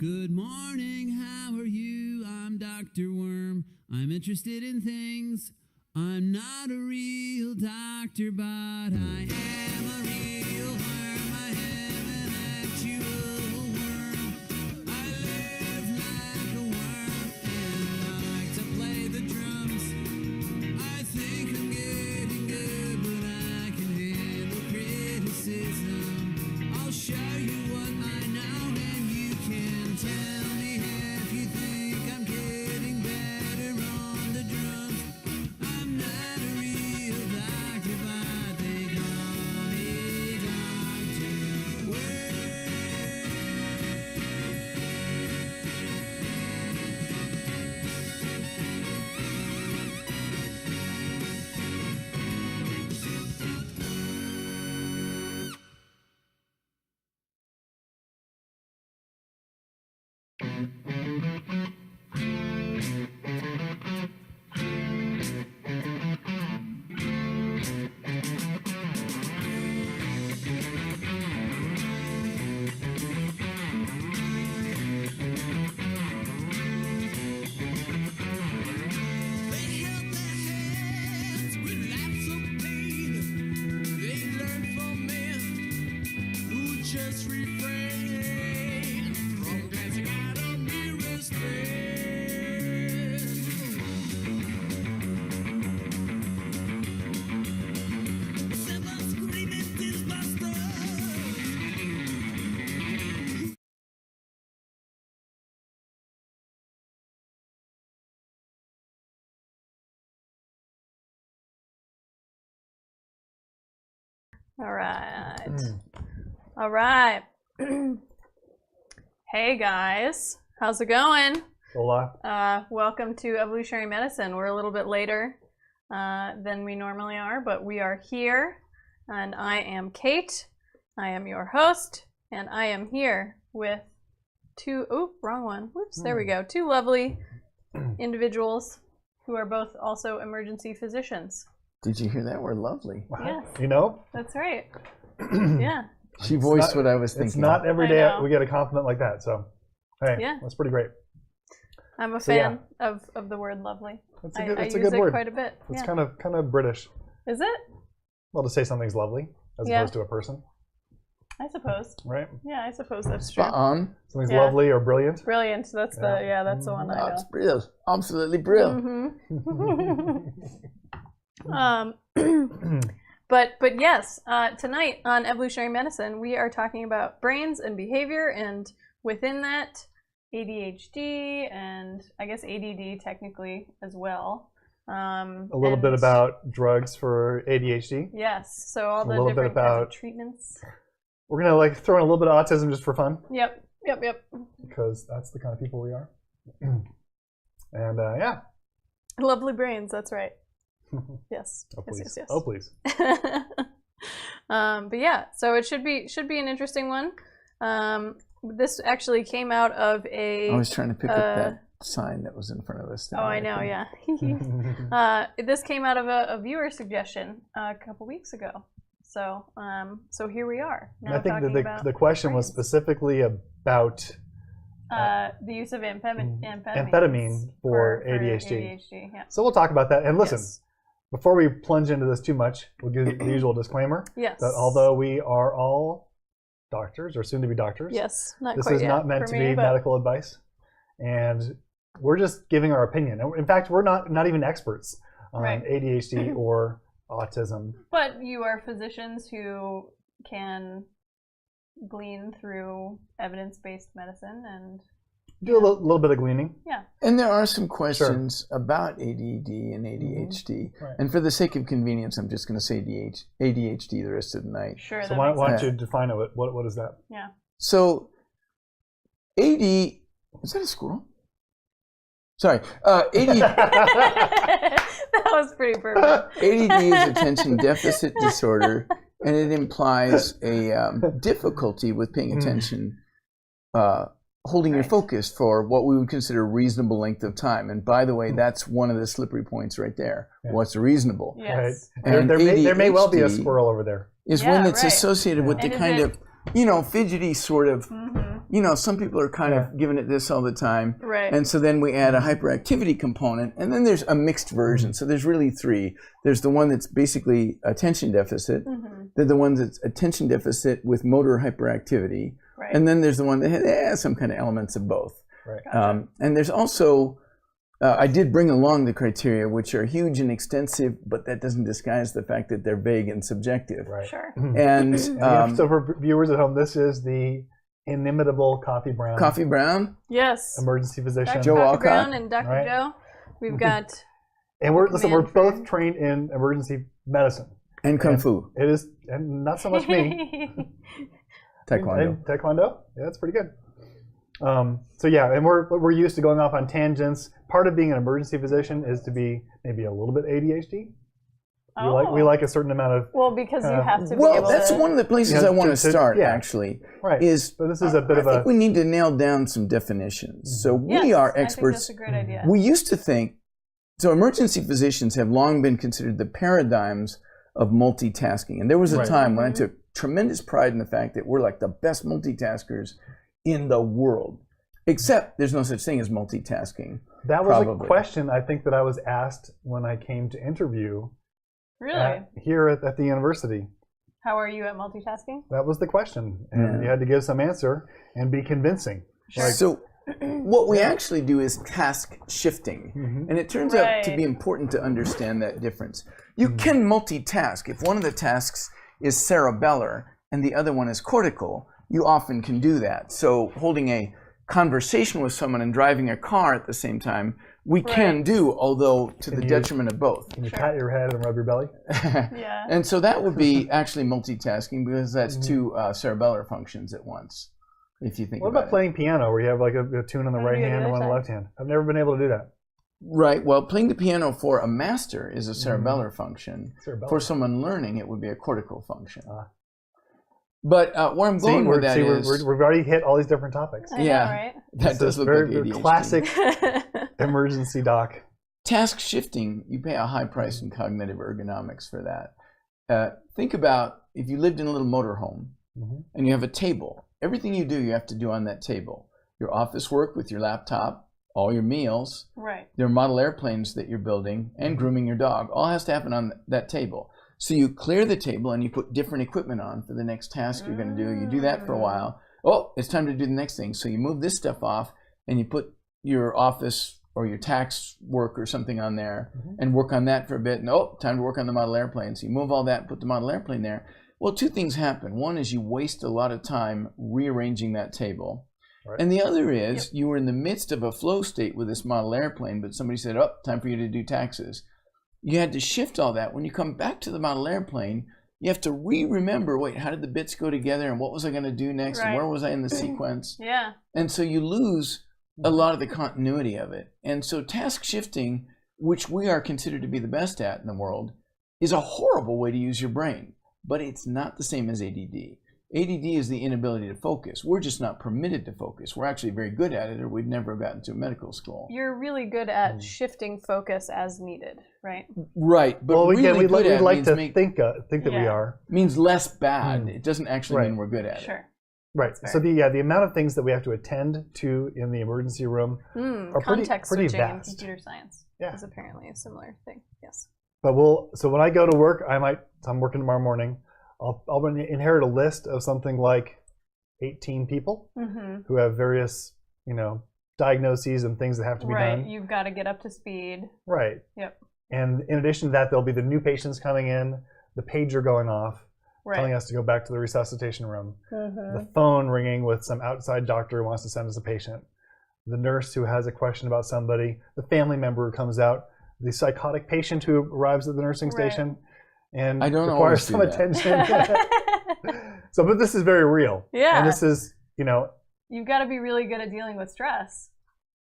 Good morning, how are you? I'm Dr. Worm. I'm interested in things. I'm not a real doctor, but I am a real worm. I am an actual worm. I live like a worm and I like to play the drums. I think I'm getting good, but I can handle criticism. I'll show you what I know and you can tell me if you think I'm getting better on the drums. I'm not a real doctor, but they call me Dr. Worm. They held their hands with lapse of pain. They learned from men who just refrain from glancing at a mirror's face. Seven screaming disbusters. All right. All right. Hey guys, how's it going? Hola. Welcome to Evolutionary Medicine. We're a little bit later than we normally are, but we are here. And I am Kate. I am your host, and I am here with two, oh, wrong one. Whoops, there we go. Two lovely individuals who are both also emergency physicians. Did you hear that? We're lovely. Yes. You know, That's right. Yeah. She voiced what I was thinking. it's not every I day know. we get a compliment like that. So, hey, Yeah. that's pretty great. I'm a So, yeah. fan of the word lovely. It's I a good, it's use a good it word. quite a bit. It's Yeah. kind of British. Is it? Well, to say something's lovely as Yeah. opposed to a person, I suppose. right? Yeah, I suppose that's true. Spot on. Something's Yeah. lovely or brilliant. Brilliant. That's that's the one I know. That's brilliant. Absolutely brilliant. But yes, tonight on Evolutionary Medicine, we are talking about brains and behavior, and within that, ADHD and I guess ADD technically as well. A little bit about drugs for ADHD. Yes, so all the little bit different kinds about- of treatments. We're gonna like throw in a little bit of autism just for fun Yep. because that's the kind of people we are. And yeah. Lovely brains. That's right. Yes. Oh please. Yes. Oh please. But yeah, so it should be an interesting one. This actually came out of a. I was trying to pick up that sign that was in front of us. Oh, I know. Yeah. This came out of a viewer suggestion a couple weeks ago. So so here we are. Now I think talking that about the question was brains. specifically about The use of amphetamine for ADHD. Yeah. So we'll talk about that. And listen, Yes. before we plunge into this too much, we'll give the usual disclaimer Yes. that although we are all doctors or soon to be doctors, Yes. Not this quite is yet not meant for to me, be but medical advice. And we're just giving our opinion. In fact, we're not even experts on Right. ADHD or autism. But you are physicians who can glean through evidence-based medicine and Do a little bit of gleaning. yeah. And there are some questions about ADD and ADHD. Right. And for the sake of convenience, I'm just going to say ADHD the rest of the night. Sure. So that why makes don't sense. you define it? What is that? Yeah. So, AD, is that a squirrel? Sorry. AD, That was pretty perfect. ADD is attention deficit disorder, and it implies a difficulty with paying attention, holding your focus for what we would consider a reasonable length of time. And by the way, that's one of the slippery points right there. Yeah. What's reasonable? Yes. And There may well be a ADHD squirrel over there. is Yeah, when it's right. associated with And the is kind it of you know, fidgety sort of, you know, some people are kind of giving it this all the time. Right. And so then we add a hyperactivity component, and then there's a mixed version. So there's really three. There's the one that's basically attention deficit. There's the one that's attention deficit with motor hyperactivity. Right. And then there's the one that has some kind of elements of both. Right. Gotcha. And there's also, I did bring along the criteria, which are huge and extensive, but that doesn't disguise the fact that they're vague and subjective. Right. Sure. And So for viewers at home, this is the inimitable Coffee Brown. Coffee Brown, Yes. Emergency physician. Dr. Joe Coffee Walcott. Brown and Dr. Right. Joe. We've got And we're Command both for- trained in emergency medicine. and Kung Fu, It is, and not so much me. Taekwondo. And Taekwondo. Yeah, that's pretty good. So yeah, and we're used to going off on tangents. Part of being an emergency physician is to be maybe a little bit ADHD. We like a certain amount of Well, because you have to be Well, able that's to. one of the places Yeah, I want to start, yeah. actually. right. Is So this is a bit I of a think we need to nail down some definitions. So we Yes, are I think experts. that's a great idea. We used to think, so emergency physicians have long been considered the paradigms of multitasking. And there was a Right. time when I took tremendous pride in the fact that we're like the best multitaskers in the world. Except there's no such thing as multitasking. that was probably. a question I think that I was asked when I came to interview Really? here at the university. How are you at multitasking? That was the question, and you had to give some answer and be convincing. Sure. So what we actually do is task shifting. And it turns out to be important to understand that difference. You can multitask. If one of the tasks is cerebellar and the other one is cortical, you often can do that. So holding a conversation with someone and driving a car at the same time, we can do, although to the detriment of both. Can you pat your head and rub your belly? Yeah. And so that would be actually multitasking because that's two cerebellar functions at once, if you think What about about playing piano, where you have like a tune on the How do right you do hand the and one on the other left hand? I've never been able to do that. Right. Well, playing the piano for a master is a cerebellar function. Cerebellar. For someone learning, it would be a cortical function. But where I'm See, going with that is, we've already hit all these different topics. I know, yeah. right? that This does is look very, like very ADHD. classic emergency doc. Task shifting, you pay a high price in cognitive ergonomics for that. Think about if you lived in a little motorhome and you have a table. Everything you do, you have to do on that table. Your office work with your laptop, all your meals, Right. your model airplanes that you're building, and grooming your dog. All has to happen on that table. So you clear the table and you put different equipment on for the next task you're going to do. You do that for a while. Oh, it's time to do the next thing. So you move this stuff off and you put your office or your tax work or something on there and work on that for a bit. And oh, time to work on the model airplane. So you move all that and put the model airplane there. Well, two things happen. One is you waste a lot of time rearranging that table. Right. And the other is you were in the midst of a flow state with this model airplane, but somebody said, oh, time for you to do taxes. You had to shift all that. When you come back to the model airplane, you have to remember, wait, how did the bits go together and what was I going to do next and where was I in the sequence? Yeah. And so you lose a lot of the continuity of it. And so task shifting, which we are considered to be the best at in the world, is a horrible way to use your brain. But it's not the same as ADD. ADD is the inability to focus. We're just not permitted to focus. We're actually very good at it, or we'd never have gotten to medical school. You're really good at shifting focus as needed, right? Right, but Well, really we'd good at like means, to think that we Yeah. are. means less bad. It doesn't actually mean we're good at it. Sure. Right. So the amount of things that we have to attend to in the emergency room are Context pretty switching in vast. computer science Yeah. is apparently a similar thing. Yes. But so when I go to work, I'm working tomorrow morning. I'll inherit a list of something like 18 people who have various, diagnoses and things that have to be Right. done. You've got to get up to speed. Right. Yep. And in addition to that, there'll be the new patients coming in, the pager going off, telling Right. us to go back to the resuscitation room, Mm-hmm. the phone ringing with some outside doctor who wants to send us a patient, the nurse who has a question about somebody, the family member who comes out, the psychotic patient who arrives at the nursing Right. station and I don't requires always do some that. attention. So, but this is very real. Yeah. And this is, You've got to be really good at dealing with stress.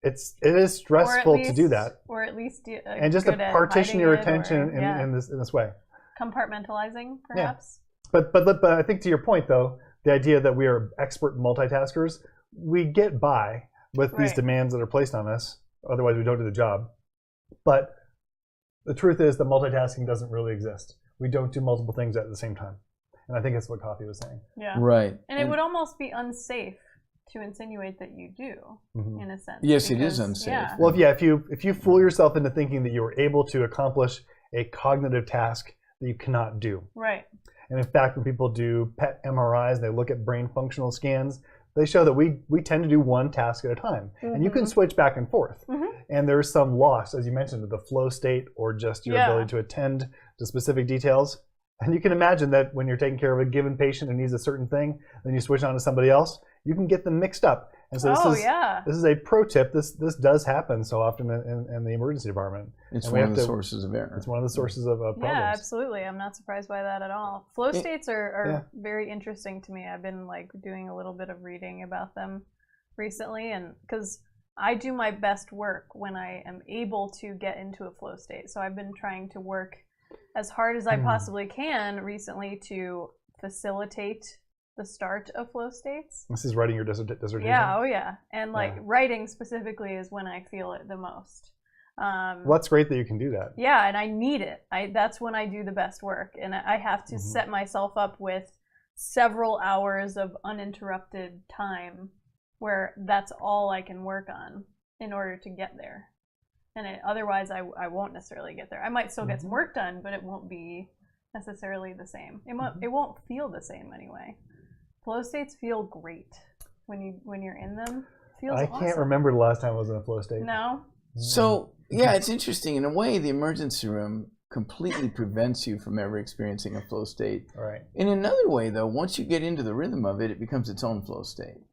it is stressful to do that. Or at least And just to good at partition hiding your it, attention or- yeah. in this way. Compartmentalizing, perhaps. But I think to your point though, the idea that we are expert multitaskers, we get by with these Right. demands that are placed on us. Otherwise, we don't do the job. But the truth is that multitasking doesn't really exist. We don't do multiple things at the same time. And I think that's what Coffee was saying. Yeah. Right. And it would almost be unsafe to insinuate that you do, in a sense. Yes, it is unsafe. Yeah. Well, if you fool yourself into thinking that you were able to accomplish a cognitive task that you cannot do. Right. And in fact, when people do PET MRIs, they look at brain functional scans, they show that we tend to do one task at a time. And you can switch back and forth. And there's some loss, as you mentioned, of the flow state or just your ability to attend to specific details. And you can imagine that when you're taking care of a given patient who needs a certain thing, then you switch on to somebody else, you can get them mixed up. And so this is a pro tip. This does happen so often in the emergency department. It's one of the sources of error. It's one of the sources of problems. Yeah, absolutely. I'm not surprised by that at all. Flow states are very interesting to me. I've been like doing a little bit of reading about them recently, and because I do my best work when I am able to get into a flow state. So I've been trying to work as hard as I possibly can recently to facilitate the start of flow states. This is writing your dissertation? Yeah, oh yeah. And like writing specifically is when I feel it the most. Well, that's great that you can do that. Yeah, and I need it. That's when I do the best work. And I have to set myself up with several hours of uninterrupted time where that's all I can work on in order to get there. And otherwise, I won't necessarily get there. I might still get some work done, but it won't be necessarily the same. It won't feel the same anyway. Flow states feel great when you're in them. It feels awesome. Can't remember the last time I was in a flow state. No? So, yeah, it's interesting. In a way, the emergency room completely prevents you from ever experiencing a flow state. Right. In another way, though, once you get into the rhythm of it, it becomes its own flow state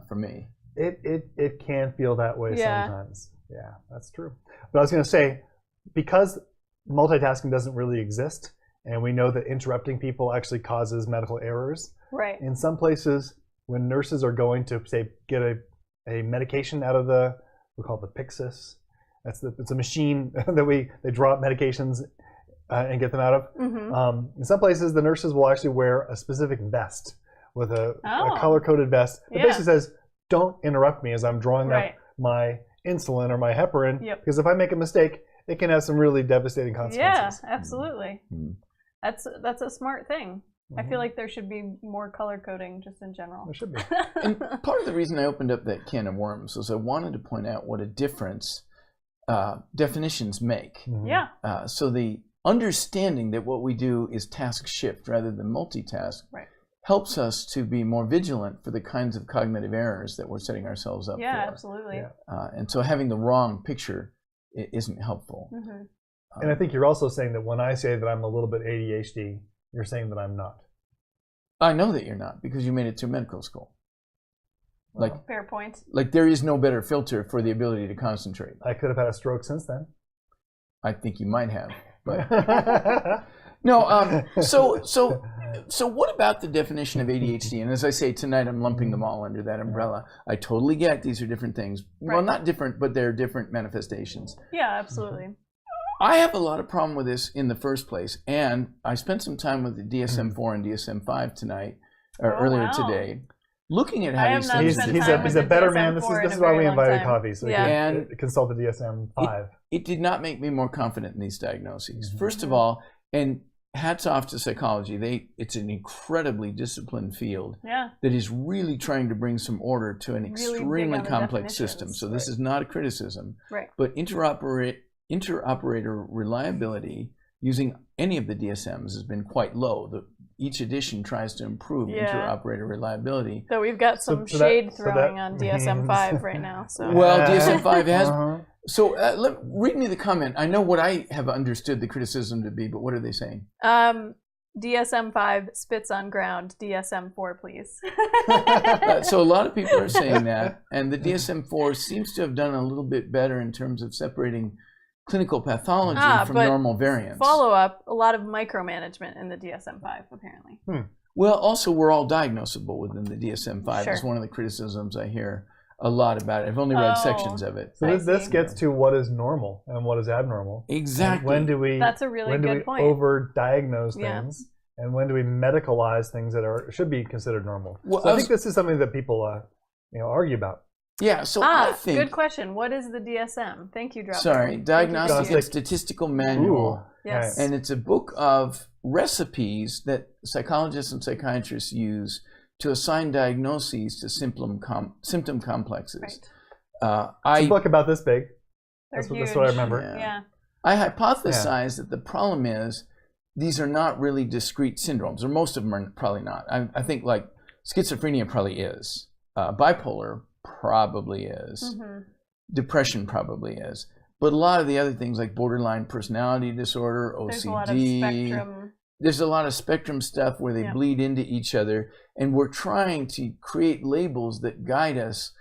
for me. It can feel that way sometimes. Yeah, that's true. But I was going to say, because multitasking doesn't really exist, and we know that interrupting people actually causes medical errors. Right. In some places, when nurses are going to, say, get a medication out of we call it the Pyxis. It's a machine that they draw up medications and get them out of. In some places, the nurses will actually wear a specific vest with a color-coded vest that basically says, "Don't interrupt me as I'm drawing up my insulin or my heparin, because if I make a mistake, it can have some really devastating consequences." Yeah, absolutely. That's a smart thing. I feel like there should be more color coding just in general. There should be. And part of the reason I opened up that can of worms was I wanted to point out what a difference definitions make. Yeah. So the understanding that what we do is task shift rather than multitask helps us to be more vigilant for the kinds of cognitive errors that we're setting ourselves up for. Yeah, absolutely. And so having the wrong picture isn't helpful. And I think you're also saying that when I say that I'm a little bit ADHD, you're saying that I'm not. I know that you're not, because you made it to medical school. Like, fair point. Like there is no better filter for the ability to concentrate. I could have had a stroke since then. I think you might have, but no. So what about the definition of ADHD? And as I say tonight, I'm lumping them all under that umbrella. I totally get these are different things. Well, not different, but they're different manifestations. Yeah, absolutely. I have a lot of problem with this in the first place, and I spent some time with the DSM-4 and DSM-5 tonight, or earlier today, looking at how these things. He's a better man. This is why we invited Coffee, so he can consult the DSM-5. It did not make me more confident in these diagnoses. First of all, and hats off to psychology, it's an incredibly disciplined field that is really trying to bring some order to an extremely complex system. So this is not a criticism, but interoperator reliability using any of the DSMs has been quite low. Each edition tries to improve interoperator reliability. So we've got some shade throwing on DSM-5 right now. So. Well, DSM-5 has... So read me the comment. I know what I have understood the criticism to be, but what are they saying? DSM-5 spits on ground. DSM-4, please. So a lot of people are saying that, and the DSM-4 seems to have done a little bit better in terms of separating clinical pathology from normal variants. Follow-up, a lot of micromanagement in the DSM-5, apparently. Well, also, we're all diagnosable within the DSM-5. Is one of the criticisms I hear a lot about it. I've only read sections of it. So this gets to what is normal and what is abnormal. Exactly. And when do we? That's a really good point. Over-diagnose things, and when do we medicalize things that should be considered normal? Well, so I think this is something that people argue about. Yeah, so I think... Good question. What is the DSM? Thank you, Drop. Sorry, Diagnostic and Statistical Manual. Ooh, Yes. right. And it's a book of recipes that psychologists and psychiatrists use to assign diagnoses to symptom complexes. Right. It's a book about this big. They're That's what I remember. Yeah. I hypothesize that the problem is these are not really discrete syndromes, or most of them are probably not. I think like schizophrenia probably is. Bipolar probably is. Depression probably is. But a lot of the other things like borderline personality disorder, OCD, There's a lot of spectrum. There's a lot of spectrum stuff where they bleed into each other, and we're trying to create labels that guide us.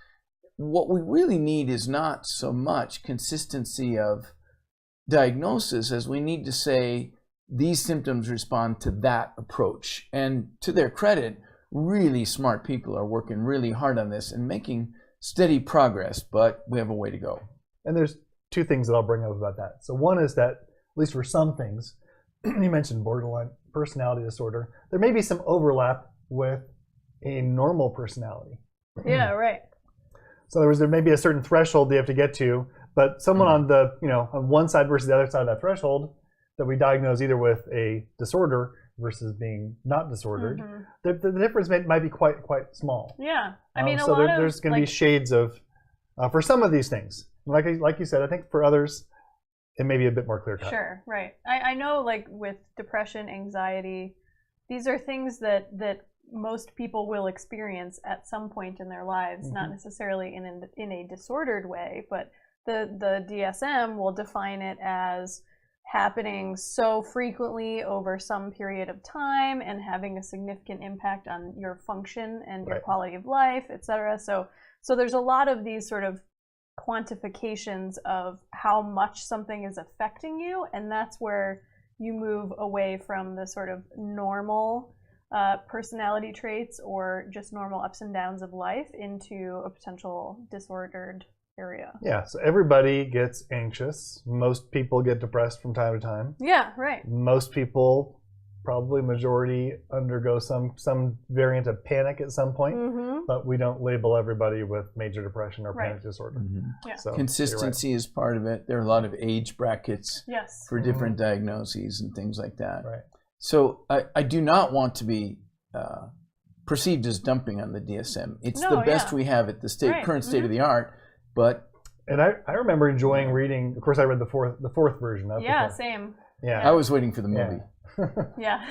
What we really need is not so much consistency of diagnosis as we need to say these symptoms respond to that approach. And to their credit, really smart people are working really hard on this and making steady progress, but we have a way to go. And there's two things that I'll bring up about that. So one is that, at least for some things, you mentioned borderline personality disorder, there may be some overlap with a normal personality. Yeah, right. So in other words, there may be a certain threshold they have to get to, but someone on the, on one side versus the other side of that threshold that we diagnose either with a disorder versus being not disordered, the difference might be quite small. Yeah, I mean, so there's going to be shades of, for some of these things. Like you said, I think for others, it may be a bit more clear cut. Sure, right. I know, like with depression, anxiety, these are things that most people will experience at some point in their lives, not necessarily in a disordered way, but the DSM will define it as happening so frequently over some period of time and having a significant impact on your function and your quality of life, etc. So there's a lot of these sort of quantifications of how much something is affecting you, and that's where you move away from the sort of normal personality traits or just normal ups and downs of life into a potential disordered area. Yeah, so everybody gets anxious. Most people get depressed from time to time. Yeah, right. Most people, probably majority, undergo some variant of panic at some point, but we don't label everybody with major depression or panic disorder. Yeah. So Consistency is part of it. There are a lot of age brackets for different diagnoses and things like that. Right. So I do not want to be perceived as dumping on the DSM. It's the best we have at the current state of the art. But I remember enjoying reading. Of course, I read the fourth version of it. Yeah, same. Yeah, I was waiting for the movie. Yeah.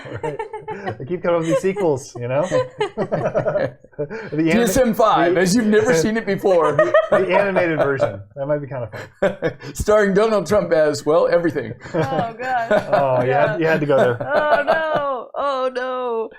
They keep coming up with these sequels, DSM-5, as you've never seen it before. The animated version. That might be kind of fun. Starring Donald Trump as, well, everything. Oh, gosh. Oh, you had to go there. Oh, no. Oh, no.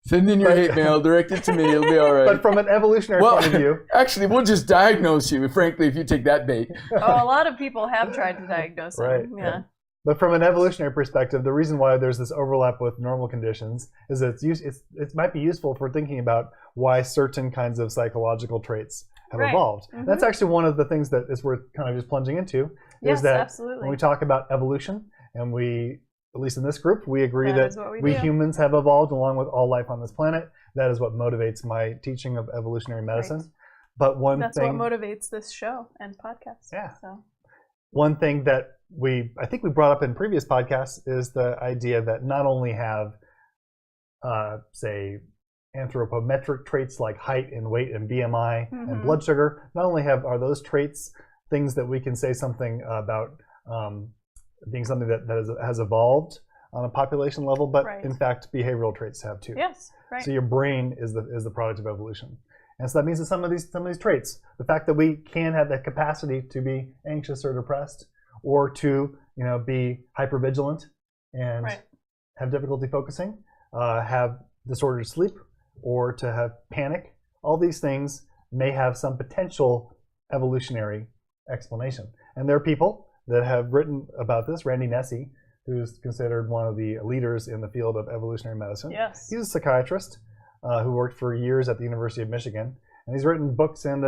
Send in your hate mail, direct it to me, it'll be all right. But from an evolutionary point of view... Actually, we'll just diagnose you, frankly, if you take that bait. Oh, a lot of people have tried to diagnose him. Right. Yeah. But from an evolutionary perspective, the reason why there's this overlap with normal conditions is that it might be useful for thinking about why certain kinds of psychological traits have evolved. That's actually one of the things that is worth kind of just plunging into, is that absolutely. when we talk about evolution, and we, at least in this group, we agree that we do. humans have evolved along with all life on this planet. That is what motivates my teaching of evolutionary medicine. Right. But that's what motivates this show and podcast. Yeah. So. One thing that I think we brought up in previous podcasts is the idea that not only have, say, anthropometric traits like height and weight and BMI and blood sugar, not only are those traits things that we can say something about being something that has evolved on a population level, but in fact, behavioral traits have too. Yes, right. So your brain is the product of evolution. And so that means that some of these traits, the fact that we can have that capacity to be anxious or depressed, or to be hypervigilant and have difficulty focusing, have disordered sleep, or to have panic, all these things may have some potential evolutionary explanation. And there are people that have written about this. Randy Nesse, who's considered one of the leaders in the field of evolutionary medicine. Yes. He's a psychiatrist who worked for years at the University of Michigan, and he's written books and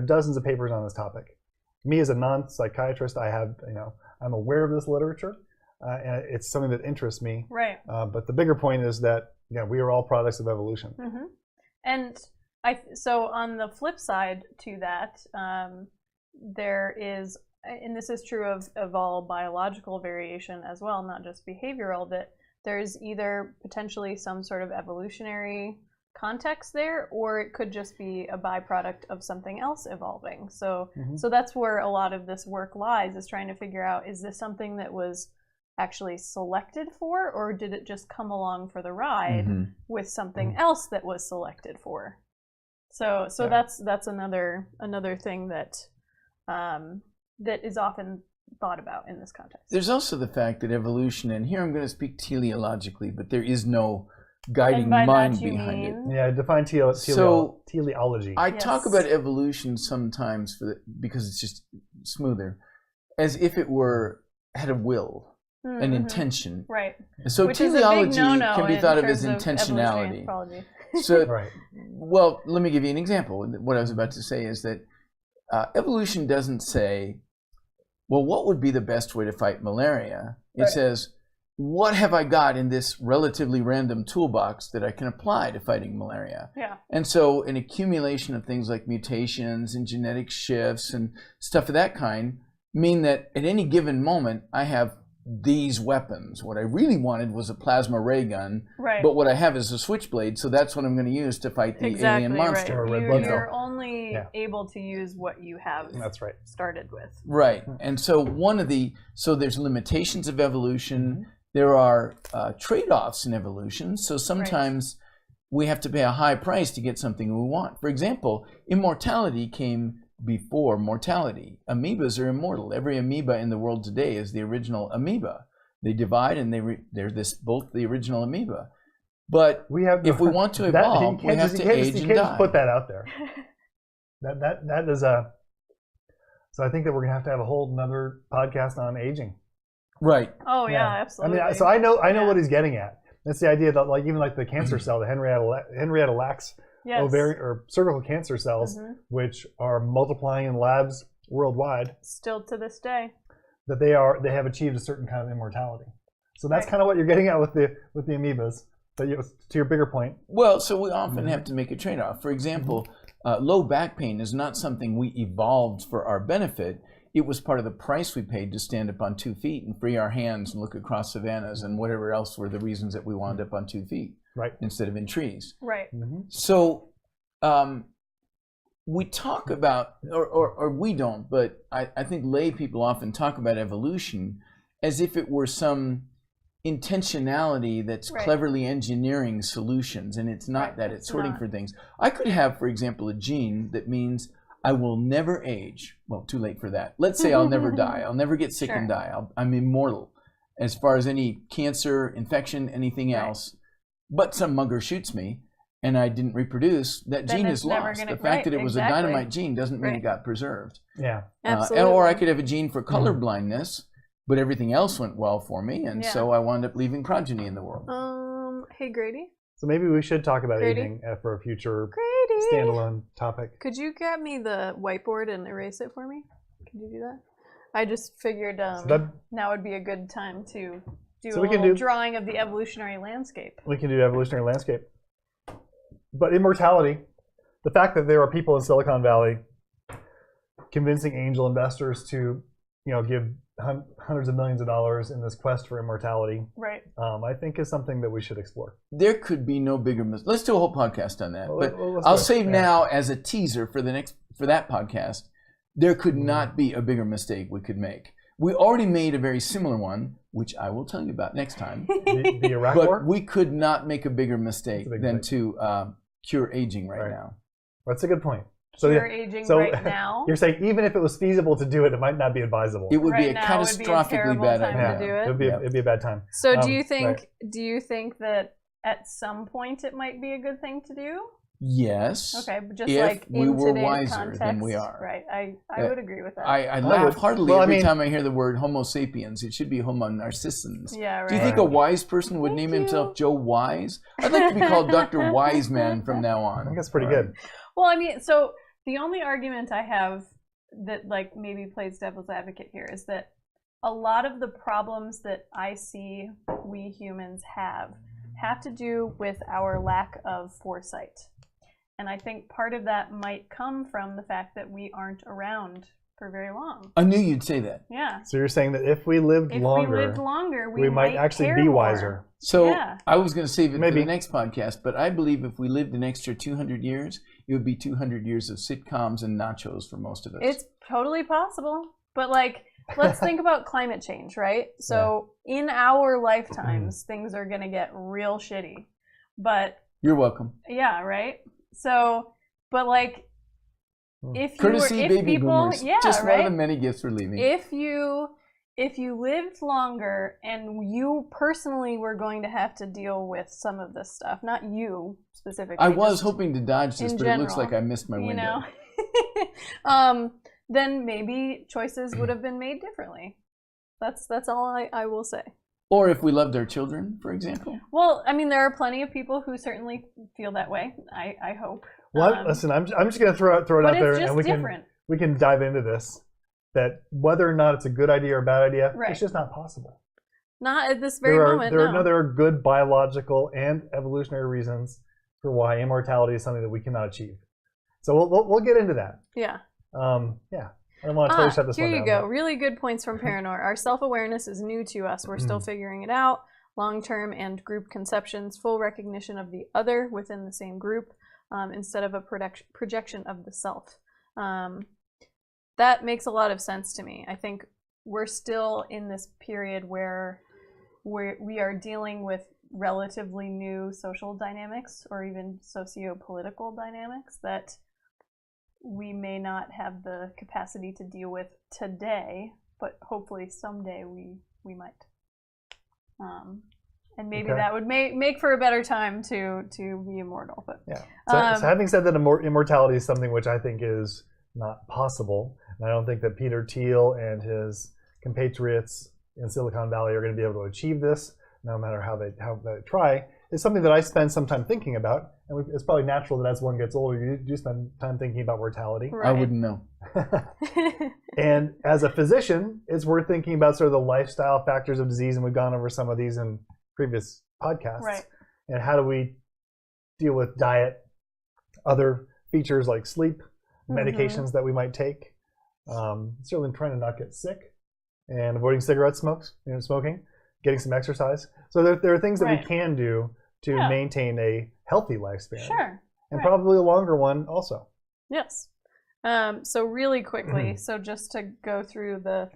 dozens of papers on this topic. Me as a non-psychiatrist, I'm aware of this literature, and it's something that interests me. Right. But the bigger point is that we are all products of evolution. And So on the flip side to that, there is, and this is true of all biological variation as well, not just behavioral, that there's either potentially some sort of evolutionary context there, or it could just be a byproduct of something else evolving. So so that's where a lot of this work lies, is trying to figure out, is this something that was actually selected for, or did it just come along for the ride with something else that was selected for? So that's another thing that that is often thought about in this context. There's also the fact that evolution, and here I'm going to speak teleologically, but there is no guiding mind behind it. Yeah, define teleology. I talk about evolution sometimes because it's just smoother, as if it had a will, an intention. Right. So which teleology is a big no-no can be thought of as in terms of intentionality. evolutionary So, Right. well, let me give you an example. What I was about to say is that evolution doesn't say, well, what would be the best way to fight malaria? It says, what have I got in this relatively random toolbox that I can apply to fighting malaria? Yeah. And so an accumulation of things like mutations and genetic shifts and stuff of that kind mean that at any given moment, I have these weapons. What I really wanted was a plasma ray gun, but what I have is a switchblade, so that's what I'm going to use to fight the alien monster. Or red blood cell. You're only able to use what you have started with. Right. And so so there's limitations of evolution. There are trade-offs in evolution. So sometimes we have to pay a high price to get something we want. For example, immortality came before mortality. Amoebas are immortal. Every amoeba in the world today is the original amoeba. They divide and they're both the original amoeba. But if we want to evolve, we have to age and die. You can't just put that out there. That is a. So I think that we're gonna have to have a whole another podcast on aging. Right. Oh yeah, absolutely. I mean, so I know what he's getting at. That's the idea that even the cancer cell, the Henrietta Lacks ovarian or cervical cancer cells, which are multiplying in labs worldwide, still to this day, that they have achieved a certain kind of immortality. So that's kind of what you're getting at with the amoebas. But to your bigger point. Well, so we often have to make a trade-off. For example, low back pain is not something we evolved for our benefit. It was part of the price we paid to stand up on 2 feet and free our hands and look across savannas and whatever else were the reasons that we wound up on 2 feet instead of in trees. Right. So we talk about, or we don't, but I think lay people often talk about evolution as if it were some intentionality that's cleverly engineering solutions, and it's not that. It's sorting for things. I could have, for example, a gene that means I will never age. Well, too late for that. Let's say I'll never die. I'll never get sick and die. I'm immortal as far as any cancer, infection, anything else. But some mugger shoots me and I didn't reproduce. That gene is lost. The fact that it was a dynamite gene doesn't mean it got preserved. Yeah. Absolutely. Or I could have a gene for color blindness, but everything else went well for me. And so I wound up leaving progeny in the world. Hey, Grady. So maybe we should talk about aging for a future standalone topic. Could you grab me the whiteboard and erase it for me? Can you do that? I just figured now would be a good time to do a little drawing of the evolutionary landscape. We can do evolutionary landscape. But immortality, the fact that there are people in Silicon Valley convincing angel investors to, give hundreds of millions of dollars in this quest for immortality, I think is something that we should explore. There could be no bigger mistake. Let's do a whole podcast on that. But I'll save now as a teaser for that podcast. There could not be a bigger mistake we could make. We already made a very similar one, which I will tell you about next time. The Iraq War? But we could not make a bigger mistake than to cure aging right now. That's a good point. Cure aging right now? You're saying even if it was feasible to do it, it might not be advisable. It would be a catastrophically bad idea. It'd be a bad time. So do you think that at some point it might be a good thing to do? Yes. Okay, but just if in we were today's wiser context, than we are. Right, I would agree with that. I laugh heartily every time I hear the word Homo sapiens. It should be Homo narcissens. Yeah, right. Do you think a wise person would name himself Joe Wise? I'd like to be called Dr. Wiseman from now on. I think that's pretty good. Well, I mean, so the only argument I have that maybe plays devil's advocate here is that a lot of the problems that I see we humans have to do with our lack of foresight. And I think part of that might come from the fact that we aren't around for very long. I knew you'd say that. Yeah. So you're saying that if we lived longer, we might actually care be more. wiser. So Yeah. I was going to save it for Maybe. the next podcast, but I believe if we lived an extra 200 years, it would be 200 years of sitcoms and nachos for most of us. It's totally possible. But like, let's think about climate change, right? So in our lifetimes, things are going to get real shitty. But You're welcome. yeah, right? So, but like, if Courtesy baby people, boomers. yeah, Just right? one of the many gifts we're leaving. If you lived longer and you personally were going to have to deal with some of this stuff, not you specifically. I was just hoping to dodge this, in but it looks general, like I missed my window. Then maybe choices would have been made differently. That's all I will say. Or if we loved our children, for example. Well, I mean, there are plenty of people who certainly feel that way. I hope. Well, listen, I'm just going to throw it out there, and we can dive into this. That whether or not it's a good idea or a bad idea, it's just not possible. Not at this very moment. There are good biological and evolutionary reasons for why immortality is something that we cannot achieve. So we'll get into that. Yeah. I don't want to totally shut this one down. Here you go. Really good points from Paranor. Our self-awareness is new to us. We're still figuring it out. Long-term and group conceptions, full recognition of the other within the same group, instead of a projection of the self. That makes a lot of sense to me. I think we're still in this period where we are dealing with relatively new social dynamics or even socio-political dynamics that we may not have the capacity to deal with today, but hopefully someday we might. And maybe that would make for a better time to be immortal. But yeah. So having said that, immortality is something which I think is not possible, and I don't think that Peter Thiel and his compatriots in Silicon Valley are going to be able to achieve this, no matter how they try. It's something that I spend some time thinking about, and it's probably natural that as one gets older, you do spend time thinking about mortality. Right. I wouldn't know. And as a physician, it's worth thinking about sort of the lifestyle factors of disease, and we've gone over some of these in previous podcasts. Right. And how do we deal with diet, other features like sleep, medications that we might take, certainly trying to not get sick, and avoiding cigarette smoking, getting some exercise. So there are things that we can do to maintain a healthy lifespan. Sure. And probably a longer one also. Yes. So really quickly, so just to go through the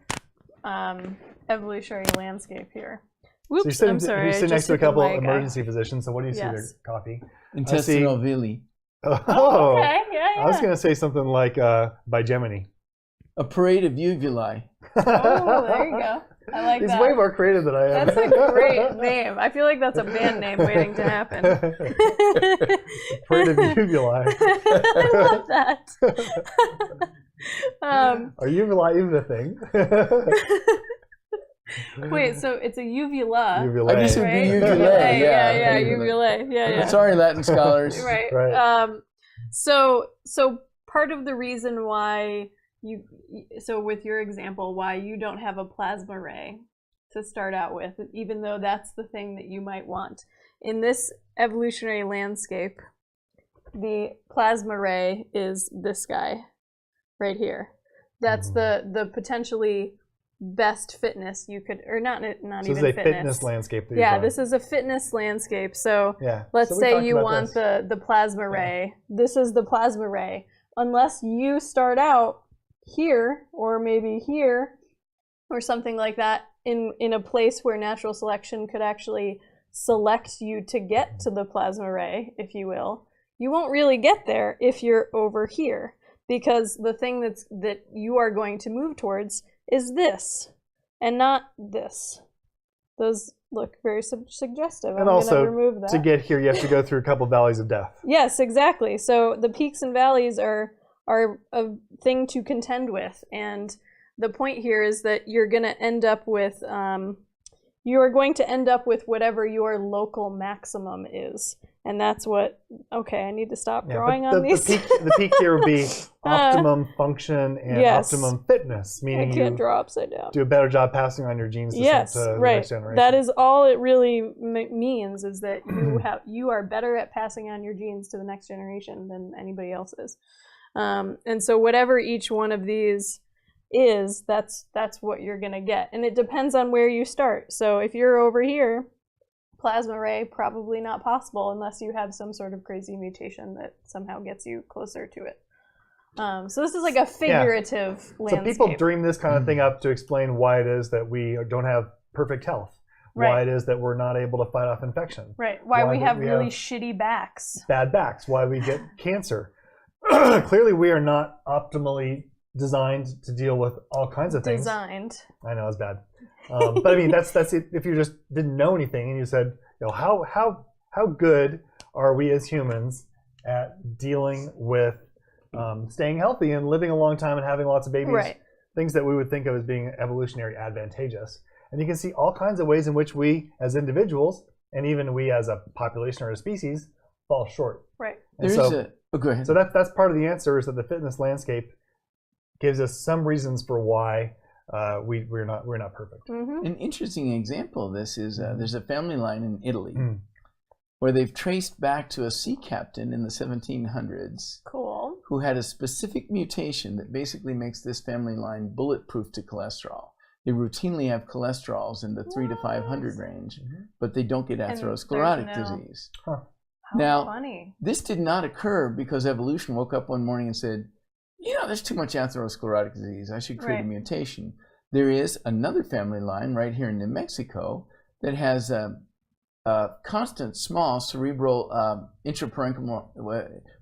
evolutionary landscape here. Whoops, so I'm sorry. You're sitting next to a couple emergency physicians, so what do you see there, Coffee? Intestinal villi. Oh, okay. Yeah. I was going to say something like Bigemini. A parade of uvulae. Oh, there you go. I like that. He's way more creative than I am. That's a great name. I feel like that's a band name waiting to happen. Parade of uvulae. I love that. Are uvulae even a thing? Wait, so it's a uvula. Uvulae. I guess it would be uvulae. Yeah, uvulae. Yeah. Sorry, Latin scholars. Right. So part of the reason why so with your example, why you don't have a plasma ray to start out with, even though that's the thing that you might want. In this evolutionary landscape, the plasma ray is this guy right here. That's the potentially best fitness you could, or not even fitness. This is a fitness landscape. This is a fitness landscape. So let's say you want the plasma ray. This is the plasma ray. Unless you start out here, or maybe here, or something like that, in a place where natural selection could actually select you to get to the plasma ray, if you will, you won't really get there if you're over here, because the thing that you are going to move towards is this, and not this. Those look very suggestive. And I'm also, gonna remove that. To get here, you have to go through a couple valleys of death. Yes, exactly. So the peaks and valleys are a thing to contend with, and the point here is that you're going to end up with whatever your local maximum is, And that's what, okay, I need to stop Yeah, drawing but on these. the peak here would be optimum function and Yes. optimum fitness, I meaning can't you draw upside down. do a better job passing on your genes to, Yes, to the right. next generation. That is all it really means, is that you are better at passing on your genes to the next generation than anybody else is. And so whatever each one of these is, that's what you're going to get. And it depends on where you start. So if you're over here, plasma ray, probably not possible unless you have some sort of crazy mutation that somehow gets you closer to it. So this is like a figurative landscape. So people dream this kind of thing up to explain why it is that we don't have perfect health. Right. Why it is that we're not able to fight off infection. Right. Why we have really shitty backs. Bad backs. Why we get cancer. Clearly we are not optimally designed to deal with all kinds of things. Designed. I know, it's bad. But I mean, that's it. If you just didn't know anything and you said, you know, how good are we as humans at dealing with staying healthy and living a long time and having lots of babies, right. Things that we would think of as being evolutionary advantageous. And you can see all kinds of ways in which we as individuals, and even we as a population or a species, fall short. Right. Go ahead. So that's part of the answer, is that the fitness landscape gives us some reasons for why we're not perfect. Mm-hmm. An interesting example of this is there's a family line in Italy where they've traced back to a sea captain in the 1700s. Cool. Who had a specific mutation that basically makes this family line bulletproof to cholesterol. They routinely have cholesterols in the 300 to 500 range, but they don't get atherosclerotic disease. Huh. Now, funny. This did not occur because evolution woke up one morning and said, you know, there's too much atherosclerotic disease. I should create a mutation. There is another family line right here in New Mexico that has constant small cerebral intraparenchymal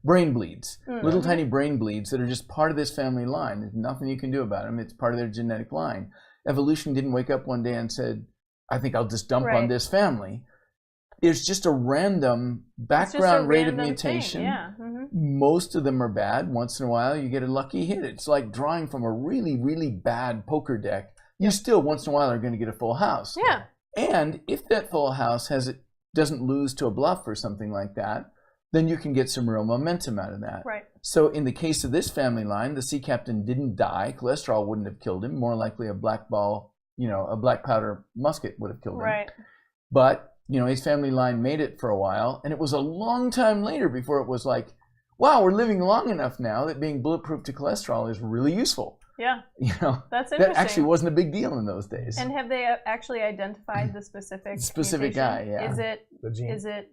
brain bleeds, little tiny brain bleeds that are just part of this family line. There's nothing you can do about them. It's part of their genetic line. Evolution didn't wake up one day and said, I think I'll just dump on this family. It's just a random background rate of mutation. Yeah. Most of them are bad. Once in a while, you get a lucky hit. It's like drawing from a really, really bad poker deck. You still, once in a while, are going to get a full house. Yeah. And if that full house doesn't lose to a bluff or something like that, then you can get some real momentum out of that. Right. So in the case of this family line, the sea captain didn't die. Cholesterol wouldn't have killed him. More likely a black ball, a black powder musket would have killed him. Right. But his family line made it for a while, and it was a long time later before it was like, wow, we're living long enough now that being bulletproof to cholesterol is really useful. Yeah. That's interesting. That actually wasn't a big deal in those days. And have they actually identified the specific mutation? Guy, yeah. Is it the gene? Is it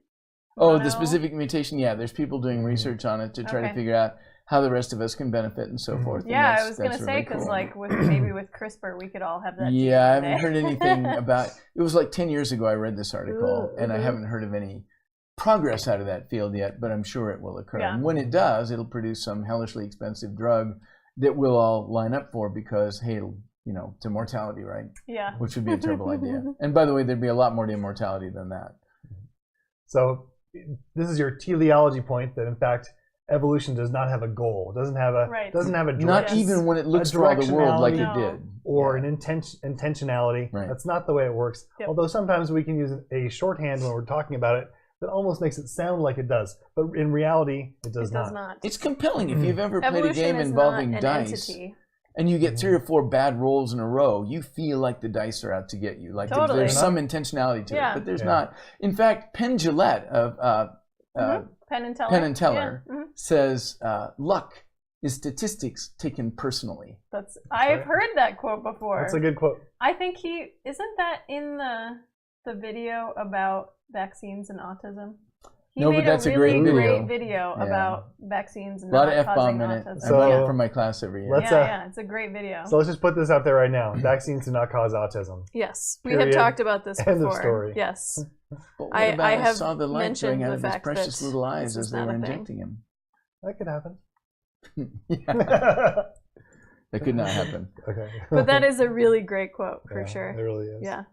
the specific mutation, yeah. There's people doing research on it to try to figure out how the rest of us can benefit and so forth. Yeah, I was going to say, because maybe with CRISPR, we could all have that. Yeah, I haven't heard anything about it. It was like 10 years ago I read this article, and I haven't heard of any progress out of that field yet, but I'm sure it will occur. Yeah. And when it does, it'll produce some hellishly expensive drug that we'll all line up for because, hey, to mortality, right? Yeah. Which would be a terrible idea. And by the way, there'd be a lot more to immortality than that. So this is your teleology point that, in fact, evolution does not have a goal. Doesn't have a direction. Not even when it looks for all the world like it did. Or an intentionality. Right. That's not the way it works. Yep. Although sometimes we can use a shorthand when we're talking about it that almost makes it sound like it does. But in reality, it does not. It's compelling. If you've ever played Evolution a game is involving not an dice, entity. and you get 3 or 4 bad rolls in a row, you feel like the dice are out to get you. Like there's some intentionality to it, but there's not. In fact, Penn Jillette of Penn and Teller, Penn and Teller says, luck is statistics taken personally. I've heard that quote before. That's a good quote. I think isn't that in the video about vaccines and autism? He made but that's a really great video about vaccines and a lot of causing F-bomb in it. autism. I learned it from my class every year. It's a great video. So let's just put this out there right now. Vaccines do not cause autism. Yes, we have talked about this before. End of story. Yes. But what about I saw the light mentioned going out the of his fact precious that little eyes this as is they not were a thing. injecting him? That could happen. That could not happen. Okay. But that is a really great quote for sure. It really is. Yeah.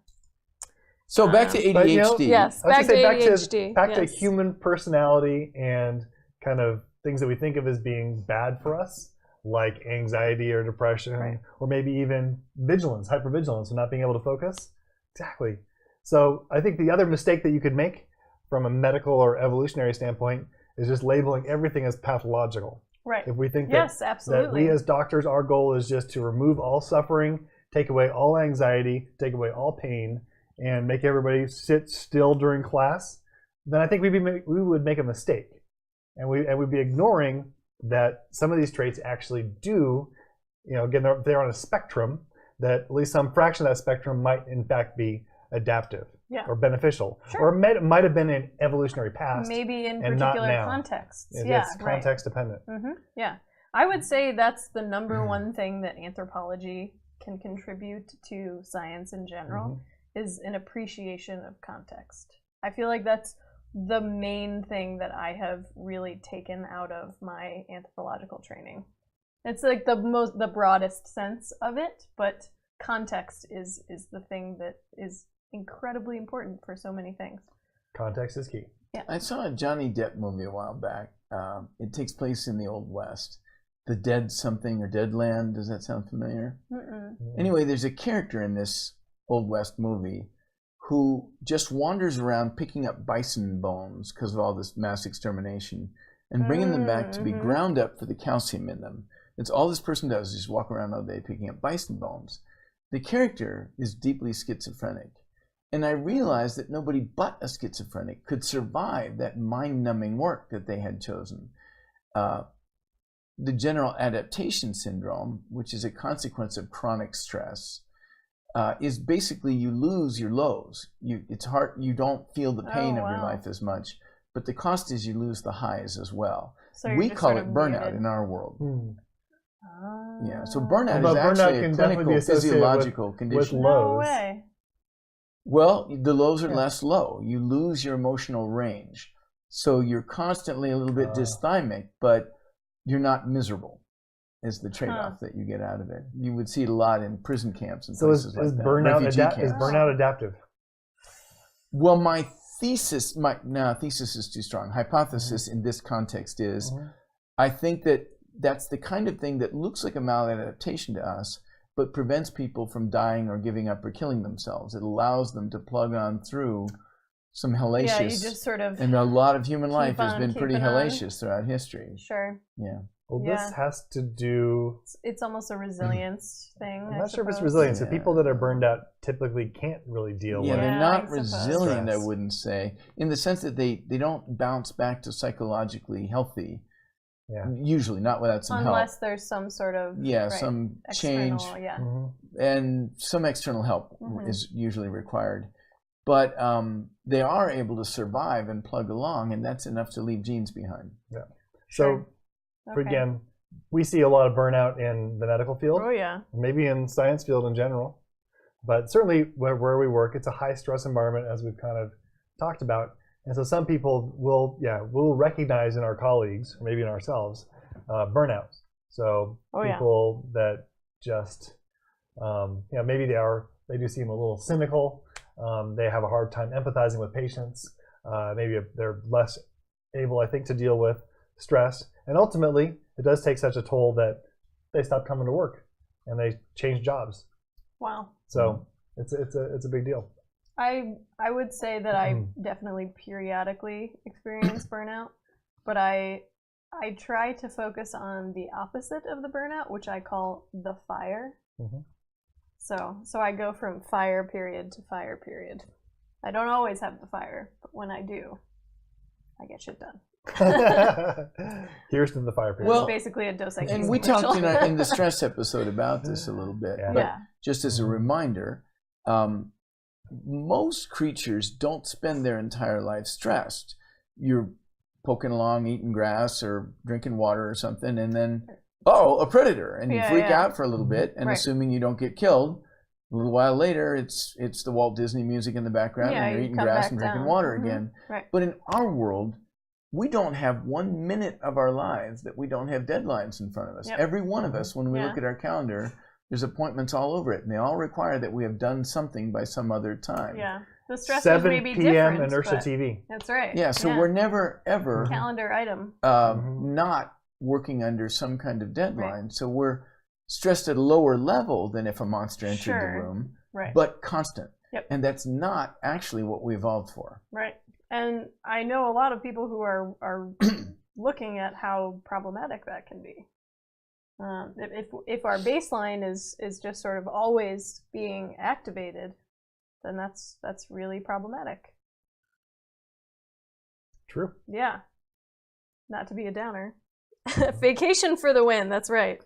So back to ADHD. Yes, back to ADHD. Back to human personality and kind of things that we think of as being bad for us, like anxiety or depression, or maybe even vigilance, hypervigilance, and not being able to focus. Exactly. So I think the other mistake that you could make from a medical or evolutionary standpoint is just labeling everything as pathological. Right. If we think Yes, that absolutely. we as doctors, our goal is just to remove all suffering, take away all anxiety, take away all pain, and make everybody sit still during class, then I think we would make a mistake. And we'd be ignoring that some of these traits actually do, again, they're on a spectrum, that at least some fraction of that spectrum might in fact be adaptive or beneficial. Sure. Or it might have been an evolutionary past. Maybe in and not particular now. contexts. It's context dependent. Yeah. I would say that's the number one thing that anthropology can contribute to science in general is an appreciation of context. I feel like that's the main thing that I have really taken out of my anthropological training. It's like the broadest sense of it, but context is the thing that is incredibly important for so many things. Context is key. Yeah. I saw a Johnny Depp movie a while back. It takes place in the Old West. The Dead Something or Dead Land. Does that sound familiar? Anyway, there's a character in this Old West movie who just wanders around picking up bison bones because of all this mass extermination and bringing them back to be ground up for the calcium in them. It's all this person does is just walk around all day picking up bison bones. The character is deeply schizophrenic. And I realized that nobody but a schizophrenic could survive that mind-numbing work that they had chosen. The general adaptation syndrome, which is a consequence of chronic stress, is basically you lose your lows. It's hard. You don't feel the pain of your life as much, but the cost is you lose the highs as well. So we call it burnout in our world. Yeah. So burnout is actually a clinical physiological condition. With lows. No way. Well, the lows are less low. You lose your emotional range, so you're constantly a little bit dysthymic, but you're not miserable. Is the trade-off that you get out of it. You would see it a lot in prison camps and places like that. Is burnout adaptive? Well, my thesis is too strong. Hypothesis in this context is, I think that that's the kind of thing that looks like a maladaptation to us, but prevents people from dying or giving up or killing themselves. It allows them to plug on through some hellacious. Yeah, you just sort of. And a lot of human life has been pretty hellacious throughout history. Sure. Yeah. Well, this has to do. It's almost a resilience thing. I'm not sure if it's resilience. The people that are burned out typically can't really deal with it. Yeah, they're not resilient, I wouldn't say, in the sense that they don't bounce back to psychologically healthy. Yeah. Usually, not without some help. Unless there's some sort of some change, and some external help is usually required. But they are able to survive and plug along, and that's enough to leave genes behind. Yeah. So, again, we see a lot of burnout in the medical field. Oh yeah. Maybe in science field in general, but certainly where we work, it's a high stress environment, as we've kind of talked about. And so some people will recognize in our colleagues, or maybe in ourselves, burnout. So people that just, maybe they do seem a little cynical. They have a hard time empathizing with patients. Maybe they're less able, I think, to deal with stress. And ultimately, it does take such a toll that they stop coming to work and they change jobs. Wow. So it's a big deal. I would say that I definitely periodically experience burnout, but I try to focus on the opposite of the burnout, which I call the fire. So I go from fire period to fire period. I don't always have the fire, but when I do, I get shit done. Here's to the fire period. Well, it's basically a Dos Equis. And we talked in the stress episode about this a little bit. Yeah. But just as a reminder, most creatures don't spend their entire life stressed. You're poking along, eating grass or drinking water or something, and then, a predator. And you freak out for a little bit, and assuming you don't get killed, a little while later, it's the Walt Disney music in the background, and you're eating grass and drinking water again. But in our world, we don't have 1 minute of our lives that we don't have deadlines in front of us. Every one of us, when we look at our calendar, there's appointments all over it, and they all require that we have done something by some other time. Yeah, the stressors may be 7 p.m. different. inertia TV. That's right. Yeah, so we're never, ever calendar item. Not working under some kind of deadline. So we're stressed at a lower level than if a monster entered the room, but constant. And that's not actually what we evolved for. Right. And I know a lot of people who are looking at how problematic that can be. If our baseline is just sort of always being activated, then that's really problematic. True. Yeah. Not to be a downer. Vacation for the win. That's right.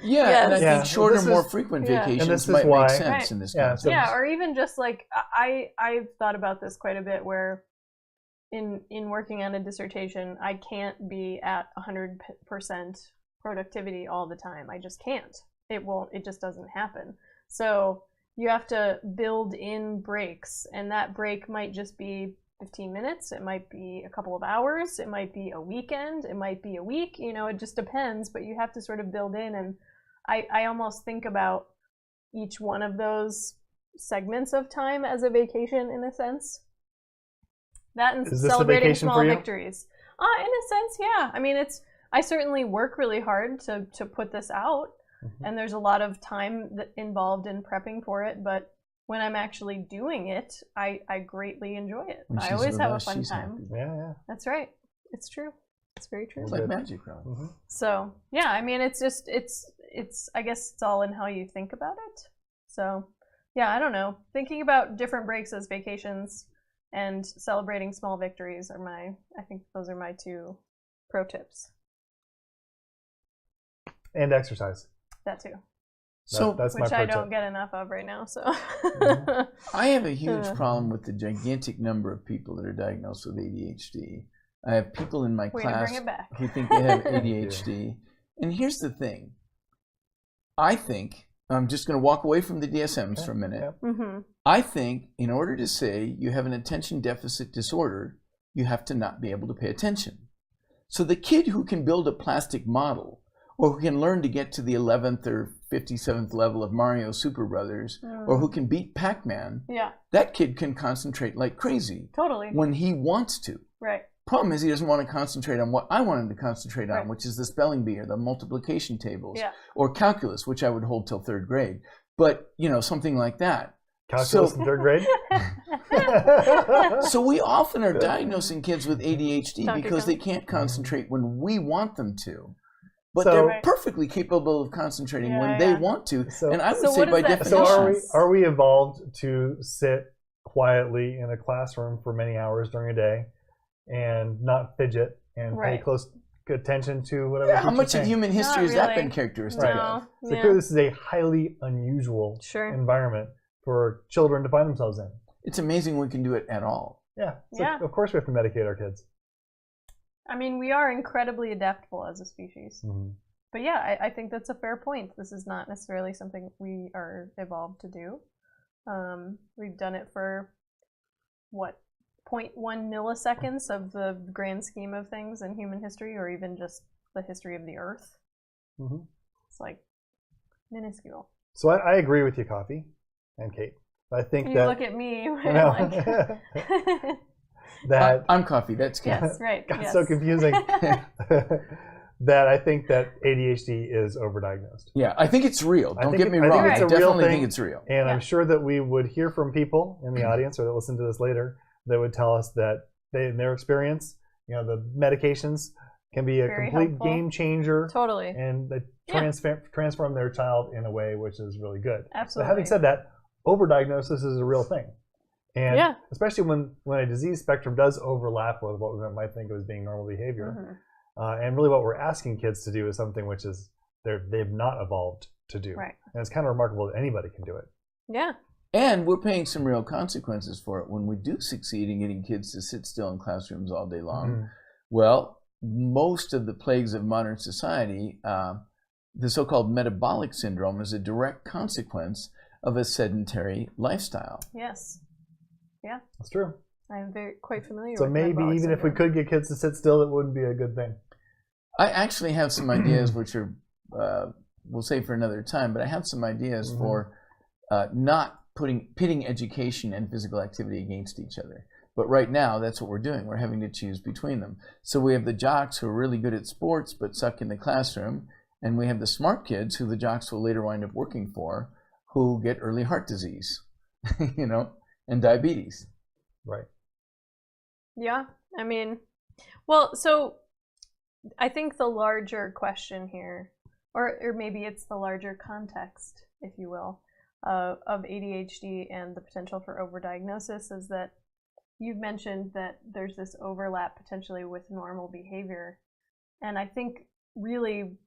Yeah, Yes. and I Yeah. think shorter, Well, more frequent yeah. And this vacations is might why- make sense Right. in this Yeah, context. so- Yeah, or even just like I've thought about this quite a bit, where in working on a dissertation, I can't be at 100% productivity all the time. I just can't. It just doesn't happen. So you have to build in breaks, and that break might just be 15 minutes, it might be a couple of hours, it might be a weekend, it might be a week, it just depends, but you have to sort of build in. And I almost think about each one of those segments of time as a vacation, in a sense. That and Is this a celebrating vacation small for you? victories. In a sense, yeah. I mean, I certainly work really hard to put this out, and there's a lot of time involved in prepping for it, but when I'm actually doing it, I greatly enjoy it. When I she's always have a relaxed, fun she's time. happy. Yeah. That's right. It's true. It's very true. It's like magic, right? Mm-hmm. So yeah, I mean, it's just I guess it's all in how you think about it. So yeah, I don't know. Thinking about different breaks as vacations and celebrating small victories I think those are my 2 pro tips. And exercise. That too. So That's Which my I pro don't tip. get enough of right now, so. I have a huge problem with the gigantic number of people that are diagnosed with ADHD. I have people in my Way to class bring it back. who think they have ADHD. And here's the thing. I think, I'm just going to walk away from the DSMs for a minute. Yeah. Mm-hmm. I think in order to say you have an attention deficit disorder, you have to not be able to pay attention. So the kid who can build a plastic model, or who can learn to get to the 11th or 57th level of Mario Super Brothers, or who can beat Pac-Man, Yeah, that kid can concentrate like crazy totally. when he wants to. Right. Problem is he doesn't want to concentrate on what I want him to concentrate on, Right. which is the spelling bee or the multiplication tables, Yeah. or calculus, which I would hold till 3rd grade. But, something like that. Calculus in 3rd grade. So we often are diagnosing kids with ADHD Donkey because Kong. they can't concentrate when we want them to. But So- they're Right. perfectly capable of concentrating Yeah, when they yeah. want to. So- And I would So say what by does that definition. So Yes. are we evolved to sit quietly in a classroom for many hours during a day and not fidget and Right. pay close attention to whatever Yeah, how teacher's much of saying? human history Not has that really. been characteristic Right. of? No. So Yeah. clearly this is a highly unusual Sure. environment for children to find themselves in. It's amazing we can do it at all. Yeah. So Yeah. Of course we have to medicate our kids. I mean, we are incredibly adaptable as a species. Mm-hmm. But yeah, I think that's a fair point. This is not necessarily something we are evolved to do. We've done it for, 0.1 milliseconds of the grand scheme of things in human history, or even just the history of the Earth. Mm-hmm. It's like minuscule. So I agree with you, Coffee and Kate. I think You that look at me. I know. Like, that I'm Coffee. That's Kate. yes, right. got yes. so confusing. That I think that ADHD is overdiagnosed. Yeah, I think it's real. I Don't think get me it- I wrong. think I it's a real definitely thing. think it's real. And Yeah. I'm sure that we would hear from people in the audience or that listen to this later that would tell us that they, in their experience, the medications can be a Very complete helpful. game changer Totally. and they Yeah. transform their child in a way which is really good. Absolutely. But having said that, overdiagnosis is a real thing. And Yeah. especially when a disease spectrum does overlap with what we might think of as being normal behavior. Mhm. And really what we're asking kids to do is something which is they've not evolved to do. Right. And it's kind of remarkable that anybody can do it. Yeah. And we're paying some real consequences for it when we do succeed in getting kids to sit still in classrooms all day long. Mhm. Well, most of the plagues of modern society, the so-called metabolic syndrome, is a direct consequence of a sedentary lifestyle. Yes. That's true. I am quite familiar So with maybe metabolic even if we syndrome. could get kids to sit still, it wouldn't be a good thing. I actually have some ideas which are, we'll say for another time, but I have some ideas Mhm. for not pitting education and physical activity against each other. But right now, that's what we're doing. We're having to choose between them. So we have the jocks who are really good at sports but suck in the classroom, and we have the smart kids who the jocks will later wind up working for, who get early heart disease, and diabetes. Right. Yeah, I mean, well, so I think the larger question here, or maybe it's the larger context, if you will, of ADHD and the potential for overdiagnosis, is that you've mentioned that there's this overlap potentially with normal behavior. And I think really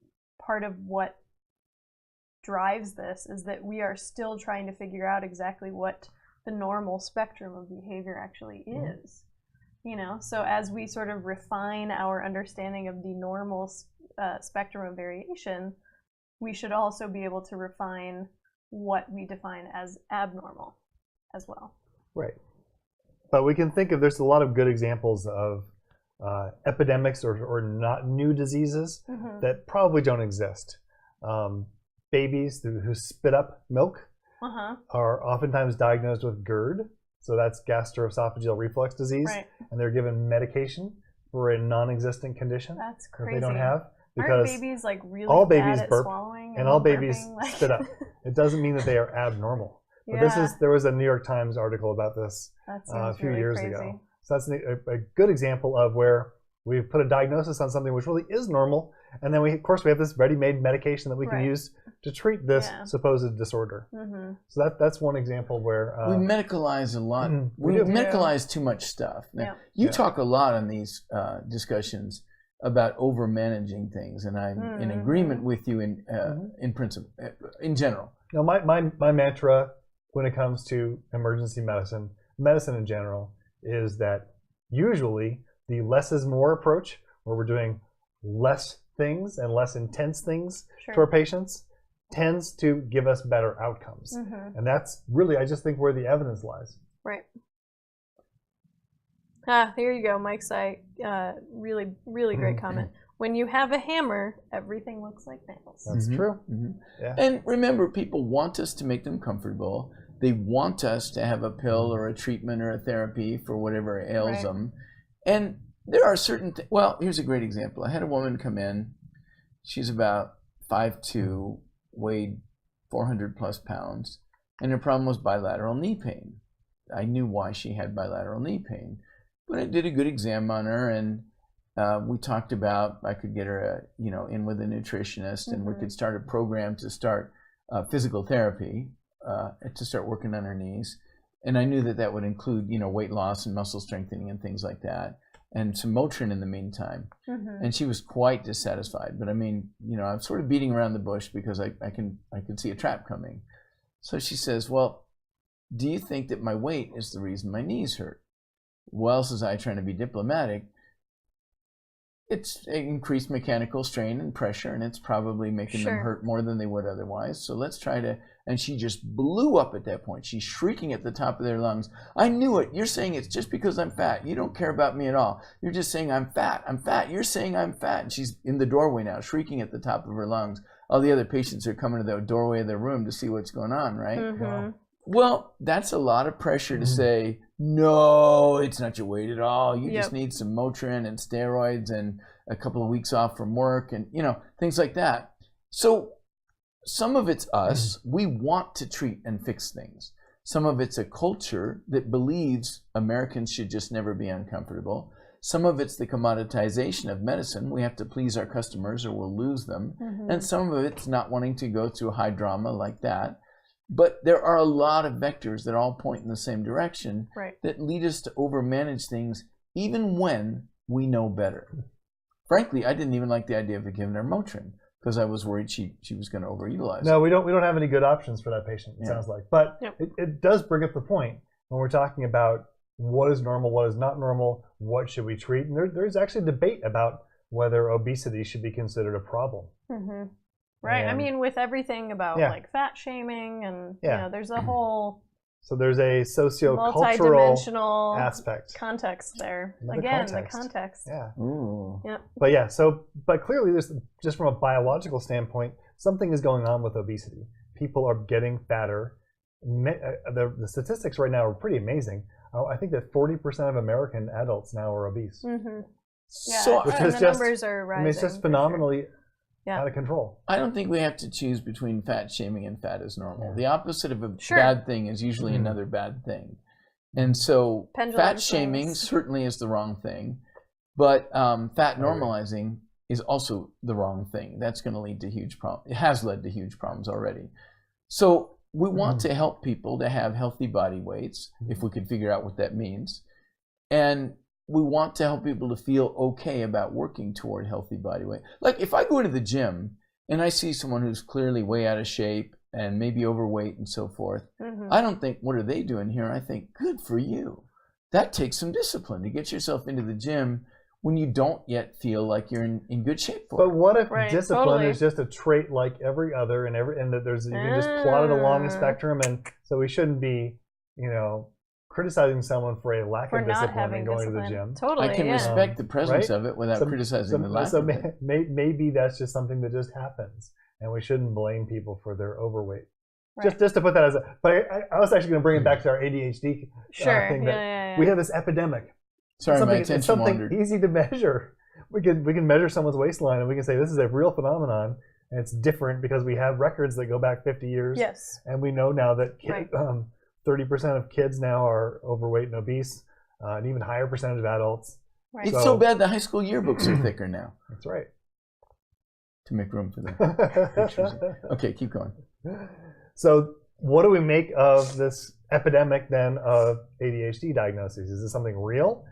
part of what drives this is that we are still trying to figure out exactly what the normal spectrum of behavior actually is. You know, so as we sort of refine our understanding of the normal spectrum of variation, we should also be able to refine what we define as abnormal as well. Right. But we can think of, there's a lot of good examples of epidemics or not new diseases that probably don't exist. Babies who spit up milk are oftentimes diagnosed with GERD. So that's gastroesophageal reflux disease, and they're given medication for a non-existent condition that they don't have. Because aren't babies like really all bad babies at burp, swallowing and all babies burping, spit up. It doesn't mean that they are abnormal. But there was a New York Times article about this a few really years crazy. ago. So that's a good example of where we've put a diagnosis on something which really is normal, and then of course we have this ready-made medication that we can use to treat this supposed disorder. So that's one example where we medicalize a lot. We medicalize too much stuff. Now, you talk a lot on these discussions about over managing things, and I'm in agreement with you in principle, in general. Now, my mantra when it comes to emergency medicine in general, is that usually the less is more approach, where we're doing less things and less intense things to our patients, tends to give us better outcomes. And that's really, I just think, where the evidence lies. Right. There you go, Mike's really, really great comment. When you have a hammer, everything looks like nails. That's true. Yeah. And remember, people want us to make them comfortable. They want us to have a pill or a treatment or a therapy for whatever ails them. And there are certain well, here's a great example. I had a woman come in. She's about 5'2", weighed 400 plus pounds, and her problem was bilateral knee pain. I knew why she had bilateral knee pain, but I did a good exam on her, and we talked about I could get her in with a nutritionist, and we could start a program to start physical therapy to start working on her knees. And I knew that would include weight loss and muscle strengthening and things like that, and some Motrin in the meantime. And she was quite dissatisfied. But I mean, I'm sort of beating around the bush because I could see a trap coming. So she says, well, do you think that my weight is the reason my knees hurt? Well, says I, trying to be diplomatic, it's increased mechanical strain and pressure, and it's probably making them hurt more than they would otherwise. So let's try to, and she just blew up at that point. She's shrieking at the top of their lungs. I knew it. You're saying it's just because I'm fat. You don't care about me at all. You're just saying I'm fat. I'm fat. You're saying I'm fat. And she's in the doorway now, shrieking at the top of her lungs. All the other patients are coming to the doorway of their room to see what's going on, right? Wow. Well, that's a lot of pressure to say, no, it's not your weight at all. You just need some Motrin and steroids and a couple of weeks off from work and, things like that. So some of it's us. We want to treat and fix things. Some of it's a culture that believes Americans should just never be uncomfortable. Some of it's the commoditization of medicine. We have to please our customers or we'll lose them. And some of it's not wanting to go through high drama like that. But there are a lot of vectors that all point in the same direction that lead us to overmanage things even when we know better. Frankly, I didn't even like the idea of giving her Motrin because I was worried she was going to overutilize it. No, we don't have any good options for that patient, it sounds like. But it does bring up the point when we're talking about what is normal, what is not normal, what should we treat. And there's actually debate about whether obesity should be considered a problem. Right. I mean, with everything about like fat shaming and there's a whole there's a socio-cultural multi-dimensional aspect, context there. The context. But clearly, there's just from a biological standpoint, something is going on with obesity. People are getting fatter. The statistics right now are pretty amazing. I think that 40% of American adults now are obese. So the numbers are rising. I mean, it's just phenomenally out of control. I don't think we have to choose between fat shaming and fat is normal. The opposite of a bad thing is usually another bad thing. And so Pendulum fat shaming swings. certainly is the wrong thing, but fat normalizing is also the wrong thing. That's going to lead to huge problems. It has led to huge problems already. So we want to help people to have healthy body weights, if we could figure out what that means. And we want to help people to feel okay about working toward healthy body weight. Like if I go to the gym and I see someone who's clearly way out of shape and maybe overweight and so forth, I don't think, what are they doing here? I think, good for you. That takes some discipline to get yourself into the gym when you don't yet feel like you're in good shape for it. But what if Right, discipline totally. is just a trait like every other, and that there's you can just plot it along the spectrum, and so we shouldn't be, criticizing someone for a lack For of not discipline having and going discipline. to the gym. Totally. I can yeah. respect the presence right? of it without criticizing the lack So of it. maybe that's just something that just happens, and we shouldn't blame people for their overweight. Right. Just to put that as a, but I was actually going to bring it back to our ADHD Sure. thing. Yeah. We have this epidemic. Sorry, my It's attention something wandered. easy to measure. We can measure someone's waistline and we can say this is a real phenomenon, and it's different because we have records that go back 50 years. Yes. And we know now that Right. 30% of kids now are overweight and obese, an even higher percentage of adults. Right. It's so bad the high school yearbooks are thicker now That's right. to make room for the pictures. Okay, keep going. So what do we make of this epidemic then of ADHD diagnoses? Is this something real?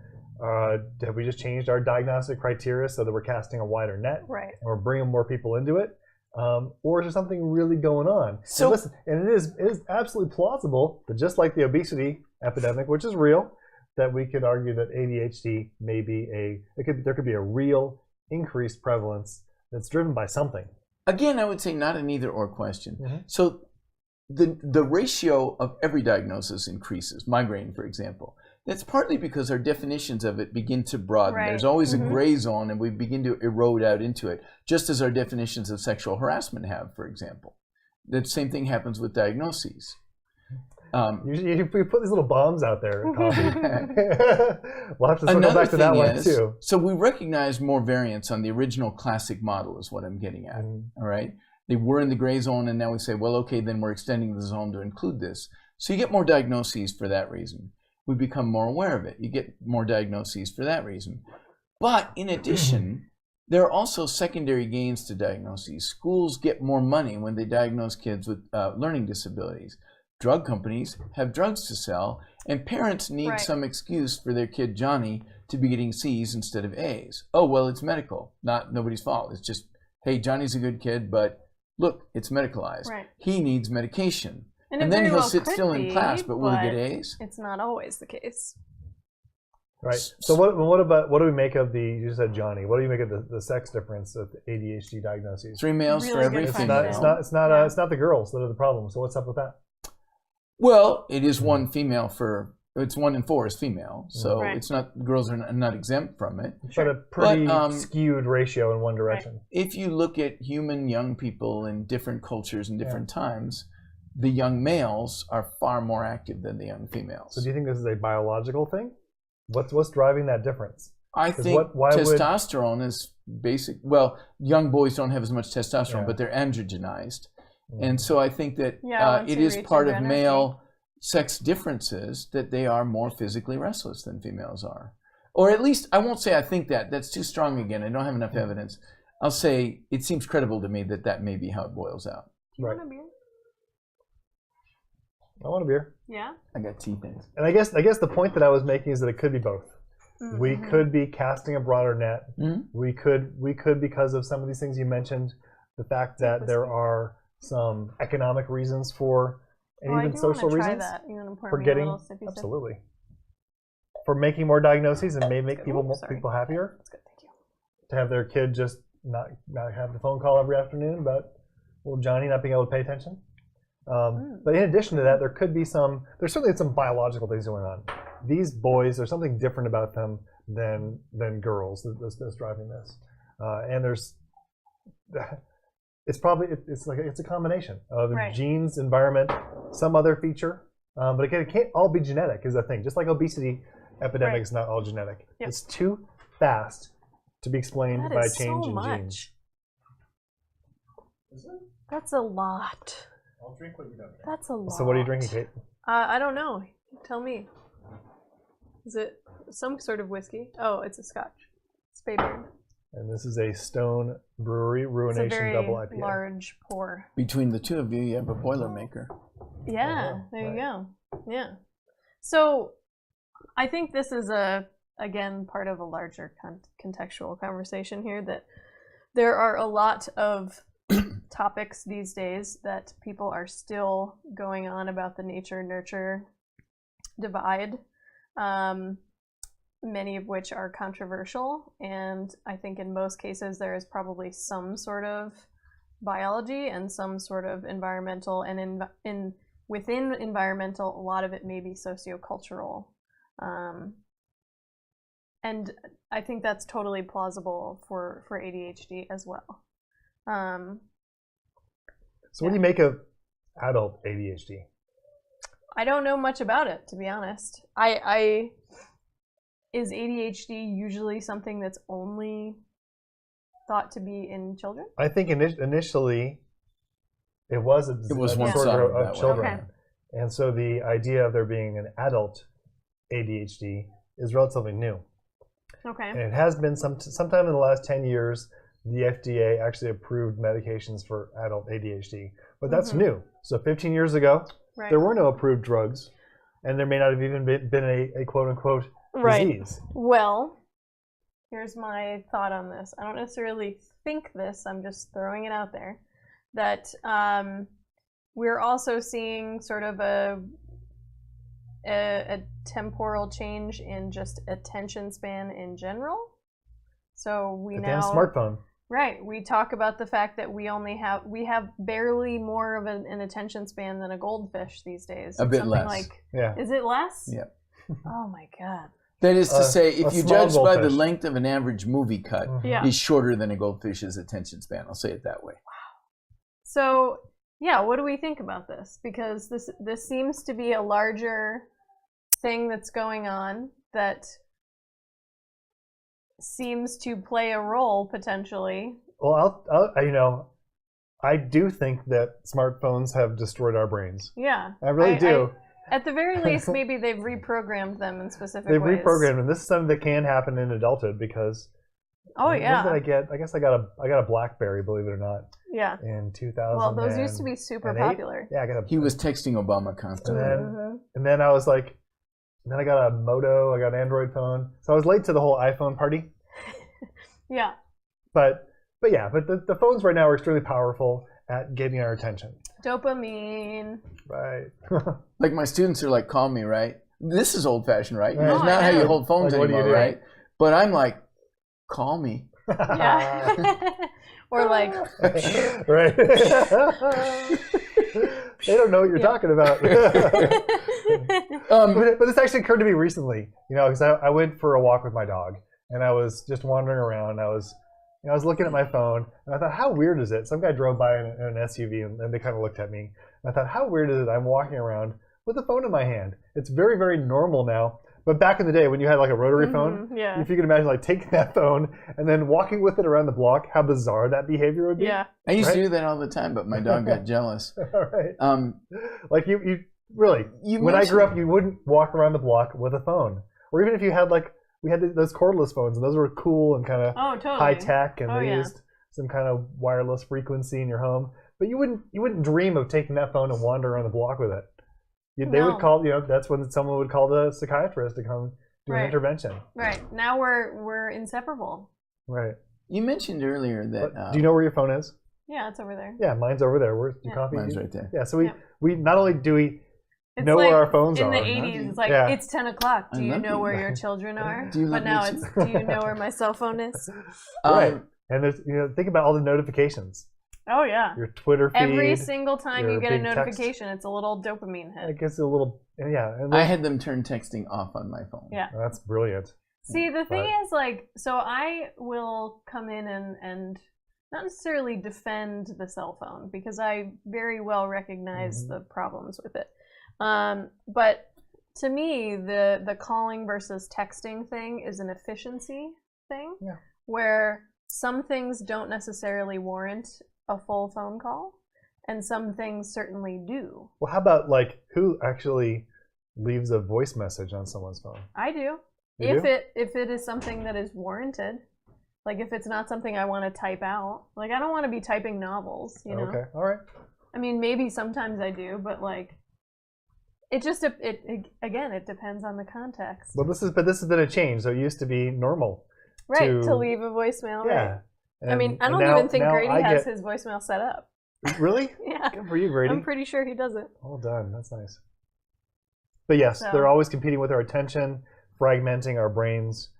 Have we just changed our diagnostic criteria so that we're casting a wider net Right. and we're bringing more people into it? Or is there something really going on? So- And listen, and it is absolutely plausible that just like the obesity epidemic, which is real, that we could argue that ADHD may be there could be a real increased prevalence that's driven by something. Again, I would say not an either or question. Mhm. So the ratio of every diagnosis increases. Migraine, for example. That's partly because our definitions of it begin to broaden. Right. There's always a gray zone, and we begin to erode out into it, just as our definitions of sexual harassment have, for example. The same thing happens with diagnoses. We put these little bombs out there, Coffee. We'll have to circle Another back to that thing one is, too. so we recognize more variance on the original classic model is what I'm getting at, all right? They were in the gray zone, and now we say, well, okay, then we're extending the zone to include this. So you get more diagnoses for that reason. We become more aware of it. You get more diagnoses for that reason. But in addition, there are also secondary gains to diagnoses. Schools get more money when they diagnose kids with learning disabilities. Drug companies have drugs to sell, and parents need Right. some excuse for their kid Johnny to be getting C's instead of A's. Oh, well, it's medical. Not nobody's fault. It's just, hey, Johnny's a good kid, but look, it's medicalized. Right. He needs medication. And And it then very he'll well sit could still in be, class, but will he get but A's? It's not always the case. Right. So what do we make of you said Johnny? What do you make of the sex difference of the ADHD diagnoses? 3 males for Really every good It's female. question. it's not the girls that are the problem. So what's up with that? Well, it is one female it's 1 in 4 is female, so Right. it's not, girls are not exempt from it. But a pretty But, skewed ratio in one direction. If you look at human young people in different cultures and different times, the young males are far more active than the young females. So do you think this is a biological thing? What's driving that difference? I think why would- testosterone is basic. Well, young boys don't have as much testosterone, Yeah. but they're androgenized. And so I think that once it you is reach part of androgenicity. male sex differences that they are more physically restless than females are. Or at least, I won't say I think that. That's too strong again. I don't have enough evidence. I'll say it seems credible to me that may be how it boils out. Do you Right. want a beer? I want a beer. Yeah. I got tea things. And I guess the point that I was making is that it could be both. Mm-hmm. We could be casting a broader net. Mhm. We could because of some of these things you mentioned, the fact that there are some economic reasons for, and I even do social wanna try reasons that. You want to pour for me a getting little sippy sip? absolutely for making more diagnoses and may make good. people Ooh, sorry. people happier That's good. Thank you. to have their kid just not have the phone call every afternoon about little Johnny not being able to pay attention. But in addition to that, there's certainly some biological things going on. These boys, there's something different about them than girls that's driving this. And it's a combination of Right. genes, environment, some other feature. But again, it can't all be genetic is the thing. Just like obesity epidemic Right. is not all genetic. Yep. It's too fast to be explained That by a is change so in much. genes. That's a lot. I'll drink what you don't. That's a lot. So what are you drinking, Kate? I don't know. Tell me. Is it some sort of whiskey? Oh, it's a Scotch. Speyburn. And this is a Stone Brewery It's a Ruination very Double IPA. large pour. Between the two of you, you have a Boilermaker. Yeah, there you right. go. Yeah. So I think this is again part of a larger contextual conversation here, that there are a lot of topics these days that people are still going on about the nature-nurture divide, many of which are controversial, and I think in most cases there is probably some sort of biology and some sort of environmental, and within environmental, a lot of it may be sociocultural. And I think that's totally plausible for ADHD as well. So what do you make of adult ADHD? I don't know much about it, to be honest. Is ADHD usually something that's only thought to be in children? I think initially it was a once disorder thought of that of way. children. Okay. And so the idea of there being an adult ADHD is relatively new. Okay. And it has been sometime in the last 10 years, the FDA actually approved medications for adult ADHD. But that's new. So 15 years ago, Right. there were no approved drugs, and there may not have even been a quote-unquote disease. Well, here's my thought on this. I don't necessarily think this, I'm just throwing it out there, that we're also seeing sort of a temporal change in just attention span in general. So we The now damn smartphone. Right. We talk about the fact that we have barely more of an attention span than a goldfish these days. A bit Something less. Like, Yeah. is it less? Yeah. Oh my god. That is to say, a if you small judge by the goldfish. length of an average movie cut, Yeah. he's shorter than a goldfish's attention span. I'll say it that way. So yeah, what do we think about this? Because this seems to be a larger thing that's going on that seems to play a role potentially. Well, I do think that smartphones have destroyed our brains. Yeah. I really do. At the very least, maybe they've reprogrammed them in specific They've ways. reprogrammed them. This is something that can happen in adulthood because. Oh When yeah. did I get? I guess I got a BlackBerry, believe it or not, Yeah. in 2000. Well, those used to be super popular. Yeah, I got a. He was texting Obama constantly. And then I was like, and then I got a Moto. I got an Android phone. So I was late to the whole iPhone party. Yeah. But the phones right now are extremely powerful at getting our attention. Dopamine. Right. Like my students are like, call me, right? This is old fashioned, right? Right. It's Oh, not I how you know. hold phones Like, what do you anymore, do? right? But I'm like, call me. Yeah. Or like, Right. They don't know what you're talking about. But this actually occurred to me recently, because I went for a walk with my dog, and I was just wandering around. I was looking at my phone, and I thought, how weird is it? Some guy drove by in an SUV, and they kind of looked at me. And I thought, how weird is it? I'm walking around with a phone in my hand. It's very, very normal now. But back in the day, when you had like a rotary phone, yeah. if you could imagine like taking that phone and then walking with it around the block, how bizarre that behavior would be. Yeah. I used to Right? do that all the time, but my dog got jealous. All right. Like you really, You when I grew mentioned- up, you wouldn't walk around the block with a phone. Or even if you had we had those cordless phones, and those were cool and kind of Oh, totally. high tech, and Oh, they yeah. used some kind of wireless frequency in your home. But you wouldn't dream of taking that phone and wander around the block with it. They No. would call, that's when someone would call the psychiatrist to come do an Right. intervention. Right. Now we're inseparable. Right. You mentioned earlier that. Do you know where your phone is? Yeah, it's over there. Yeah, mine's over there. Where's your Yeah. coffee? Mine's right there. Yeah, so Yeah. we not only do we It's know like where our phones in are. the 80s, it's like, Yeah. it's 10 o'clock. Do I you love know you. where your children are? Do you But love now me it's, too? do you know where my cell phone is? Right. And there's, think about all the notifications. Oh, yeah. Your Twitter feed. Every single time your you get a big text. notification, it's a little dopamine I hit. guess a little, yeah. And I had them turn texting off on my phone. Yeah. that's brilliant. See, the thing But- is, like, so I will come in and not necessarily defend the cell phone because I very well recognize the problems with it. But to me, the calling versus texting thing is an efficiency thing, Yeah. where some things don't necessarily warrant a full phone call, and some things certainly do. Well, how about who actually leaves a voice message on someone's phone? I do. You do? If it is something that is warranted. Like if it's not something I want to type out. Like I don't want to be typing novels, you know. Okay, all right. I mean, maybe sometimes I do, but like it just again, it depends on the context. Well, this has been a change. So it used to be normal. Right, to leave a voicemail. Yeah. Right. I mean, I don't even think Grady has his voicemail set up. Really? Yeah. Good for you, Grady. I'm pretty sure he does it. Well done. That's nice. But yes, they're always competing with our attention, fragmenting our brains,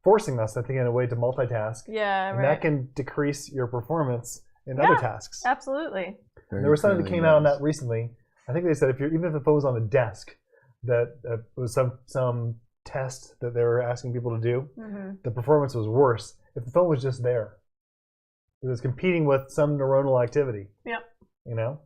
forcing us, I think, in a way to multitask. Yeah, and that can decrease your performance in other tasks. Absolutely. There was something that came out on that recently. I think they said even if the phone was on the desk, that was some test that they were asking people to do, the performance was worse if the phone was just there. It was competing with some neuronal activity. Yep. You know?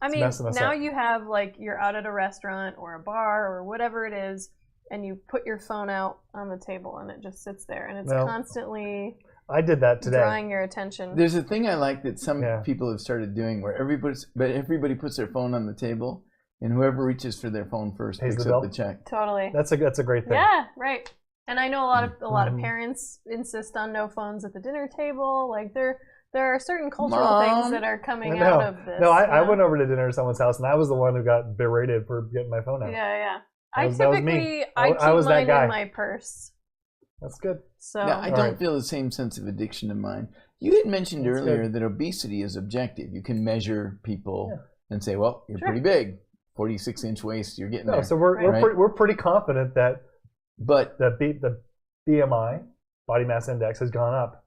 I mean, now you have like you're out at a restaurant or a bar or whatever it is, and you put your phone out on the table and it just sits there and it's constantly I did that today. Drawing your attention. There's a thing I like that some people have started doing where everybody puts their phone on the table and whoever reaches for their phone first picks up the check. Totally. That's a great thing. Yeah, right. And I know a lot of parents insist on no phones at the dinner table. Like there are certain cultural things that are coming out of this. No, I went over to dinner at someone's house and I was the one who got berated for getting my phone out. Yeah. I keep mine in my purse. That's good. So I don't feel the same sense of addiction in mine. You had mentioned earlier that obesity is objective. You can measure people and say, well, you're pretty big, 46-inch waist, you're getting there. So we're pretty confident that the BMI, body mass index, has gone up.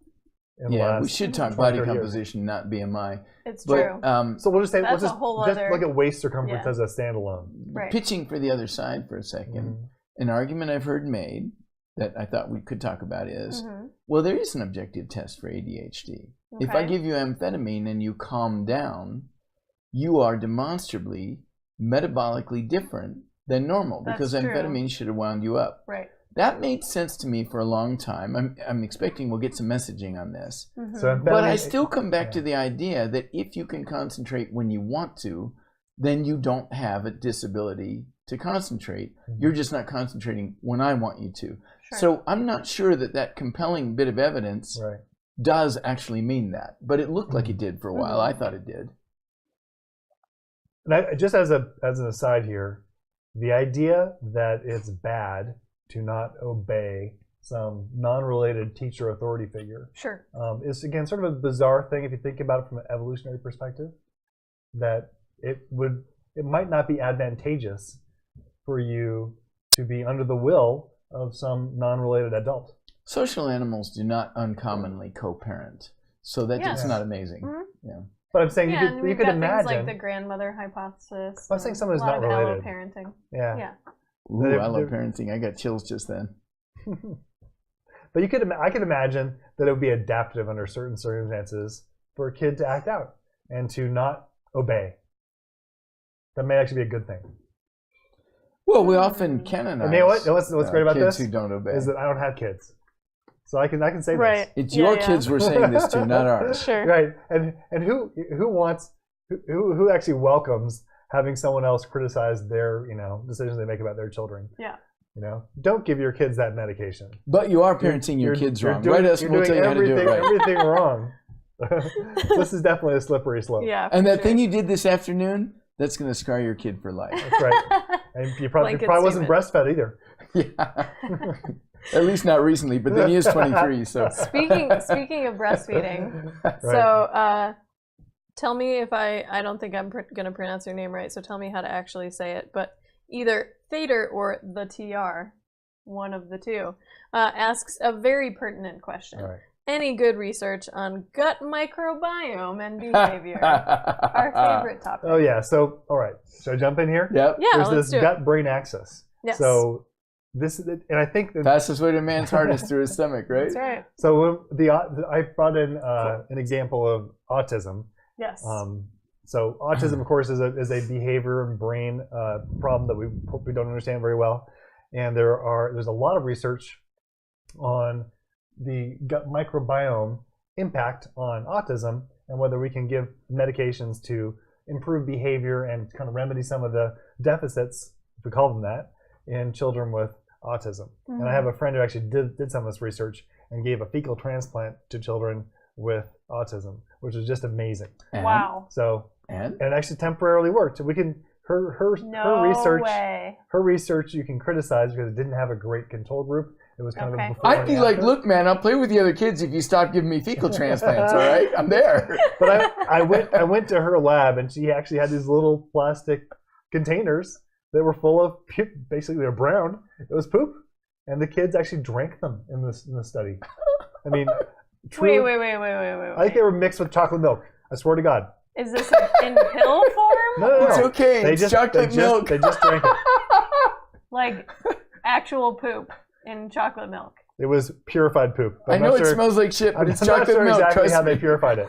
We should talk body composition, not BMI. It's true. So we'll just say just look at waist circumference as a standalone. Right. Pitching for the other side for a second, an argument I've heard made that I thought we could talk about is, well, there is an objective test for ADHD. Okay. If I give you amphetamine and you calm down, you are demonstrably metabolically different than normal because amphetamine should have wound you up. Right. That made sense to me for a long time. I'm expecting we'll get some messaging on this. But I still come back to the idea that if you can concentrate when you want to, then you don't have a disability to concentrate. You're just not concentrating when I want you to. Sure. So I'm not sure that compelling bit of evidence does actually mean that. But it looked like it did for a while. I thought it did. And just as an aside here, the idea that it's bad to not obey some non-related teacher authority figure is, again, sort of a bizarre thing if you think about it from an evolutionary perspective, that it might not be advantageous for you to be under the will of some non-related adult. Social animals do not uncommonly co-parent, so that's not amazing. But I'm saying you could imagine, things like the grandmother hypothesis. I'm saying someone who's not related. Parenting. Yeah. Ooh, I love parenting. I got chills just then. But I could imagine that it would be adaptive under certain circumstances for a kid to act out and to not obey. That may actually be a good thing. Well, we often canonize. And you know what's great about kids this who don't obey is that I don't have kids, so I can say this. It's your kids we're saying this to, not ours. Sure. Right. And who actually welcomes having someone else criticize their decisions they make about their children? Yeah. Don't give your kids that medication. But you are parenting your kids wrong. Write us, we'll tell you how to do it right. Everything wrong. This is definitely a slippery slope. Yeah. And that thing you did this afternoon, that's going to scar your kid for life. That's right. And you probably wasn't breastfed either. Yeah. At least not recently, but then he is 23. So speaking of breastfeeding, so tell me if I don't think I'm going to pronounce your name right. So tell me how to actually say it. But either Thader or the TR, one of the two, asks a very pertinent question. All right. Any good research on gut microbiome and behavior? Our favorite topic. Oh yeah. So all right. Should I jump in here? Yep. Yeah. There's this gut-brain axis. Yes. So this, and I think the fastest way to a man's heart is through his stomach, right? That's right. So I brought in an example of autism. Yes. So autism, of course, is a behavior and brain problem that we don't understand very well, and there's a lot of research on the gut microbiome impact on autism and whether we can give medications to improve behavior and kind of remedy some of the deficits, if we call them that, in children with autism. Mm-hmm. And I have a friend who actually did some of this research and gave a fecal transplant to children with autism, which was just amazing. Wow. So and it actually temporarily worked. We can her research you can criticize because it didn't have a great control group. It was kind of a before I'd be and like, after. look, man, I'll play with the other kids if you stop giving me fecal transplants. All right, I'm there. But I went to her lab, and she actually had these little plastic containers that were full of puke. Basically, they're brown. It was poop, and the kids actually drank them in the study. I mean, Wait. I think they were mixed with chocolate milk. I swear to God. Is this in pill form? No. It's okay. They It's just chocolate milk. They just drank it. Like actual poop in chocolate milk. It was purified poop. I know it smells like shit, but I'm it's not chocolate sure milk. exactly Trust how me. they purified it.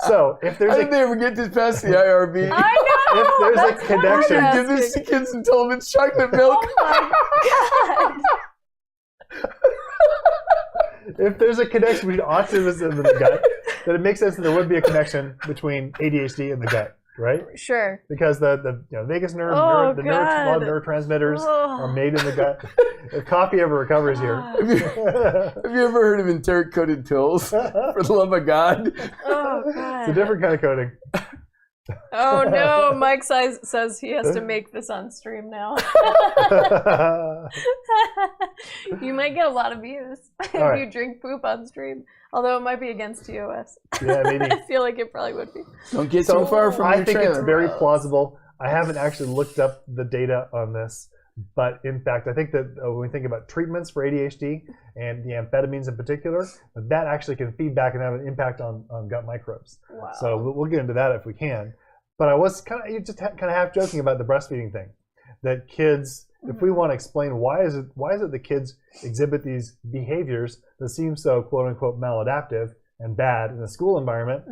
So if there's How did they ever get this past the IRB? I know. If there's a That's connection- what I'm Give this to asking. kids and tell them it's chocolate milk. Oh my god. if there's a connection between autism and the gut, then it makes sense that there would be a connection between ADHD and the gut, right? Sure. Because the vagus nerve, a Oh, lot of God. neurotransmitters Oh. are made in the gut. If coffee ever recovers here. Have you ever heard of enteric-coated pills? For the love of God. Oh god. It's a different kind of coating. Oh no, Mike says he has to make this on stream now. You might get a lot of views if All right. you drink poop on stream. Although it might be against TOS. Yeah, maybe. I feel like it probably would be. Don't get too far from I your think trailer. it's very plausible. I haven't actually looked up the data on this, but in fact, I think that when we think about treatments for ADHD and the amphetamines in particular, that actually can feed back and have an impact on gut microbes. Wow. So we'll get into that if we can. But I was kind of half joking about the breastfeeding thing, that kids. If we want to explain why is it the kids exhibit these behaviors that seem so quote unquote maladaptive and bad in the school environment,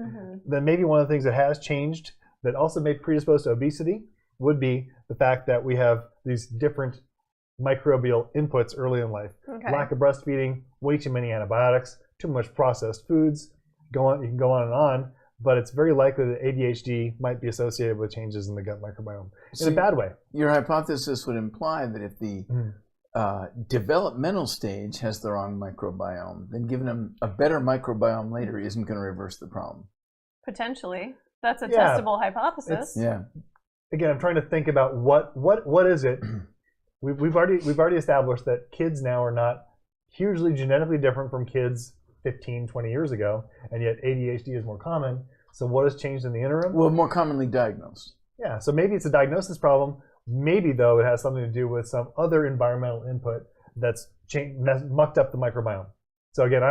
then maybe one of the things that has changed that also may predispose to obesity would be the fact that we have these different microbial inputs early in life. Okay. Lack of breastfeeding, way too many antibiotics, too much processed foods. You can go on and on. But it's very likely that ADHD might be associated with changes in the gut microbiome in a bad way. Your hypothesis would imply that if the developmental stage has the wrong microbiome, then giving them a better microbiome later isn't going to reverse the problem. Potentially. That's a Yeah. testable hypothesis. Yeah. Again, I'm trying to think about what is it. We've already established that kids now are not hugely genetically different from kids 15, 20 years ago, and yet ADHD is more common. So what has changed in the interim? Well, more commonly diagnosed. Yeah, so maybe it's a diagnosis problem. Maybe, though, it has something to do with some other environmental input that's mucked up the microbiome. So again, I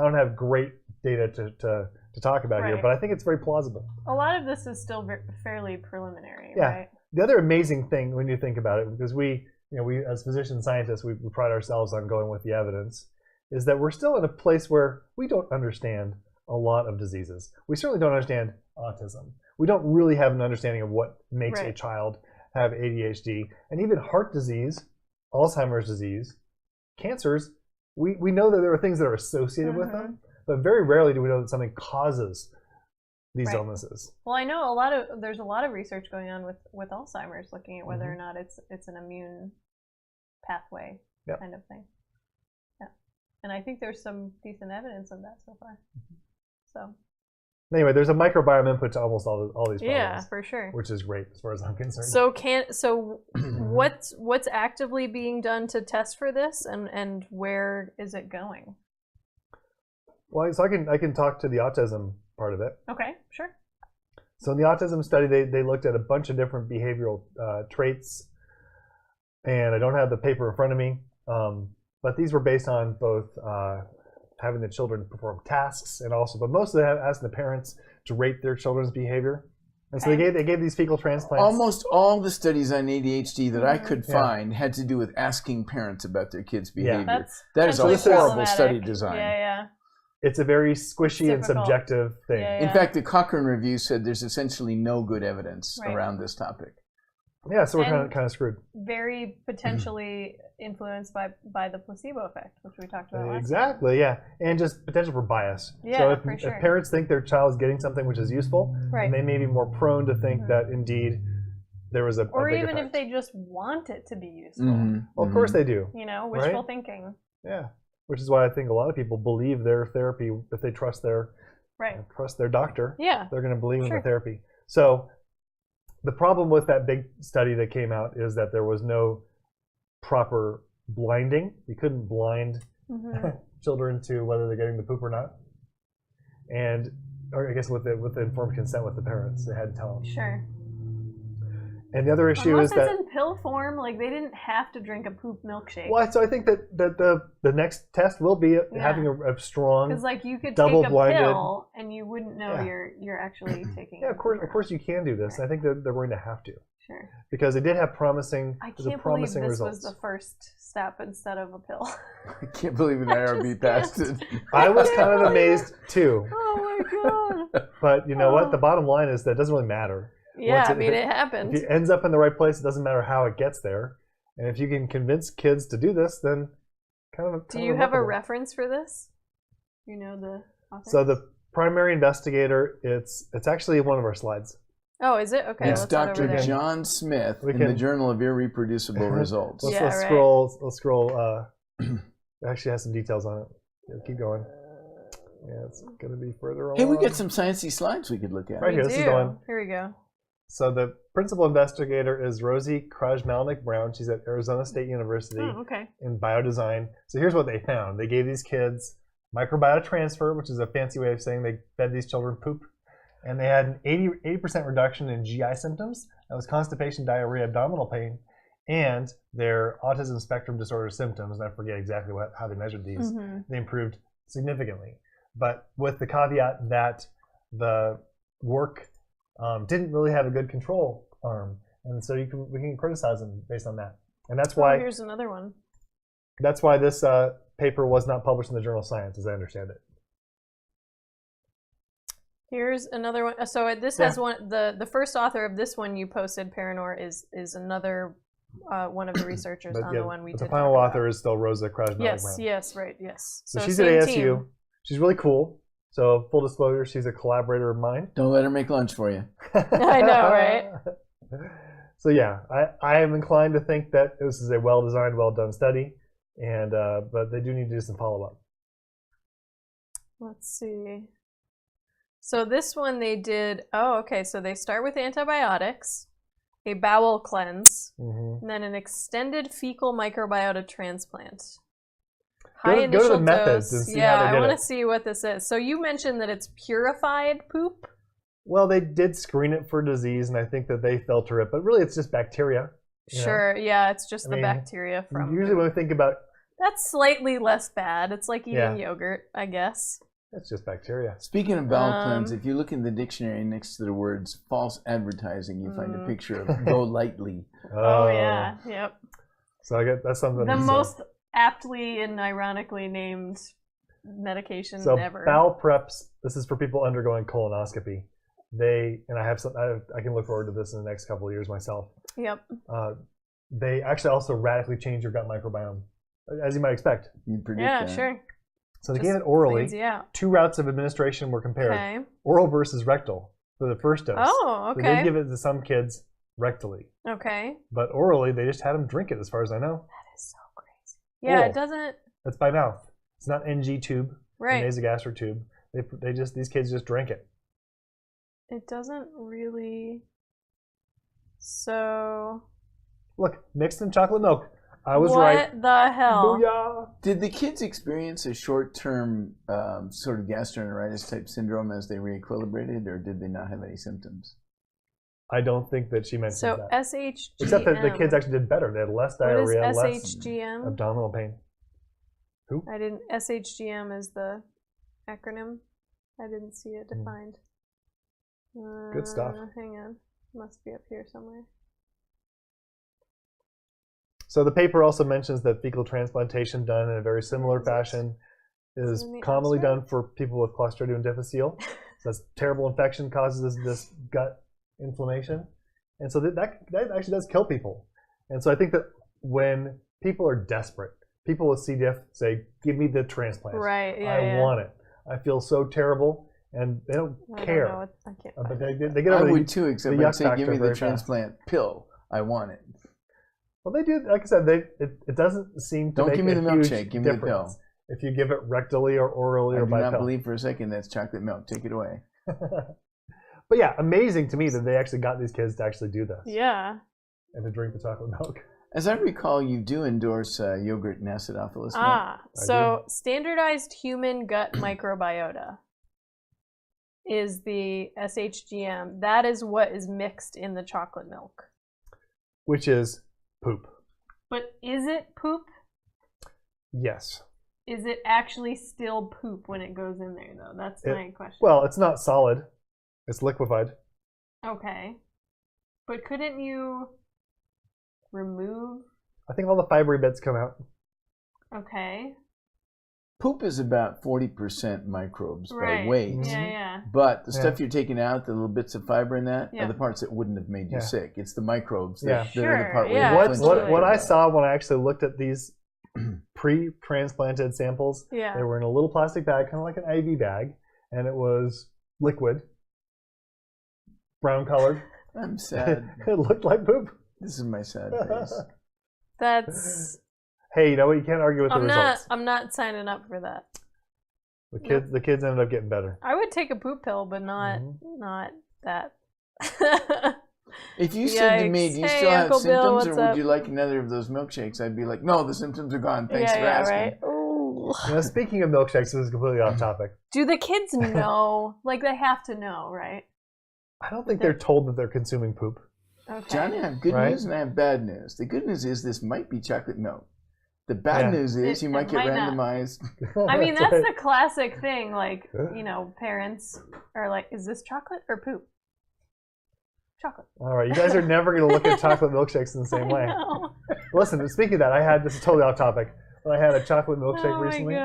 don't have great data to talk about here, Right. but I think it's very plausible. A lot of this is still fairly preliminary, Yeah. right? The other amazing thing when you think about it, because we as physician scientists, we pride ourselves on going with the evidence, is that we're still in a place where we don't understand a lot of diseases. We certainly don't understand autism. We don't really have an understanding of what makes a Right. child have ADHD. And even heart disease, Alzheimer's disease, cancers, we know that there are things that are associated with them, but very rarely do we know that something causes these Right. illnesses. Well, I know there's a lot of research going on with Alzheimer's, looking at whether or not it's an immune pathway Yep. kind of thing. Yeah, and I think there's some decent evidence of that so far. So Anyway, there's a microbiome input to almost all these problems, yeah, for sure. which is great as far as I'm concerned. So what's actively being done to test for this, and where is it going? Well, so I can talk to the autism part of it. Okay, sure. So in the autism study, they looked at a bunch of different behavioral traits, and I don't have the paper in front of me, but these were based on both having the children perform tasks and also, but mostly asking the parents to rate their children's behavior. And so they gave these fecal transplants. Almost all the studies on ADHD that I could find had to do with asking parents about their kids' behavior. That is a potentially horrible study problematic. design. Yeah. It's a very squishy and Difficult. subjective thing. Yeah. In fact, the Cochrane review said there's essentially no good evidence Right. around this topic. Yeah, so we're And kind of screwed. very potentially influenced by the placebo effect, which we talked about last Exactly, yeah. And just potential for bias. Yeah, so if, for sure. if parents think their child is getting something which is useful, Right. then they may be more prone to think that indeed there was a Or big even effect. if they just want it to be useful. Well, of course they do. You know, wishful Right? thinking. Yeah. Which is why I think a lot of people believe their therapy if they trust their doctor. Yeah. They're going to believe in the therapy. So the problem with that big study that came out is that there was no proper blinding. You couldn't blind children to whether they're getting the poop or not. And, or I guess with the informed consent with the parents, they had to tell them. Sure. And the other issue Unless is that it's in pill form, like they didn't have to drink a poop milkshake. well, so I think that the next test will be having a strong Because like you could take double-blinded a pill and you wouldn't know you're actually taking. Yeah, of course you can do this. I think that they're going to have to. Sure. Because they did have promising I can't believe this results. was the first step instead of a pill. I can't believe an IRB passed it. I was kind of amazed too. Oh my god. But you know what? The bottom line is that it doesn't really matter. Yeah, it happened. If it ends up in the right place, it doesn't matter how it gets there. And if you can convince kids to do this, then Do you have a reference for this? You know the author? So the primary investigator, it's actually one of our slides. Oh, is it? Okay. It's let's Dr. John Smith in the Journal of Irreproducible Results. Let's scroll. It actually has some details on it. Yeah, keep going. Yeah, it's going to be further on. Hey, we got some sciencey slides we could look at. Right here, this is the one. Here we go. So the principal investigator is Rosie Krajmalnik-Brown. She's at Arizona State University in biodesign. So here's what they found. They gave these kids microbiota transfer, which is a fancy way of saying they fed these children poop. And they had an 80% reduction in GI symptoms. That was constipation, diarrhea, abdominal pain, and their autism spectrum disorder symptoms. And I forget exactly how they measured these. They improved significantly. But with the caveat that the work didn't really have a good control arm, and so we can criticize them based on that. And that's why here's another one. That's why this paper was not published in the Journal of Science, as I understand it. Here's another one. So this has one. The first author of this one you posted, Paranor, is another one of the researchers on the one we did. The final author is still Rosa Krajmalnik-Brown. Yes, right, yes. So she's at ASU. Team. She's really cool. So full disclosure, she's a collaborator of mine. Don't let her make lunch for you. I know, right? So yeah, I am inclined to think that this is a well-designed, well-done study, and but they do need to do some follow-up. Let's see. So this one they did. Oh, okay. So they start with antibiotics, a bowel cleanse, and then an extended fecal microbiota transplant. Go to the methods and see how they did I want to see what this is. So you mentioned that it's purified poop? Well, they did screen it for disease, and I think that they filter it, but really it's just bacteria. Sure, yeah, it's just the bacteria from usually when we think about... That's slightly less bad. It's like eating yogurt, I guess. It's just bacteria. Speaking of bowel cleanse, if you look in the dictionary next to the words false advertising, you find a picture of go lightly. Oh, yeah, yep. So I guess that's something... The most aptly and ironically named medication ever. So bowel preps, this is for people undergoing colonoscopy. I can look forward to this in the next couple of years myself. Yep. They actually also radically change your gut microbiome, as you might expect. You'd predict that. Sure. So they gave it orally. 2 routes of administration were compared. Okay. Oral versus rectal for the first dose. Oh, okay. So they give it to some kids rectally. Okay. But orally, they just had them drink it, as far as I know. That is so crazy. Yeah, Oral. It doesn't... That's by mouth. It's not NG tube, right? Nasogastric tube. These kids just drink it. It doesn't really. So. Look, mixed in chocolate milk. I was right. What the hell? Booyah. Did the kids experience a short-term sort of gastroenteritis type syndrome as they re-equilibrated, or did they not have any symptoms? I don't think that she mentioned that. So SHGM. Except that the kids actually did better. They had less diarrhea, what is less SHGM? abdominal pain. Who? SHGM is the acronym. I didn't see it defined. Good stuff. Hang on. Must be up here somewhere. So the paper also mentions that fecal transplantation done in a very similar fashion is commonly done for people with Clostridium difficile. So that's terrible infection, causes this gut inflammation. And so that actually does kill people. And so I think that when people are desperate, people with C. diff say, give me the transplant. Right, yeah, I want it. I feel so terrible. And they don't care. I can't But find they get over I would too, except I'd say, give me the transplant pill. I want it. Well, they do. Like I said, it doesn't seem to Don't make give me the a huge milkshake. Give me the pill. difference if you give it rectally or orally I or do by not pill. believe for a second that's chocolate milk. Take it away. But yeah, amazing to me that they actually got these kids to actually do this. Yeah. And to drink the chocolate milk. As I recall, you do endorse yogurt and acidophilus milk. So standardized human gut microbiota is the SHGM. That is what is mixed in the chocolate milk. Which is poop. But is it poop? Yes. Is it actually still poop when it goes in there, though? That's my question. Well, it's not solid. It's liquefied. Okay. But couldn't you remove? I think all the fibery bits come out. Okay. Poop is about 40% microbes by weight. Yeah. But the stuff you're taking out, the little bits of fiber in that, Yeah. are the parts that wouldn't have made you sick. It's the microbes that, Yeah. that are the part Sure, where yeah, you absolutely. What I saw when I actually looked at these pre-transplanted samples, Yeah. they were in a little plastic bag, kind of like an IV bag, and it was liquid, brown colored. I'm sad. It looked like poop. This is my sad face. That's. Hey, you know what? You can't argue with the results. I'm not signing up for that. The kids ended up getting better. I would take a poop pill, but not that. If you said to me, do you still have Uncle Bill, symptoms, or what's would you like another of those milkshakes? I'd be like, no, the symptoms are gone. Thanks for asking. Right. Ooh. You know, speaking of milkshakes, this is completely off topic. Do the kids know? Like, they have to know, right? I don't think they're told that they're consuming poop. Okay. John, I have good news and I have bad news. The good news is this might be chocolate milk. The bad news is you might get randomized. I mean, that's the classic thing. Like, you know, parents are like, is this chocolate or poop? Chocolate. All right, you guys are never going to look at chocolate milkshakes in the same way. Listen, speaking of that, this is totally off topic, but I had a chocolate milkshake recently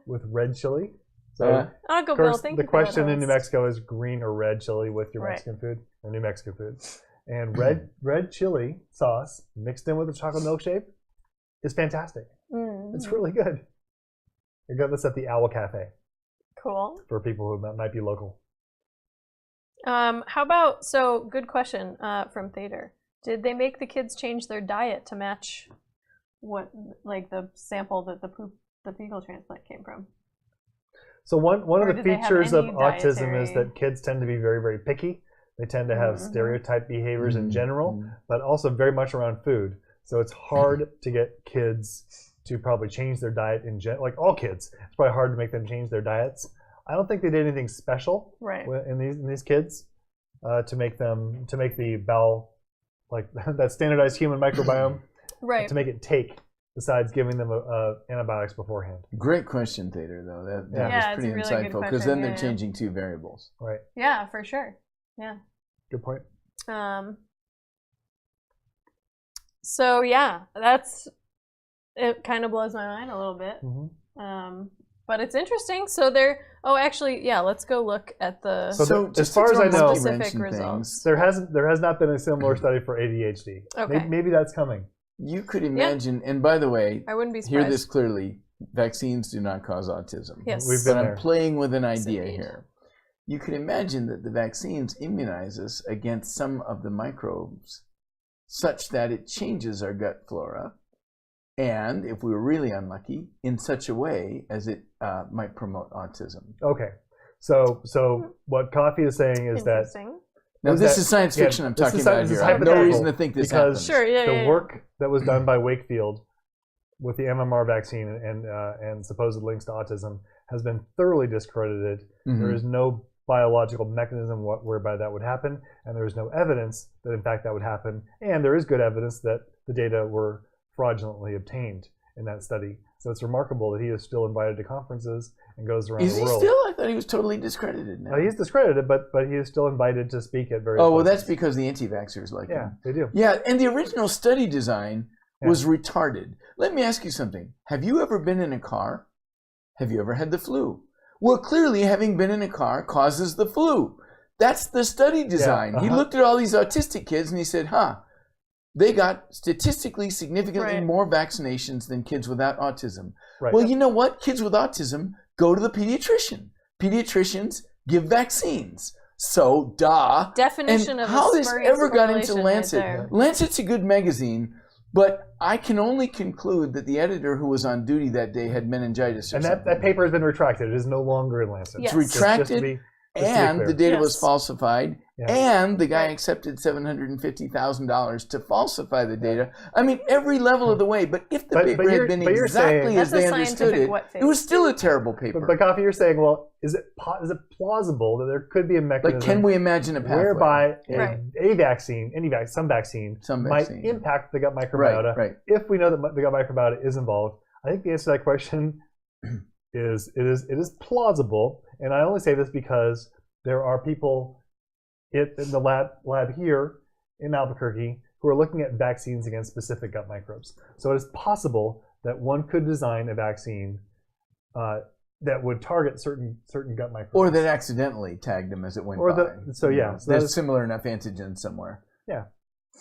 with red chili. So, Uncle of course, Bill, the question in New Mexico is green or red chili with your Mexican food, or New Mexican food. And red chili sauce mixed in with a chocolate milkshake is fantastic. It's really good. I got this at the Owl Cafe. Cool. For people who might be local. How about, so good question from Thader. Did they make the kids change their diet to match what, like the sample that the fecal transplant came from? So one of the features of autism is that kids tend to be very, very picky. They tend to have stereotype behaviors in general, but also very much around food. So it's hard to get kids to probably change their diet in general. Like all kids, it's probably hard to make them change their diets. I don't think they did anything special in these kids to make the bowel, like that standardized human microbiome, to make it take, besides giving them antibiotics beforehand. Great question, Thader, though. That was pretty insightful, because then they're changing two variables. Right. Yeah, for sure. Yeah. Good point. So yeah, it kind of blows my mind a little bit. But it's interesting. So let's go look at the as far as I know, specific results. There has not been a similar study for ADHD. Okay. Maybe that's coming. You could imagine, and by the way, I wouldn't be hear surprised. this clearly, vaccines do not cause autism. Yes. We've been But there. I'm playing with an idea here. You could imagine that the vaccines immunize us against some of the microbes such that it changes our gut flora, and if we were really unlucky, in such a way as it might promote autism. Okay. So what Coffee is saying is that now this is science fiction I'm talking about here. I have no reason to think this happens. The work that was done by Wakefield with the MMR vaccine and supposed links to autism has been thoroughly discredited. There is no biological mechanism whereby that would happen, and there is no evidence that in fact that would happen, and there is good evidence that the data were fraudulently obtained in that study. So it's remarkable that he is still invited to conferences and goes around the world. Is he still? I thought he was totally discredited now. No, he's discredited, but he is still invited to speak at various places. That's because the anti-vaxxers like him. Yeah, they do. Yeah, and the original study design was retarded. Let me ask you something. Have you ever been in a car? Have you ever had the flu? Well, clearly having been in a car causes the flu. That's the study design. He looked at all these autistic kids and he said, they got statistically significantly more vaccinations than kids without autism. Right. Well, you know what? Kids with autism go to the pediatrician. Pediatricians give vaccines. So, Definition and of how a this spurious ever got into correlation Lancet? right there. Lancet's a good magazine, but I can only conclude that the editor who was on duty that day had meningitis or And something. that paper has been retracted. It is no longer in Lancet. Yes. It's retracted, Just to be and clear. the data was Yes. falsified, and the guy accepted $750,000 to falsify the data. I mean, every level of the way. But if the paper had been exactly as they understood it, it was still a terrible paper. But Coffee, you're saying, well, is it plausible that there could be a mechanism Like, can we imagine a pathway? whereby Right. a vaccine, some vaccine, might impact the gut microbiota if we know that the gut microbiota is involved? I think the answer to that question is it is plausible, and I only say this because there are people in the lab here in Albuquerque who are looking at vaccines against specific gut microbes. So it is possible that one could design a vaccine that would target certain gut microbes, or that accidentally tagged them as it went by. So there's similar enough antigens somewhere. Yeah.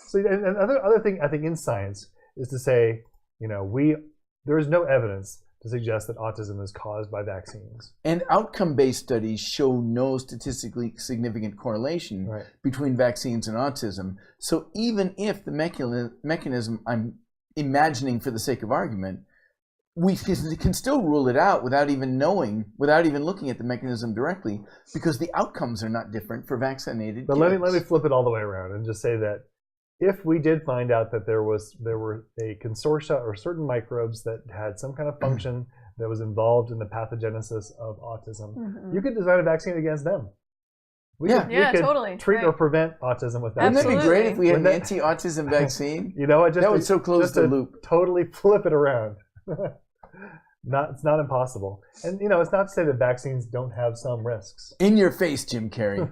So and other thing I think in science is to say, there is no evidence to suggest that autism is caused by vaccines. And outcome-based studies show no statistically significant correlation between vaccines and autism. So even if the mechanism I'm imagining for the sake of argument, we can still rule it out without even looking at the mechanism directly, because the outcomes are not different for vaccinated But kids. let me flip it all the way around and just say that if we did find out that there were a consortia or certain microbes that had some kind of function that was involved in the pathogenesis of autism, you could design a vaccine against them. We could totally treat or prevent autism with Wouldn't vaccines. that be great if we had an anti-autism vaccine? You know what? That would so close the loop. Totally flip it around. It's not impossible. And it's not to say that vaccines don't have some risks. In your face, Jim Carrey.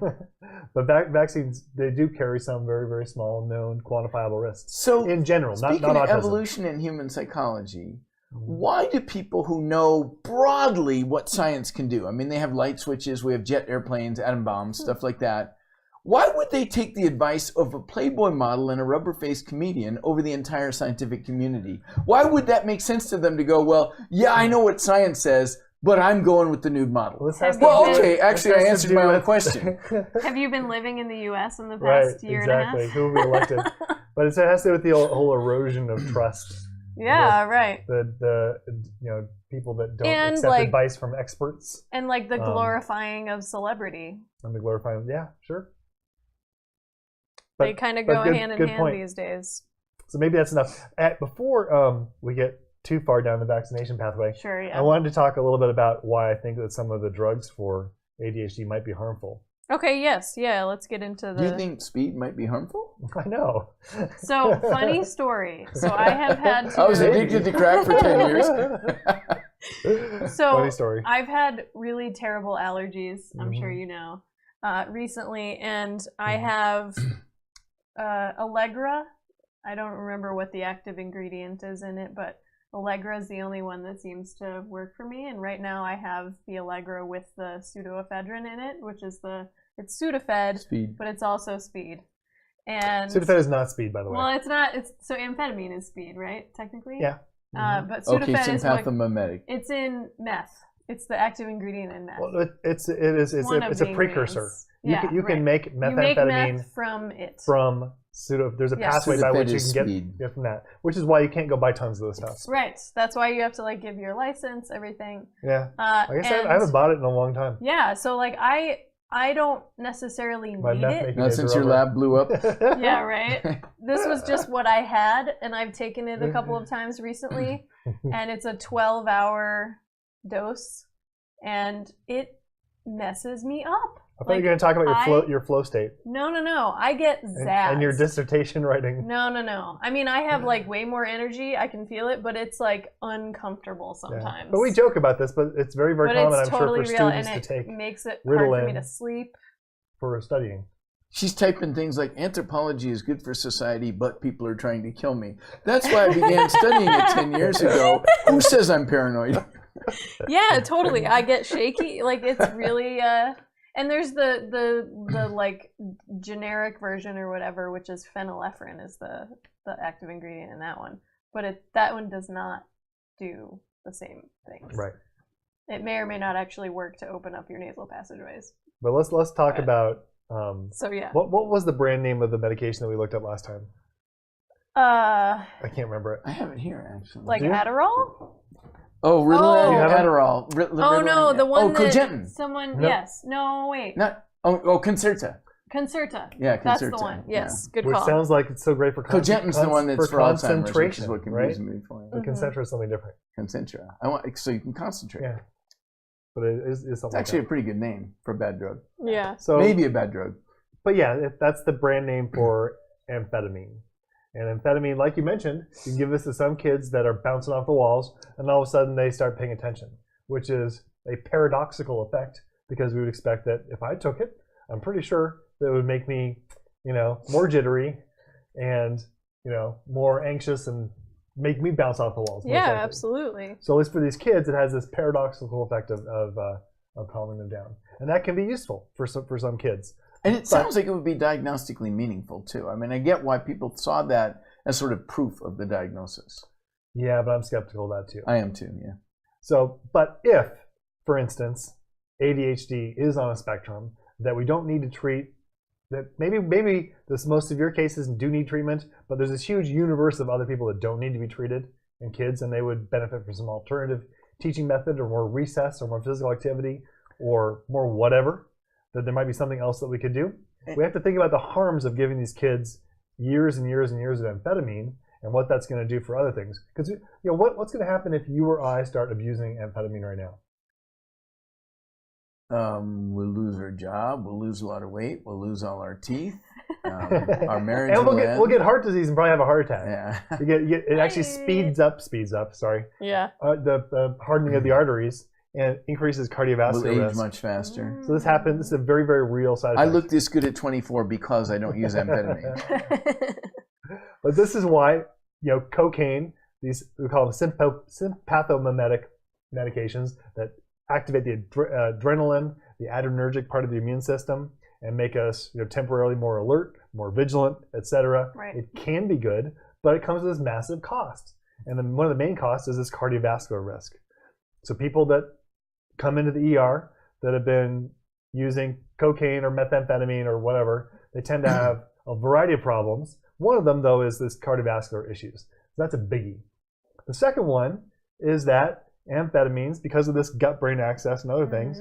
But vaccines, they do carry some very, very small, known, quantifiable risks. So, in general, not speaking of autism. evolution and human psychology, why do people who know broadly what science can do? I mean, they have light switches, we have jet airplanes, atom bombs, stuff like that. Why would they take the advice of a Playboy model and a rubber-faced comedian over the entire scientific community? Why would that make sense to them to go, well, yeah, I know what science says, but I'm going with the nude model? Actually, I answered my own question. Have you been living in the U.S. in the past year and a half? Exactly. Who will be elected? But it has to do with the whole erosion of trust. Yeah, right. The people that don't accept advice from experts. And the glorifying of celebrity. And the glorifying, yeah, sure. They kind of go hand in hand these days. So maybe that's enough. Before we get too far down the vaccination pathway, sure, yeah. I wanted to talk a little bit about why I think that some of the drugs for ADHD might be harmful. Okay, yes, yeah, let's get into the... Do you think speed might be harmful? I know. So, funny story. So I have had to... I was addicted to crack for 10 years. So, funny story. I've had really terrible allergies, I'm sure you know, recently, and I have Allegra. I don't remember what the active ingredient is in it, but Allegra is the only one that seems to work for me, and right now I have the Allegra with the pseudoephedrine in it, which is it's Sudafed, speed. But it's also speed. And Sudafed is not speed, by the way. Well, it's not. So amphetamine is speed, right? Technically. Yeah. But Sudafed is sympathomimetic. It's in meth. It's the active ingredient in meth. Well, it's a precursor. You can make methamphetamine you make meth from it. From pseudo. There's a pathway by which you can get from that, which is why you can't go buy tons of this stuff. Right. That's why you have to give your license, everything. Yeah. I guess I haven't bought it in a long time. Yeah. So I don't necessarily need it. Not since your lab blew up. Yeah, right. This was just what I had, and I've taken it a couple of times recently, and it's a 12-hour dose, and it messes me up. I thought you were going to talk about your flow state. No. I get zapped. And your dissertation writing. No. I mean, I have way more energy. I can feel it, but it's uncomfortable sometimes. Yeah. But we joke about this, but it's very, very common, I'm totally sure, for real, students and to take it makes it Ritalin hard for me to sleep. For studying. She's typing things like, anthropology is good for society, but people are trying to kill me. That's why I began studying it 10 years ago. Who says I'm paranoid? Yeah, totally. I get shaky. It's really... And there's the like generic version or whatever, which is phenylephrine is the active ingredient in that one. But that one does not do the same things. Right. It may or may not actually work to open up your nasal passageways. But let's talk about. So yeah. What was the brand name of the medication that we looked up last time? I can't remember it. I have it here actually. Like Do you? Adderall? Oh, Ritalin, Oh. You have it? Adderall. Oh no, the one that Cogentin. someone. Nope. Yes. No, wait. Not. Concerta. Concerta. Yeah, Concerta. That's the one. Yes. Good Which call. sounds like it's so great for Cogentin's the one that's for Alzheimer's, which concentration, is what right? confused me before. But Concentra is something different. Concentra. So you can concentrate. Yeah. But it is It's something. actually a like pretty good name for a bad drug. Yeah. that. So Maybe a bad drug. But yeah, that's the brand name for amphetamine. And amphetamine, like you mentioned, you can give this to some kids that are bouncing off the walls, and all of a sudden they start paying attention, which is a paradoxical effect because we would expect that if I took it, I'm pretty sure that it would make me, more jittery and, more anxious and make me bounce off the walls. most Yeah, likely. absolutely. So at least for these kids, it has this paradoxical effect of calming them down, and that can be useful for some kids. And it sounds like it would be diagnostically meaningful too. I mean, I get why people saw that as sort of proof of the diagnosis. Yeah, but I'm skeptical of that too. I am too, yeah. So, but if, for instance, ADHD is on a spectrum that we don't need to treat, that maybe the most severe cases do need treatment, but there's this huge universe of other people that don't need to be treated in kids, and they would benefit from some alternative teaching method or more recess or more physical activity or more whatever, that there might be something else that we could do. We have to think about the harms of giving these kids years and years and years of amphetamine and what that's going to do for other things. Because what's going to happen if you or I start abusing amphetamine right now? We'll lose our job. We'll lose a lot of weight. We'll lose all our teeth. Our marriage and will end. we'll get heart disease and probably have a heart attack. Yeah. It actually speeds up. Sorry. Yeah. The hardening of the arteries and increases cardiovascular We'll age risk. much faster. So this happens. This is a very, very real side effect. I look this good at 24 because I don't use amphetamine. But this is why cocaine, these we call them sympathomimetic medications that activate the adrenaline, the adrenergic part of the immune system, and make us temporarily more alert, more vigilant, etc. Right. It can be good, but it comes with this massive cost. And then one of the main costs is this cardiovascular risk. So people that come into the ER that have been using cocaine or methamphetamine or whatever, they tend to have a variety of problems. One of them, though, is this cardiovascular issues. So that's a biggie. The second one is that amphetamines, because of this gut-brain axis and other things,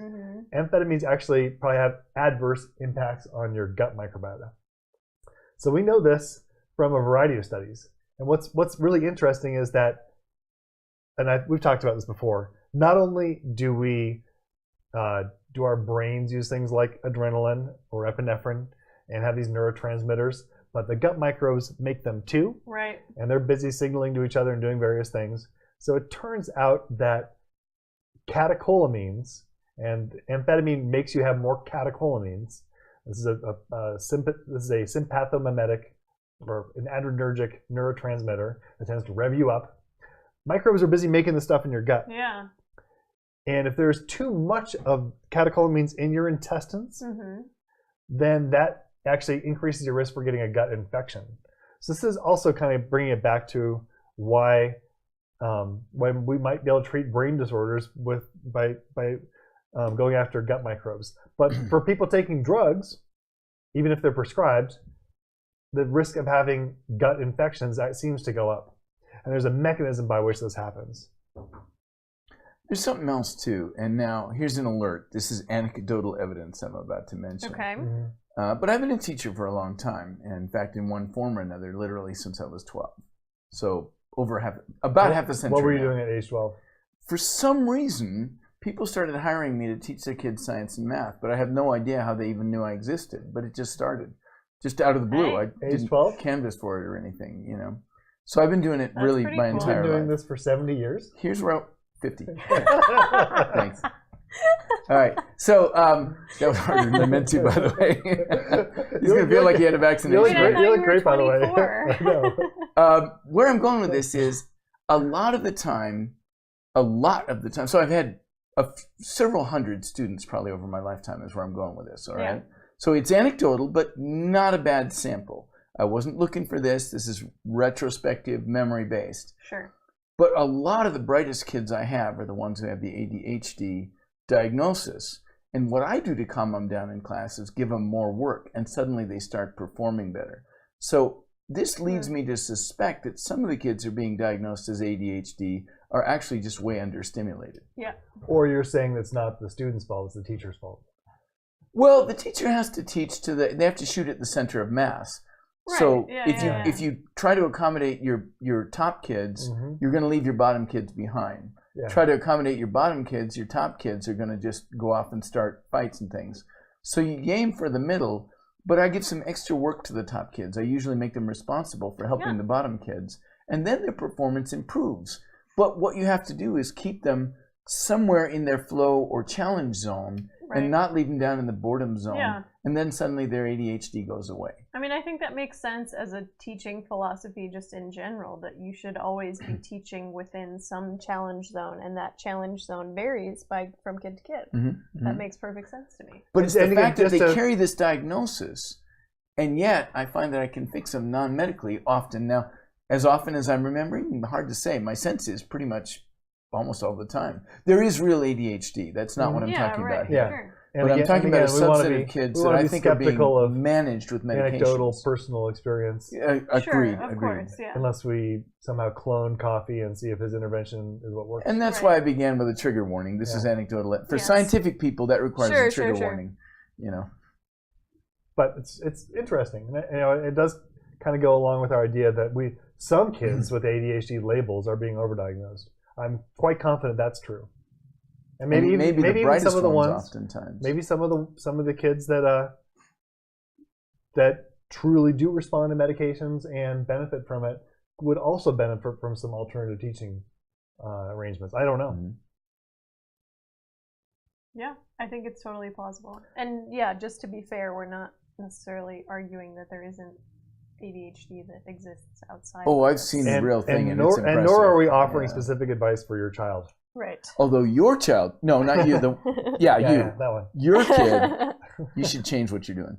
amphetamines actually probably have adverse impacts on your gut microbiota. So we know this from a variety of studies. And what's really interesting is that, and we've talked about this before, not only do our brains use things like adrenaline or epinephrine and have these neurotransmitters, but the gut microbes make them too. Right. And they're busy signaling to each other and doing various things. So it turns out that catecholamines, and amphetamine makes you have more catecholamines. This is a sympathomimetic or an adrenergic neurotransmitter that tends to rev you up. Microbes are busy making the stuff in your gut. Yeah. And if there's too much of catecholamines in your intestines, then that actually increases your risk for getting a gut infection. So this is also kind of bringing it back to why when we might be able to treat brain disorders by going after gut microbes. But for people taking drugs, even if they're prescribed, the risk of having gut infections that seems to go up. And there's a mechanism by which this happens. There's something else too, and now here's an alert. This is anecdotal evidence I'm about to mention. Okay. But I've been a teacher for a long time, and in fact, in one form or another, literally since I was 12. So about half a century. What were you now. doing at age 12? For some reason, people started hiring me to teach their kids science and math, but I have no idea how they even knew I existed. But it just started, just out of the blue. I Age didn't 12? canvas for it or anything, So I've been doing it really pretty my cool. You've entire been doing life. this for 70 years? Here's where 50. Thanks. All right. So that was harder than I meant to, by the way. He's going to feel like he had a vaccination. You look great, by the way. 24. I know. Where I'm going with this is a lot of the time, so I've had several hundred students probably over my lifetime is where I'm going with this, all right? Yeah. So it's anecdotal, but not a bad sample. I wasn't looking for this. This is retrospective, memory-based. Sure. But a lot of the brightest kids I have are the ones who have the ADHD diagnosis. And what I do to calm them down in class is give them more work, and suddenly they start performing better. So this leads me to suspect that some of the kids who are being diagnosed as ADHD are actually just way understimulated. Yeah. Or you're saying it's not the student's fault, it's the teacher's fault. Well, the teacher has to teach they have to shoot at the center of mass. Right. So Yeah, if you try to accommodate your top kids, you're going to leave your bottom kids behind. Yeah. Try to accommodate your bottom kids, your top kids are going to just go off and start fights and things. So you aim for the middle, but I give some extra work to the top kids. I usually make them responsible for helping the bottom kids, and then their performance improves. But what you have to do is keep them somewhere in their flow or challenge zone, and not leave them down in the boredom zone. Yeah. And then suddenly their ADHD goes away. I mean, I think that makes sense as a teaching philosophy just in general, that you should always be teaching within some challenge zone, and that challenge zone varies from kid to kid. That makes perfect sense to me. But it's the fact that they carry this diagnosis, and yet I find that I can fix them non-medically often. Now, as often as I'm remembering, hard to say. My sense is pretty much almost all the time. There is real ADHD. That's not what I'm talking about here. Yeah. Sure. And but I'm talking about a subset of we kids that wanna I be think are being skeptical of managed with medications. anecdotal personal experience, Agreed. Of course, yeah. unless we somehow clone coffee and see if his intervention is what works. And that's why I began with a trigger warning. This is anecdotal. For scientific people, that requires a trigger warning. You know. But it's interesting. And it does kind of go along with our idea that some kids with ADHD labels are being overdiagnosed. I'm quite confident that's true. And maybe even some of the ones, oftentimes. maybe some of the kids that truly do respond to medications and benefit from it would also benefit from some alternative teaching arrangements. I don't know. Yeah, I think it's totally plausible. And yeah, just to be fair, we're not necessarily arguing that there isn't ADHD that exists outside. Oh, I've seen the real thing, and it's impressive. And nor are we offering specific advice for your child. Right. Although your child, no, not you. You, that one. Your kid, you should change what you're doing.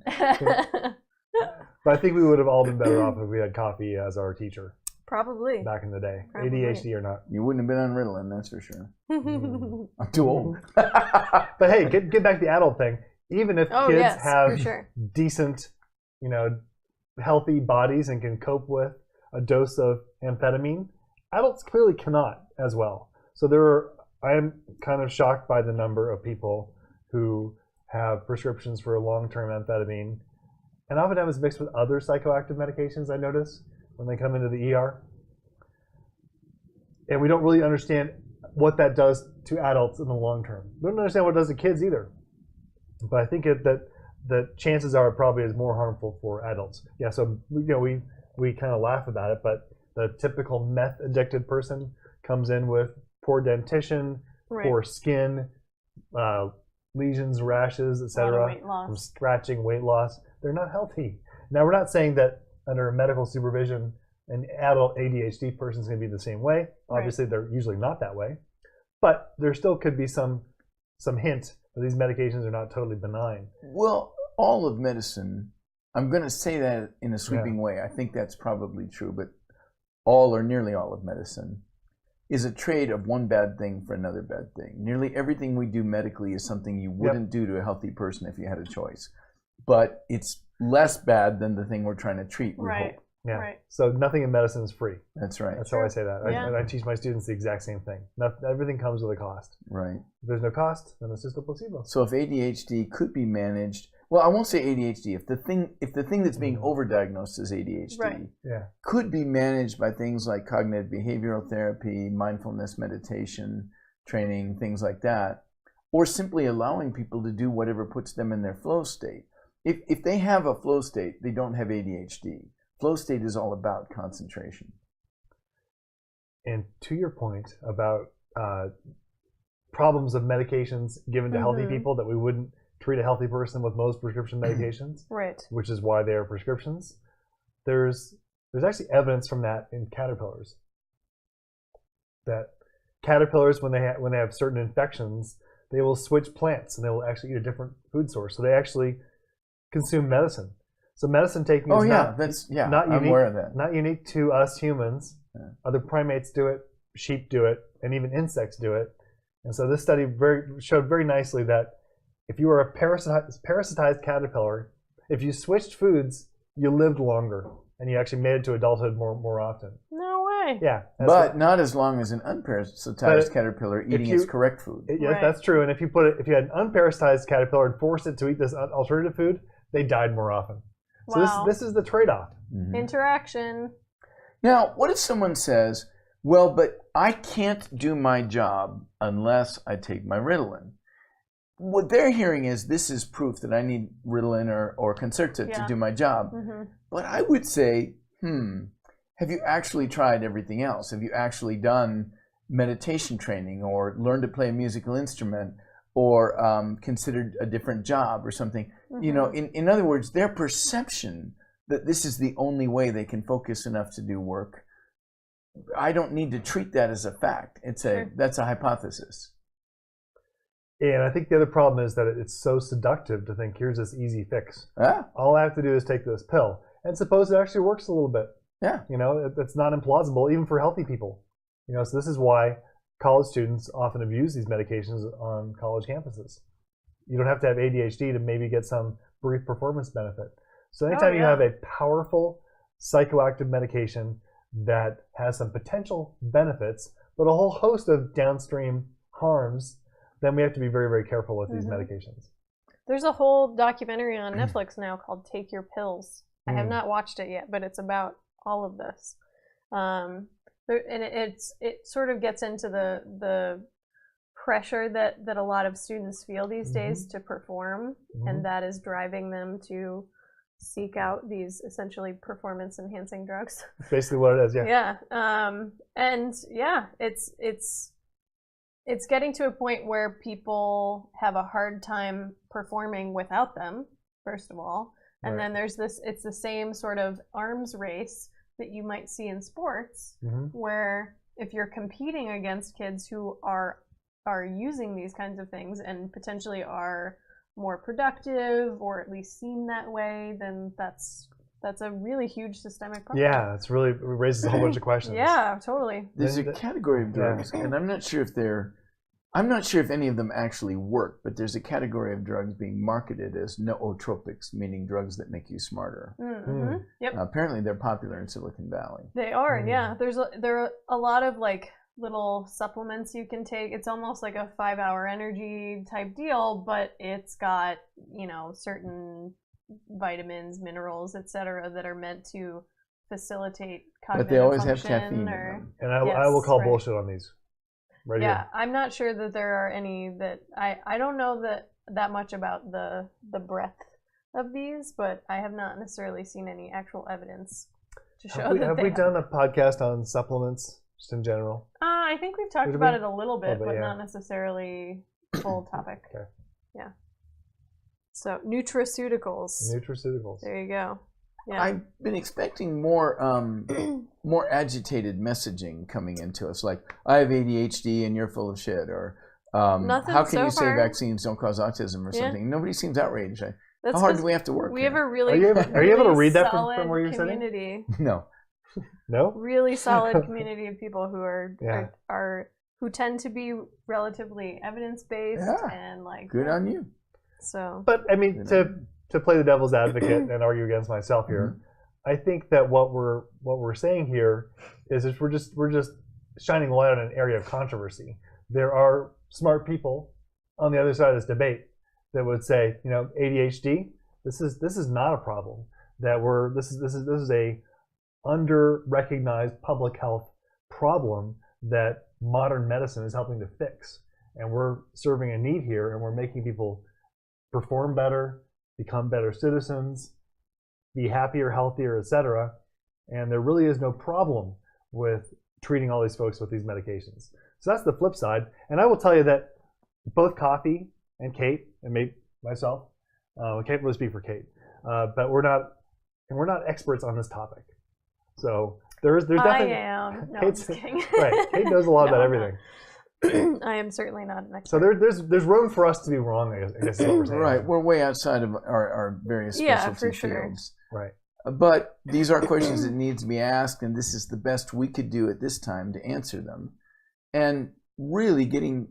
But I think we would have all been better off if we had coffee as our teacher. Probably. Back in the day, Probably. ADHD or not. You wouldn't have been on Ritalin, that's for sure. I'm too old. But hey, get back to the adult thing. Even if kids have decent, healthy bodies and can cope with a dose of amphetamine, adults clearly cannot as well. So I am kind of shocked by the number of people who have prescriptions for long-term amphetamine, and oftentimes it's mixed with other psychoactive medications, I notice, when they come into the ER. And we don't really understand what that does to adults in the long term. We don't understand what it does to kids either. But I think that the chances are it probably is more harmful for adults. Yeah, so we kind of laugh about it, but the typical meth-addicted person comes in with poor dentition, poor skin, lesions, rashes, etc., from scratching, weight loss. They're not healthy. Now, we're not saying that under medical supervision, an adult ADHD person is going to be the same way. Obviously, they're usually not that way. But there still could be some hint that these medications are not totally benign. Well, all of medicine, I'm going to say that in a sweeping way. I think that's probably true, but all or nearly all of medicine is a trade of one bad thing for another bad thing. Nearly everything we do medically is something you wouldn't do to a healthy person if you had a choice. But it's less bad than the thing we're trying to treat, we hope. Yeah. So nothing in medicine is free. That's right. That's how I say that. Yeah. I teach my students the exact same thing. Everything comes with a cost. Right. If there's no cost, then it's just a placebo. So if ADHD could be managed, well, I won't say ADHD. If the thing that's being overdiagnosed is ADHD, could be managed by things like cognitive behavioral therapy, mindfulness, meditation, training, things like that, or simply allowing people to do whatever puts them in their flow state. If they have a flow state, they don't have ADHD. Flow state is all about concentration. And to your point about problems of medications given to healthy people that we wouldn't treat a healthy person with most prescription medications, which is why they are prescriptions. There's actually evidence from that in caterpillars. That caterpillars, when they have certain infections, they will switch plants and they will actually eat a different food source. So they actually consume medicine. So medicine taking is not I'm aware of that. Not unique to us humans. Yeah. Other primates do it, sheep do it, and even insects do it. And so this study showed very nicely that if you were a parasitized caterpillar, if you switched foods, you lived longer and you actually made it to adulthood more often. No way. Yeah. But not as long as an unparasitized caterpillar eating its correct food. Yes, that's true. And if you had an unparasitized caterpillar and forced it to eat this alternative food, they died more often. So this is the trade-off. Mm-hmm. Interaction. Now, what if someone says, well, but I can't do my job unless I take my Ritalin? What they're hearing is this is proof that I need Ritalin or Concerta to do my job. Mm-hmm. But I would say, have you actually tried everything else? Have you actually done meditation training or learned to play a musical instrument or considered a different job or something? Mm-hmm. You know, in other words, their perception that this is the only way they can focus enough to do work, I don't need to treat that as a fact. That's a hypothesis. And I think the other problem is that it's so seductive to think, here's this easy fix. All I have to do is take this pill. And suppose it actually works a little bit. Yeah. You know, it's not implausible, even for healthy people. You know, so this is why college students often abuse these medications on college campuses. You don't have to have ADHD to maybe get some brief performance benefit. So anytime you have a powerful psychoactive medication that has some potential benefits, but a whole host of downstream harms, then we have to be very, very careful with these medications. There's a whole documentary on Netflix now called Take Your Pills. I have not watched it yet, but it's about all of this. And it sort of gets into the pressure that a lot of students feel these days to perform, and that is driving them to seek out these essentially performance-enhancing drugs. That's basically what it is, yeah. Yeah, and yeah, it's getting to a point where people have a hard time performing without them, first of all. And then there's it's the same sort of arms race that you might see in sports, where if you're competing against kids who are using these kinds of things and potentially are more productive or at least seen that way, then that's a really huge systemic problem. Yeah, it raises a whole bunch of questions. Yeah, totally. There's a category of drugs, and I'm not sure if any of them actually work, but there's a category of drugs being marketed as nootropics, meaning drugs that make you smarter. Yep. Apparently, they're popular in Silicon Valley. They are, yeah. There are a lot of like little supplements you can take. It's almost like a 5-hour energy type deal, but it's got, you know, certain vitamins, minerals, etc., that are meant to facilitate cognitive function. But they always have caffeine in them. And I will call bullshit on these. Right here. I'm not sure that there are any that I don't know that much about the breadth of these, but I have not necessarily seen any actual evidence to show have we done a podcast on supplements just in general? I think we've talked about it a little bit, but not necessarily full topic. Okay. Yeah. So nutraceuticals. There you go. Yeah. I've been expecting more agitated messaging coming into us, like I have ADHD and you're full of shit, or how can you say vaccines don't cause autism or something? Nobody seems outraged. How hard do we have to work? We have a really are you able to read that from where you're sitting? No. No? Really solid community of people who are who tend to be relatively evidence-based and like good on you. So, but I mean, to play the devil's advocate and argue against myself here, I think that what we're saying here is we're just shining light on an area of controversy. There are smart people on the other side of this debate that would say, you know, ADHD, this is not a problem. This is a under-recognized public health problem that modern medicine is helping to fix, and we're serving a need here, and we're making people perform better, become better citizens, be happier, healthier, etc. And there really is no problem with treating all these folks with these medications. So that's the flip side. And I will tell you that both Coffee and Kate and myself, we can't really speak for Kate, but we're not experts on this topic. So there's definitely. I am. No, Kate's, I'm just kidding. Right, Kate knows a lot about everything. I am certainly not an expert. So there's room for us to be wrong, I guess is what we're saying. Right, we're way outside of our various specialty for sure. fields. Right. But these are questions that need to be asked, and this is the best we could do at this time to answer them. And really getting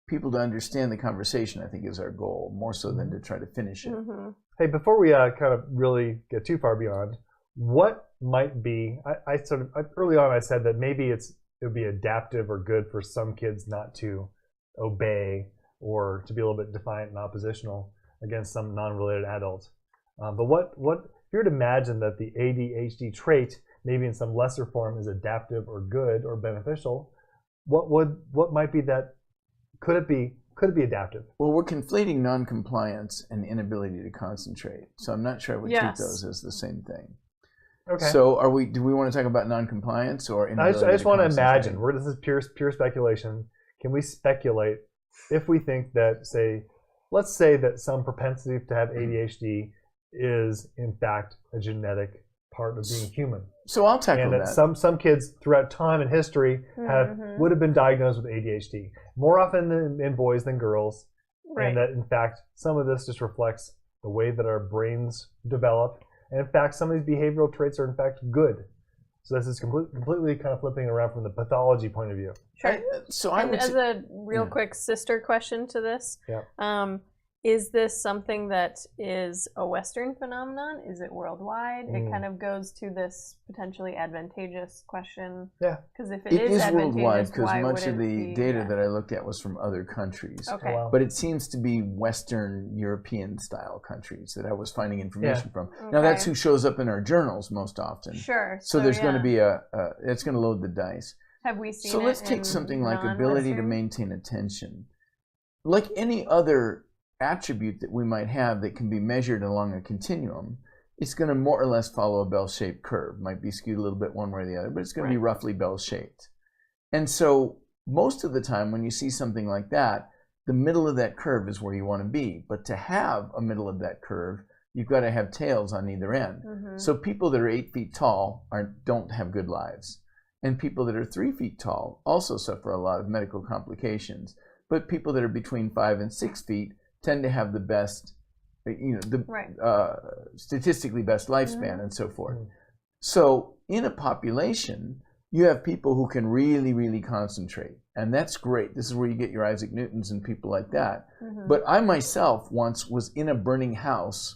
people to understand the conversation, I think, is our goal, more so than to try to finish it. Mm-hmm. Hey, before we kind of really get too far beyond, what might be, I sort of, early on I said that maybe it would be adaptive or good for some kids not to obey or to be a little bit defiant and oppositional against some non-related adult. But what if you were to imagine that the ADHD trait, maybe in some lesser form, is adaptive or good or beneficial, what might be that? Could it be adaptive? Well, we're conflating noncompliance and inability to concentrate, so I'm not sure I would treat those as the same thing. Okay. So do we want to talk about noncompliance or inability I just want to concentrate? imagine. This is pure speculation. Can we speculate if we think that, let's say that some propensity to have ADHD is in fact a genetic part of being human, So I'll tackle and that that. some kids throughout time and history would have been diagnosed with ADHD more often in boys than girls, Right. and that in fact some of this just reflects the way that our brains develop, and in fact some of these behavioral traits are in fact good. So this is completely kind of flipping around from the pathology point of view. Sure. I And would as say, a real quick sister question to this, Yeah. is this something that is a Western phenomenon? Is it worldwide? It kind of goes to this potentially advantageous question. Yeah. Because if it it is advantageous, worldwide because why much would of it the be, data that I looked at was from other countries. Okay. Oh, wow. But it seems to be Western European style countries that I was finding information from. Okay. Now that's who shows up in our journals most often. Sure. So there's going to yeah. be it's going to load the dice. Have we seen So let's it take in something like ability to non-Western? maintain attention. Like any other attribute that we might have that can be measured along a continuum, it's going to more or less follow a bell-shaped curve. Might be skewed a little bit one way or the other, but it's going to be roughly bell-shaped. And so most of the time when you see something like that, the middle of that curve is where you want to be. But to have a middle of that curve, you've got to have tails on either end. Mm-hmm. So people that are 8 feet tall don't have good lives. And people that are 3 feet tall also suffer a lot of medical complications. But people that are between 5 and 6 feet tend to have the best, statistically best lifespan and so forth. So in a population, you have people who can really, really concentrate. And that's great. This is where you get your Isaac Newtons and people like that. But I myself once was in a burning house,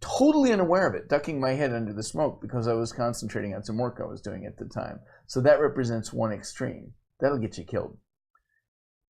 totally unaware of it, ducking my head under the smoke because I was concentrating on some work I was doing at the time. So that represents one extreme. That'll get you killed.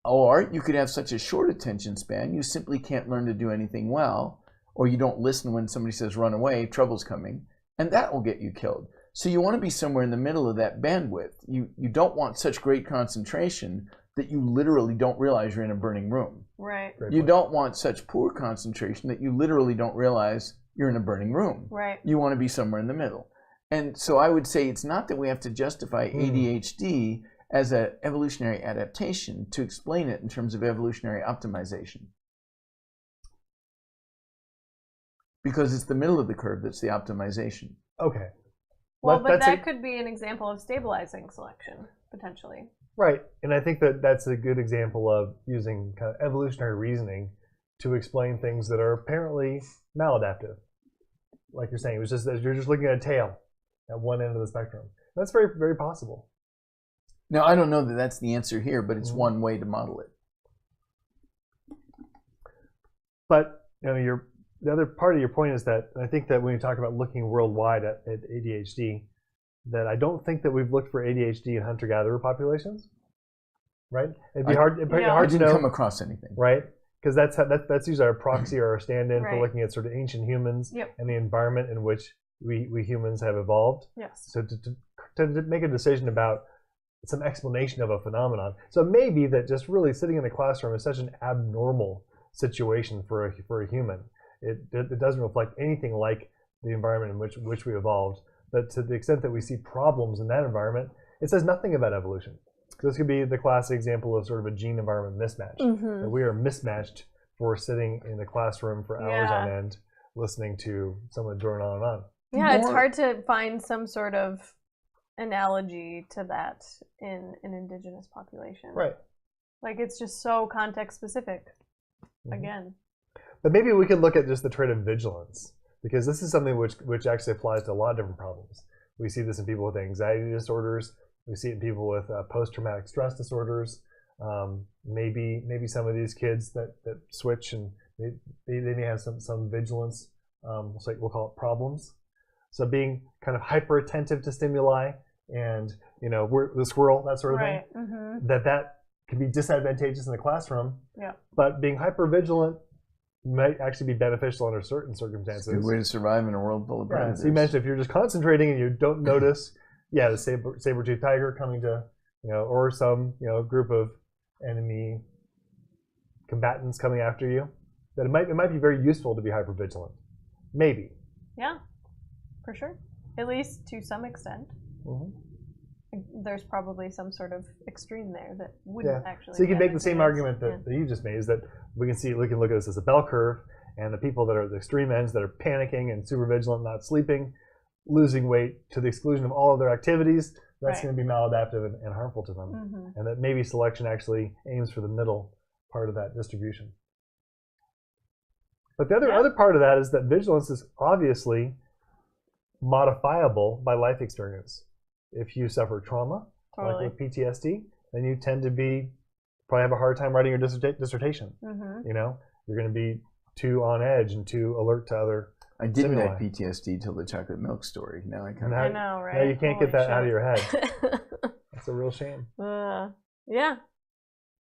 Or you could have such a short attention span, you simply can't learn to do anything well, or you don't listen when somebody says run away, trouble's coming, and that will get you killed. So you want to be somewhere in the middle of that bandwidth. You don't want such great concentration that you literally don't realize you're in a burning room. Right. You don't want such poor concentration that you literally don't realize you're in a burning room. Right. You want to be somewhere in the middle. And so I would say it's not that we have to justify ADHD as an evolutionary adaptation to explain it in terms of evolutionary optimization. Because it's the middle of the curve that's the optimization. Okay. Well, but that could be an example of stabilizing selection, potentially. Right. And I think that that's a good example of using kind of evolutionary reasoning to explain things that are apparently maladaptive. Like you're saying, it was just you're just looking at a tail at one end of the spectrum. That's very, very possible. Now, I don't know that that's the answer here, but it's one way to model it. But the other part of your point is that, and I think that when you talk about looking worldwide at ADHD, that I don't think that we've looked for ADHD in hunter-gatherer populations, right? It'd be hard to know. I didn't come across anything. Right? Because that's usually our proxy or our stand-in for Right. looking at sort of ancient humans Yep. and the environment in which we humans have evolved. Yes. So to make a decision about some explanation of a phenomenon. So it may be that just really sitting in a classroom is such an abnormal situation for a human. It doesn't reflect anything like the environment in which we evolved. But to the extent that we see problems in that environment, it says nothing about evolution. So this could be the classic example of sort of a gene-environment mismatch. That we are mismatched for sitting in a classroom for hours on end, listening to someone drone on and on. Yeah, it's hard to find some sort of analogy to that in an indigenous population. Right. Like, it's just so context specific. Mhm. Again. But maybe we could look at just the trait of vigilance, because this is something which actually applies to a lot of different problems. We see this in people with anxiety disorders. We see it in people with post-traumatic stress disorders. Maybe some of these kids that switch and they may have some vigilance, we'll call it problems. So being kind of hyper attentive to stimuli and the squirrel, that sort of thing, Mm-hmm. that can be disadvantageous in the classroom. Yeah. But being hyper vigilant might actually be beneficial under certain circumstances. It's a good way to survive in a world full of predators. So you mentioned if you're just concentrating and you don't notice, the saber-toothed tiger coming to, or some, group of enemy combatants coming after you, that it might be very useful to be hypervigilant. Maybe. Yeah, for sure. At least to some extent. Mm-hmm. There's probably some sort of extreme there that wouldn't actually. So you can be make the same argument that you just made, is that we can look at this as a bell curve, and the people that are at the extreme ends that are panicking and super vigilant, not sleeping, losing weight to the exclusion of all of their activities, that's going to be maladaptive and harmful to them. Mm-hmm. And that maybe selection actually aims for the middle part of that distribution. But the other part of that is that vigilance is obviously modifiable by life experience. If you suffer trauma, like with PTSD, then you tend to probably have a hard time writing your dissertation. Mm-hmm. You're going to be too on edge and too alert to other I didn't stimuli. have PTSD till the chocolate milk story. Now I kind I know, right? Now you can't get that out of your head. head. That's a real shame. Yeah.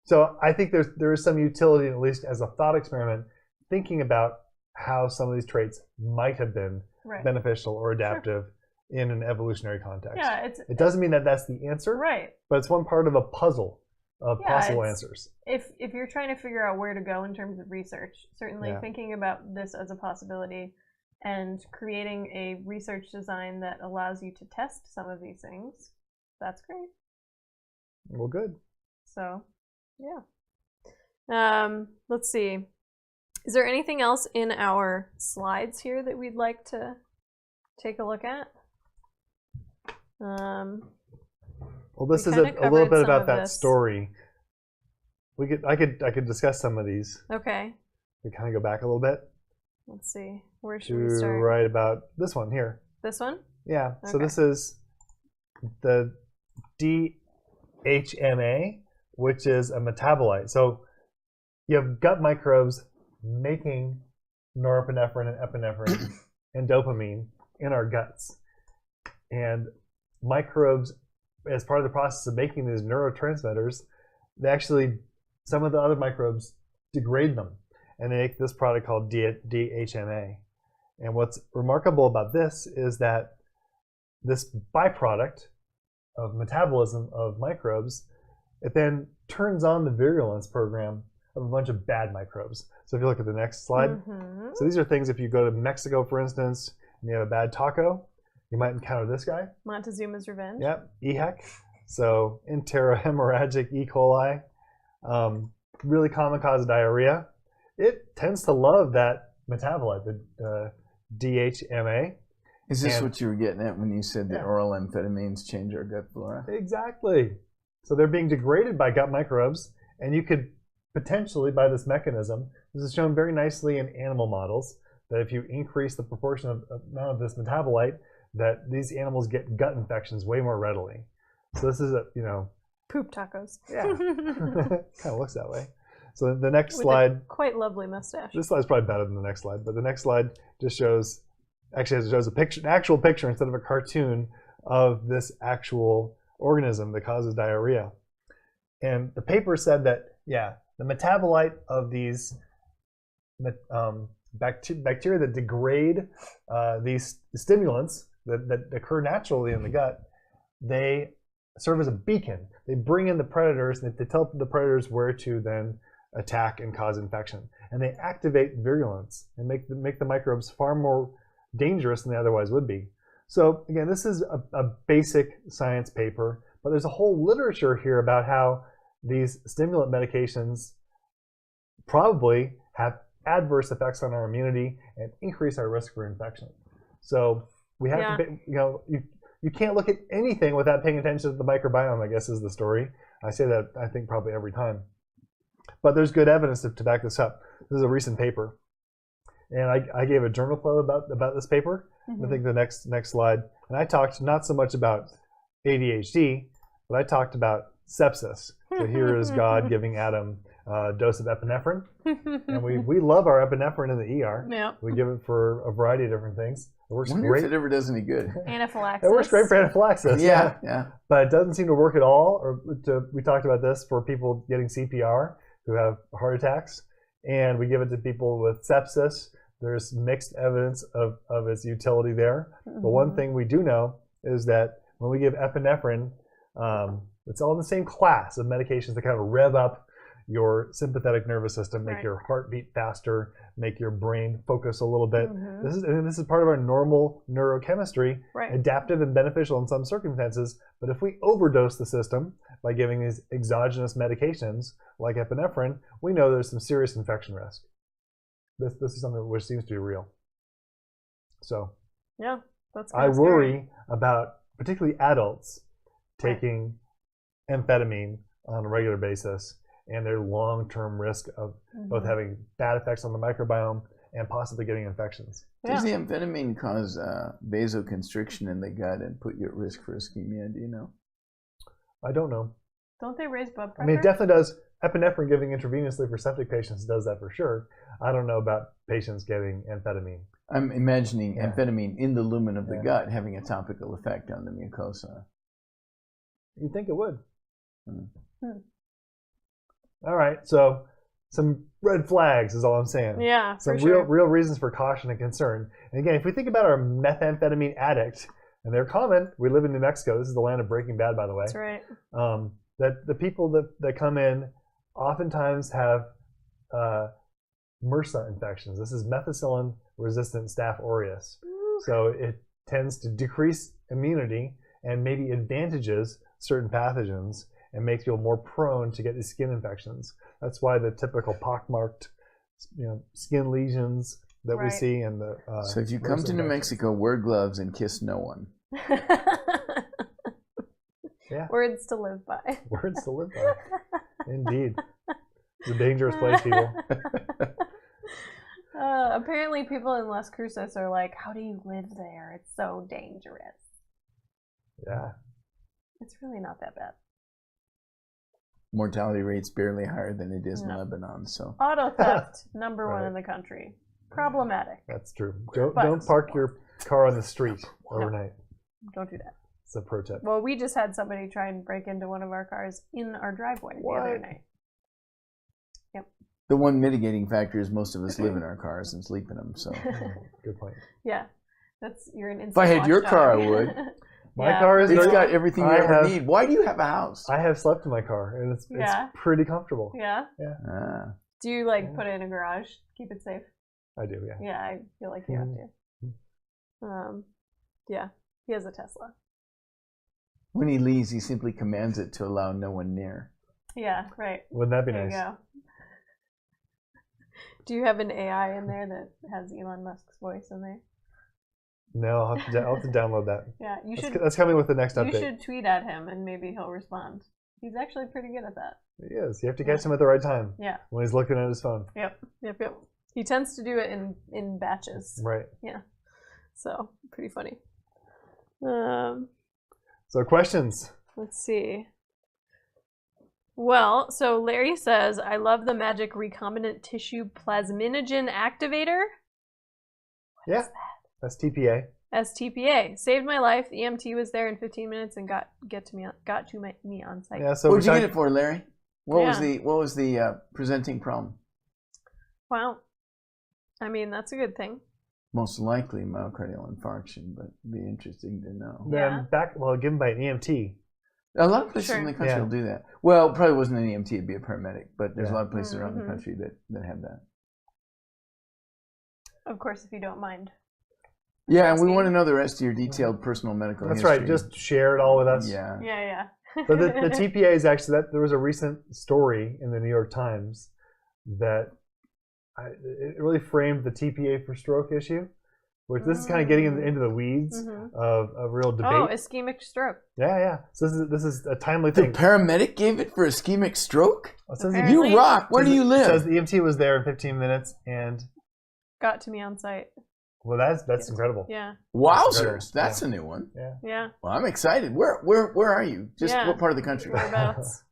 So I think there is some utility, at least as a thought experiment, thinking about how some of these traits might have been beneficial or adaptive in an evolutionary context. Yeah, it doesn't mean that that's the answer, right? But it's one part of a puzzle of possible answers. If you're trying to figure out where to go in terms of research, certainly thinking about this as a possibility and creating a research design that allows you to test some of these things, that's great. Well, good. So, yeah. Let's see. Is there anything else in our slides here that we'd like to take a look at? Well, this is a little bit about that story. I could discuss some of these. Okay. We kind of go back a little bit. Let's see. Where should we start? Right about this one here. This one? Yeah. Okay. So this is the DHMA, which is a metabolite. So you have gut microbes making norepinephrine and epinephrine and dopamine in our guts. And microbes, as part of the process of making these neurotransmitters, some of the other microbes degrade them, and they make this product called DHMA. And what's remarkable about this is that this byproduct of metabolism of microbes, it then turns on the virulence program of a bunch of bad microbes. So if you look at the next slide, so these are things, if you go to Mexico, for instance, and you have a bad taco, you might encounter this guy. Montezuma's Revenge. Yep, EHEC. So enterohemorrhagic E. coli, really common cause of diarrhea. It tends to love that metabolite, the DHMA. Is this what you were getting at when you said that oral amphetamines change our gut flora? Exactly. So they're being degraded by gut microbes, and you could potentially, by this mechanism, this is shown very nicely in animal models, that if you increase the proportion of amount of this metabolite, that these animals get gut infections way more readily. So this is poop tacos. Yeah, kind of looks that way. So the next slide, quite lovely mustache. This slide's probably better than the next slide, but the next slide just shows, it shows an actual picture instead of a cartoon of this actual organism that causes diarrhea. And the paper said that, the metabolite of these bacteria that degrade these stimulants that occur naturally in the gut, they serve as a beacon. They bring in the predators, and they tell the predators where to then attack and cause infection. And they activate virulence and make the microbes far more dangerous than they otherwise would be. So again, this is a basic science paper, but there's a whole literature here about how these stimulant medications probably have adverse effects on our immunity and increase our risk for infection. So we have to, you can't look at anything without paying attention to the microbiome, I guess is the story. I say that, I think, probably every time. But there's good evidence to back this up. This is a recent paper. And I gave a journal club about this paper. I think the next slide. And I talked not so much about ADHD, but I talked about sepsis. So here is God giving Adam a dose of epinephrine. And we love our epinephrine in the ER. Yep. We give it for a variety of different things. It works I wonder great. if it ever does any good. Anaphylaxis. It works great for anaphylaxis. Yeah. But it doesn't seem to work at all. We talked about this for people getting CPR who have heart attacks. And we give it to people with sepsis. There's mixed evidence of its utility there. But one thing we do know is that when we give epinephrine, it's all in the same class of medications that kind of rev up your sympathetic nervous system, make your heart beat faster, make your brain focus a little bit. This is part of our normal neurochemistry, adaptive and beneficial in some circumstances. But if we overdose the system by giving these exogenous medications like epinephrine, we know there's some serious infection risk. This is something which seems to be real. So yeah, that's I worry about particularly adults taking amphetamine on a regular basis and their long-term risk of both having bad effects on the microbiome and possibly getting infections. Does the amphetamine cause vasoconstriction in the gut and put you at risk for ischemia? Do you know? I don't know. Don't they raise blood pressure? I mean, it definitely does. Epinephrine giving intravenously for septic patients does that for sure. I don't know about patients getting amphetamine. I'm imagining amphetamine in the lumen of the gut having a topical effect on the mucosa. You'd think it would. All right, so some red flags is all I'm saying. Yeah, some for real reasons for caution and concern. And again, if we think about our methamphetamine addict, and they're common, we live in New Mexico. This is the land of Breaking Bad, by the way. That's right. That the people that come in oftentimes have MRSA infections. This is methicillin-resistant Staph aureus. So it tends to decrease immunity and maybe advantages certain pathogens and makes people more prone to get these skin infections. That's why the typical pockmarked, skin lesions that we see and the. So if you come to New Mexico, wear gloves and kiss no one. Yeah. Words to live by. Words to live by. Indeed. It's a dangerous place, people. Apparently people in Las Cruces are like, how do you live there? It's so dangerous. Yeah. It's really not that bad. Mortality rate's barely higher than it is in Lebanon. So auto theft, number one in the country. Problematic. That's true. Don't park your car on the street overnight. Don't do that. It's a pro tip. Well, we just had somebody try and break into one of our cars in our driveway the other night. Yep. The one mitigating factor is most of us live in our cars and sleep in them. So good point. Yeah, you're an instant If I had your car, I would. My car is. It's got everything you ever need. Why do you have a house? I have slept in my car, and it's pretty comfortable. Yeah. Yeah. Do you put it in a garage? Keep it safe. I do. Yeah. Yeah, I feel like you have to. Yeah, he has a Tesla. When he leaves, he simply commands it to allow no one near. Yeah, right. Wouldn't that be there nice? You go. Do you have an AI in there that has Elon Musk's voice in there? No, I'll have to download that. Yeah, you should. That's coming with the next update. You should tweet at him and maybe he'll respond. He's actually pretty good at that. He is. You have to catch him at the right time. Yeah. When he's looking at his phone. Yep. He tends to do it in batches. Right. Yeah. So pretty funny. So questions. Let's see. Well, so Larry says, I love the magic recombinant tissue plasminogen activator. What is that? That's TPA. STPA. Saved my life. The EMT was there in 15 minutes and got to me on site. Yeah, so what'd you get it for, Larry? What was the presenting problem? Well, I mean, that's a good thing. Most likely myocardial infarction, but it'd be interesting to know. Then given by an EMT. A lot of places in the country will do that. Well, it probably wasn't an EMT, it'd be a paramedic, but there's a lot of places around the country that have that. Of course, if you don't mind. Yeah, and we want to know the rest of your detailed personal medical history. That's right. Just share it all with us. Yeah. But the TPA is actually there was a recent story in the New York Times that it really framed the TPA for stroke issue. which this is kind of getting into the weeds of real debate. Oh, ischemic stroke. Yeah. So this is a timely The thing. paramedic gave it for ischemic stroke? It says Apparently. You rock. Where do you It live? says the EMT was there in 15 minutes, and Got to me on site. well, that's incredible. Yeah. Wowzers. That's a new one. Yeah. Well, I'm excited. Where are you? Just Yeah. what part of the country? Whereabouts?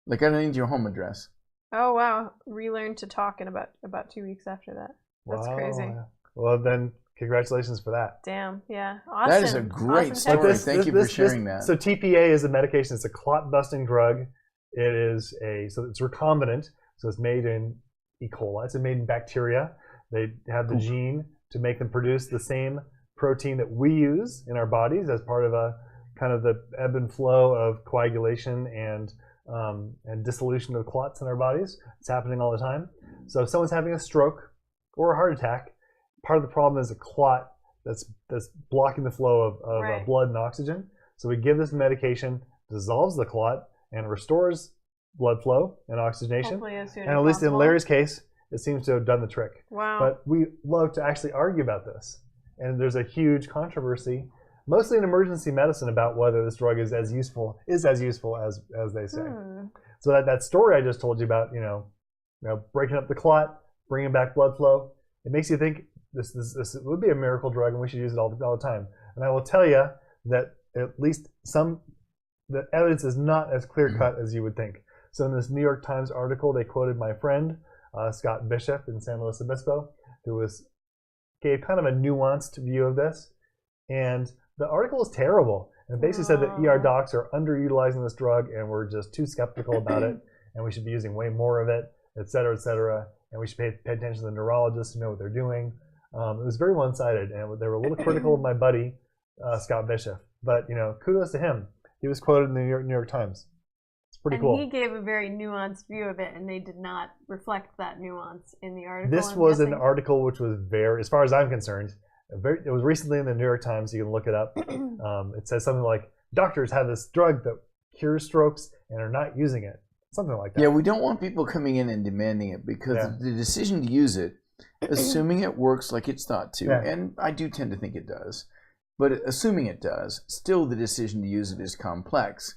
Like, I don't need your home address. Oh wow. Relearned to talk in about 2 weeks after that. That's Wow. crazy. Well, then congratulations for that. Damn. Yeah. Awesome. That is a great Awesome story. text. Thank you for sharing that. So TPA is a medication. It's a clot-busting drug. It is so it's recombinant. So it's made in E. coli. It's made in bacteria. They have the gene to make them produce the same protein that we use in our bodies as part of a kind of the ebb and flow of coagulation and dissolution of clots in our bodies. It's happening all the time. So if someone's having a stroke or a heart attack, part of the problem is a clot that's blocking the flow of Right. blood and oxygen. So we give this medication, dissolves the clot, and restores blood flow and oxygenation. Hopefully as soon And as at least in possible. Larry's case, it seems to have done the trick. Wow. But we love to actually argue about this. And there's a huge controversy, mostly in emergency medicine, about whether this drug is as useful as they say. So that story I just told you about, you know, breaking up the clot, bringing back blood flow, it makes you think this would be a miracle drug and we should use it all the time. And I will tell you that at least the evidence is not as clear-cut as you would think. So in this New York Times article, they quoted my friend, Scott Bishop in San Luis Obispo, who gave kind of a nuanced view of this. And the article is terrible. And basically said that ER docs are underutilizing this drug and we're just too skeptical about it. And we should be using way more of it, et cetera, et cetera. And we should pay attention to the neurologists to know what they're doing. It was very one-sided. And they were a little critical of my buddy, Scott Bishop. But, you know, kudos to him. He was quoted in the New York Times. It's pretty cool. He gave a very nuanced view of it, and they did not reflect that nuance in the article. This was an article which was very, as far as I'm concerned, it was recently in the New York Times. You can look it up. It says something like, doctors have this drug that cures strokes and are not using it. Something like that. Yeah, we don't want people coming in and demanding it because the decision to use it, assuming it works like it's thought to, and I do tend to think it does, but assuming it does, still the decision to use it is complex.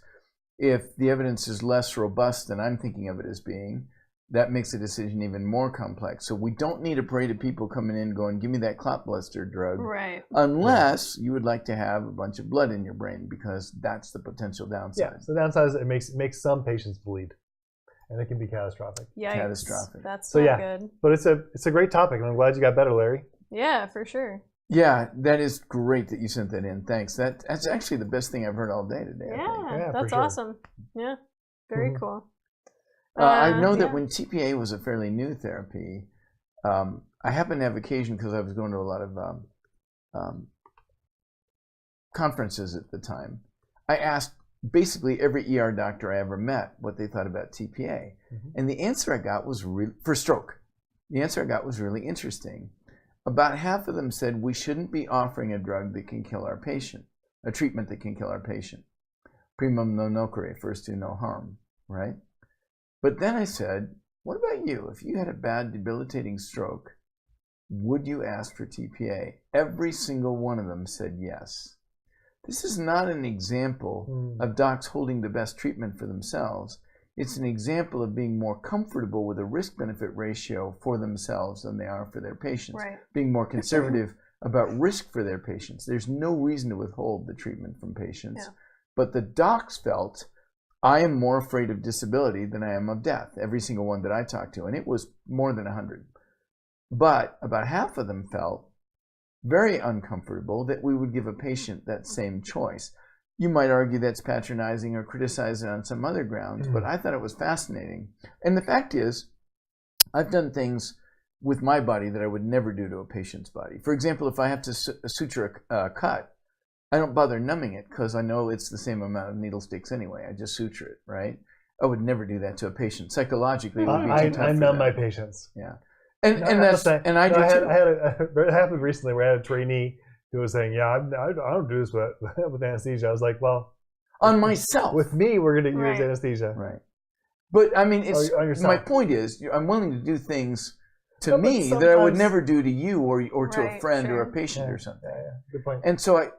If the evidence is less robust than I'm thinking of it as being, that makes the decision even more complex. So we don't need a parade of people coming in going, give me that clot buster drug. Right. Unless you would like to have a bunch of blood in your brain, because that's the potential downside. Yeah, so the downside is it makes some patients bleed. And it can be catastrophic. Yikes. Catastrophic. That's So not yeah, good. but it's a great topic, and I'm glad you got better, Larry. Yeah, for sure. Yeah, that is great that you sent that in. Thanks. That's actually the best thing I've heard all day today. I think. Yeah, Yeah, for that's sure. awesome. Yeah, very cool. I know that yeah. when TPA was a fairly new therapy, I happened to have occasion because I was going to a lot of conferences at the time. I asked basically every ER doctor I ever met what they thought about TPA. And the answer I got was for stroke. The answer I got was really interesting. About half of them said we shouldn't be offering a drug that can kill our patient, a treatment that can kill our patient. Primum non nocere, first do no harm, right? But then I said, what about you? If you had a bad, debilitating stroke, would you ask for TPA? Every single one of them said yes. This is not an example of docs holding the best treatment for themselves. It's an example of being more comfortable with a risk-benefit ratio for themselves than they are for their patients. Right. Being more conservative about risk for their patients. There's no reason to withhold the treatment from patients. Yeah. But the docs felt, I am more afraid of disability than I am of death. Every single one that I talked to, and it was more than 100. But about half of them felt very uncomfortable that we would give a patient that same choice. You might argue that's patronizing or criticize it on some other grounds, but I thought it was fascinating. And the fact is, I've done things with my body that I would never do to a patient's body. For example, if I have to suture a cut, I don't bother numbing it because I know it's the same amount of needle sticks anyway. I just suture it, right? I would never do that to a patient. Psychologically, it would be too tough I for numb my them. patients. Yeah. And I do too. It happened recently where I had a trainee who was saying, "Yeah, I don't do this with anesthesia." I was like, "Well, on myself. with me, we're going to use Right. anesthesia." Right. But I mean, On yourself. my point is, I'm willing to do things to me that I would sometimes- never do to you or to a Right, friend or sure. a patient Yeah, or something. Yeah, good point. And so I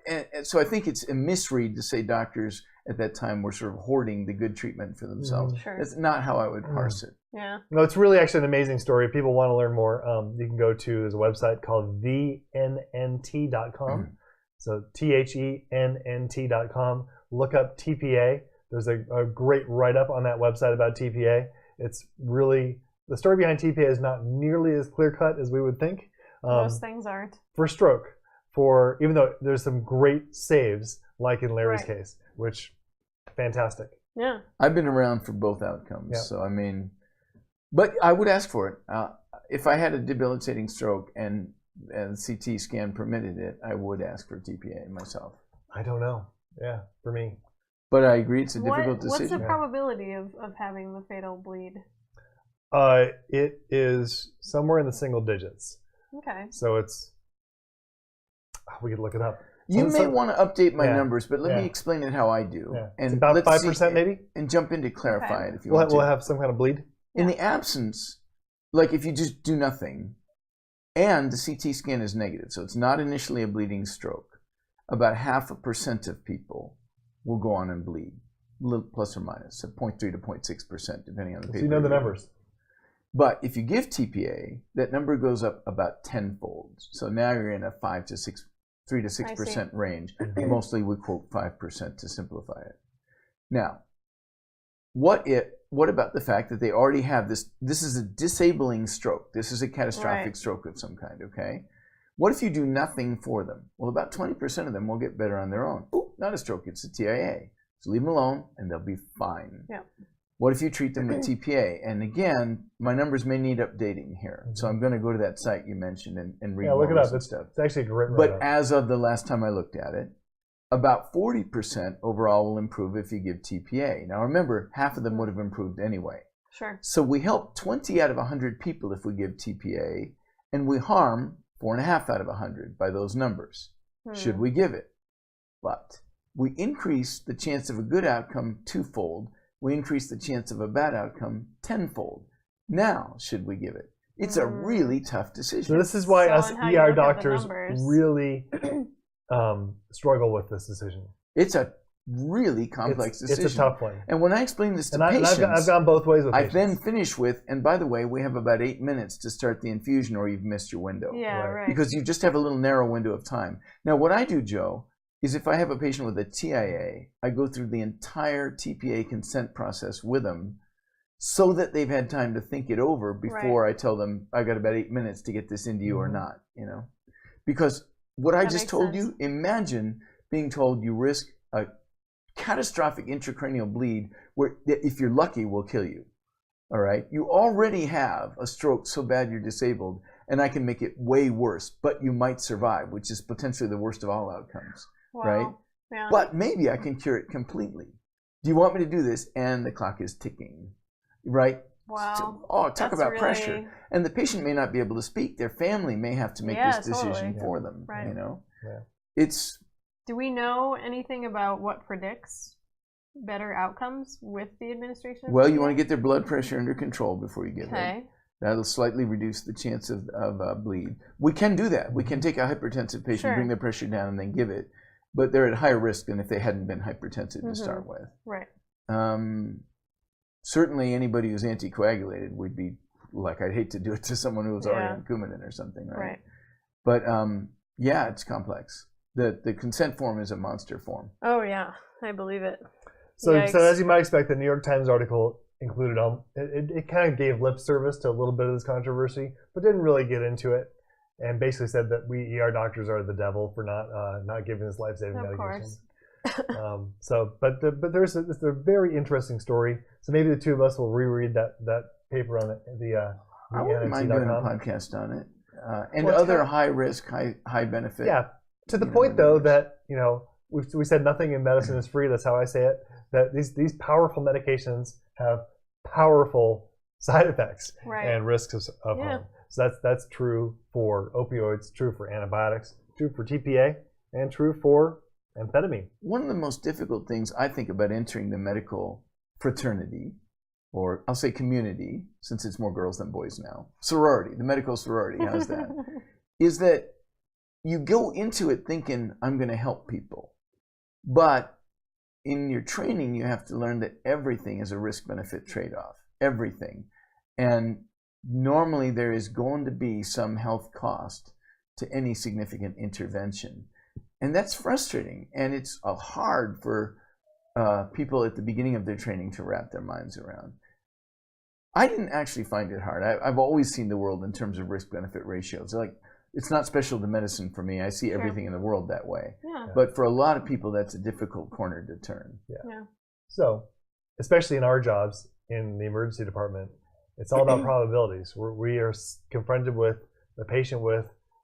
think it's a misread to say doctors at that time were sort of hoarding the good treatment for themselves. Sure. That's not how I would parse it. Yeah. No, it's really actually an amazing story. If people want to learn more, you can go to, there's a website called thennt.com. So THENNT.com. Look up TPA. There's a great write-up on that website about TPA. It's really, the story behind TPA is not nearly as clear-cut as we would think. Most things aren't. For stroke, even though there's some great saves, like in Larry's case, which, fantastic. Yeah. I've been around for both outcomes, Yeah. so I mean, but I would ask for it. If I had a debilitating stroke and CT scan permitted it, I would ask for TPA myself. I don't know. Yeah, for me. But I agree, it's a difficult What's decision. the probability of having the fatal bleed? It is somewhere in the single digits. Okay. So it's, we could look it up. You may want to update my Yeah, numbers, but let me yeah. explain it how I do. Yeah. And It's about let's 5% maybe? And jump in to clarify Okay. it if you We'll want to. have some kind of bleed. In the absence, like if you just do nothing, and the CT scan is negative, so it's not initially a bleeding stroke, about 0.5% of people will go on and bleed, plus or minus, so 0.3 to 0.6%, depending on the paper. So you know the you're reading. numbers. But if you give TPA, that number goes up about tenfold. So now you're in a 3 to 6% range. Mostly we quote 5% to simplify it. Now, what about the fact that they already have this? This is a disabling stroke. This is a catastrophic stroke of some kind, okay? What if you do nothing for them? Well, about 20% of them will get better on their own. Ooh, not a stroke, it's a TIA. So leave them alone and they'll be fine. Yeah. What if you treat them with TPA? And again, my numbers may need updating here. So I'm going to go to that site you mentioned and read Yeah, look more it up. recent It's stuff. actually a great But write-up. as of the last time I looked at it, about 40% overall will improve if you give TPA. Now remember, half of them would have improved anyway. Sure. So we help 20 out of 100 people if we give TPA, and we harm 4.5 out of 100 by those numbers. Should we give it? But we increase the chance of a good outcome twofold. We increase the chance of a bad outcome tenfold. Now, should we give it? It's a really tough decision. So this is why So us on how you ER look at the doctors numbers. really struggle with this decision. It's a really complex decision. It's a tough one. And when I explain this to And patients, I've gone both ways with I patients. then finish with, and by the way, we have about 8 minutes to start the infusion or you've missed your window. Yeah, Right. right. Because you just have a little narrow window of time. Now, what I do, Joe, is if I have a patient with a TIA, I go through the entire TPA consent process with them so that they've had time to think it over before I tell them, I got about 8 minutes to get this into you or not, you know? Because what I That just makes told sense. you, imagine being told you risk a catastrophic intracranial bleed where, if you're lucky, will kill you. All right? You already have a stroke so bad you're disabled, and I can make it way worse, but you might survive, which is potentially the worst of all outcomes. Wow. Right? Yeah. But maybe I can cure it completely. Do you want me to do this? And the clock is ticking. Right? Wow. So, talk That's about really- pressure. And the patient may not be able to speak. Their family may have to make Yeah, this decision totally. for them. Right. You know? Yeah. It's Do we know anything about what predicts better outcomes with the administration of well, you TPA? want to get their blood pressure under control before you give it. Okay. That'll slightly reduce the chance of bleed. We can do that. We can take a hypertensive patient, Sure. bring their pressure down, and then give it. But they're at higher risk than if they hadn't been hypertensive to start with. Right. Certainly, anybody who's anticoagulated would be like, I'd hate to do it to someone who was already Yeah. on Coumadin or something, right? Right. But yeah, it's complex. The consent form is a monster form. Oh yeah, I believe it. So Yikes. as you might expect, the New York Times article included it kind of gave lip service to a little bit of this controversy, but didn't really get into it, and basically said that we ER doctors are the devil for not giving this life-saving Of medication. course. But there's a very interesting story. So maybe the two of us will reread that paper on the I wouldn't mind doing a NNT.com. podcast on it. And Well, other tell- high risk, high benefit. Yeah, to the you know, point though maneuvers. that we said nothing in medicine is free. That's how I say it. That these powerful medications have powerful side effects Right. and risks of Yeah. harm. So that's true for opioids, true for antibiotics, true for TPA, and true for amphetamine. One of the most difficult things I think about entering the medical fraternity or I'll say community, since it's more girls than boys now, sorority, the medical sorority, how's that? Is that you go into it thinking, I'm going to help people. But in your training, you have to learn that everything is a risk-benefit trade-off. Everything. And normally there is going to be some health cost to any significant intervention. And that's frustrating. And it's hard for people at the beginning of their training to wrap their minds around. I didn't actually find it hard. I've always seen the world in terms of risk-benefit ratios. Like, it's not special to medicine for me. I see everything in the world that way. Yeah. But for a lot of people, that's a difficult corner to turn. Yeah. So, especially in our jobs in the emergency department, it's all about probabilities. We are confronted with a patient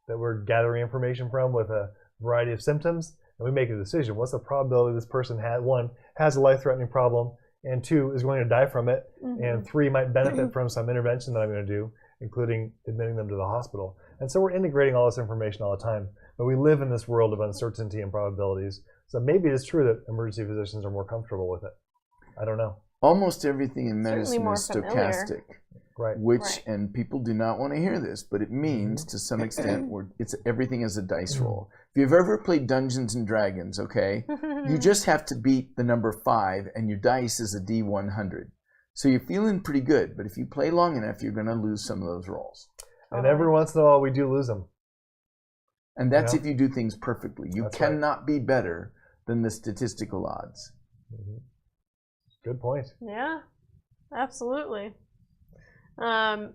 that we're gathering information from with a variety of symptoms, and we make a decision. What's the probability this person has a life-threatening problem, and 2, is going to die from it, and 3, might benefit from some intervention that I'm going to do, including admitting them to the hospital. And so we're integrating all this information all the time. But we live in this world of uncertainty and probabilities. So maybe it's true that emergency physicians are more comfortable with it. I don't know. Almost everything in medicine more is familiar. stochastic. Right. And people do not want to hear this, but it means to some extent everything is a dice roll. If you've ever played Dungeons and Dragons, okay, you just have to beat the number 5, and your dice is a D100. So you're feeling pretty good, but if you play long enough, you're going to lose some of those rolls. And every once in a while, we do lose them. And that's if you do things perfectly. You cannot be better than the statistical odds. Good point. Yeah, absolutely.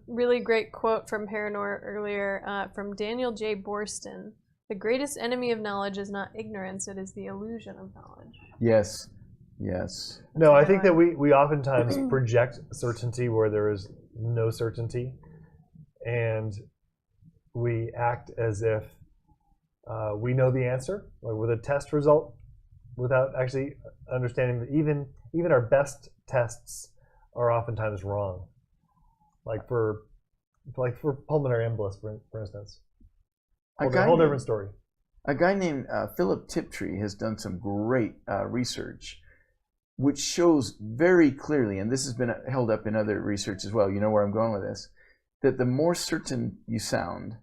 Really great quote from Paranor earlier from Daniel J. Borston. The greatest enemy of knowledge is not ignorance, it is the illusion of knowledge. Yes. Yes. No, I think that we oftentimes project certainty where there is no certainty, and we act as if we know the answer, like with a test result, without actually understanding that even our best tests are oftentimes wrong. Like for pulmonary embolus, for instance. A whole different story. A guy named Philip Tiptree has done some great research, which shows very clearly, and this has been held up in other research as well, you know where I'm going with this, that the more certain you sound,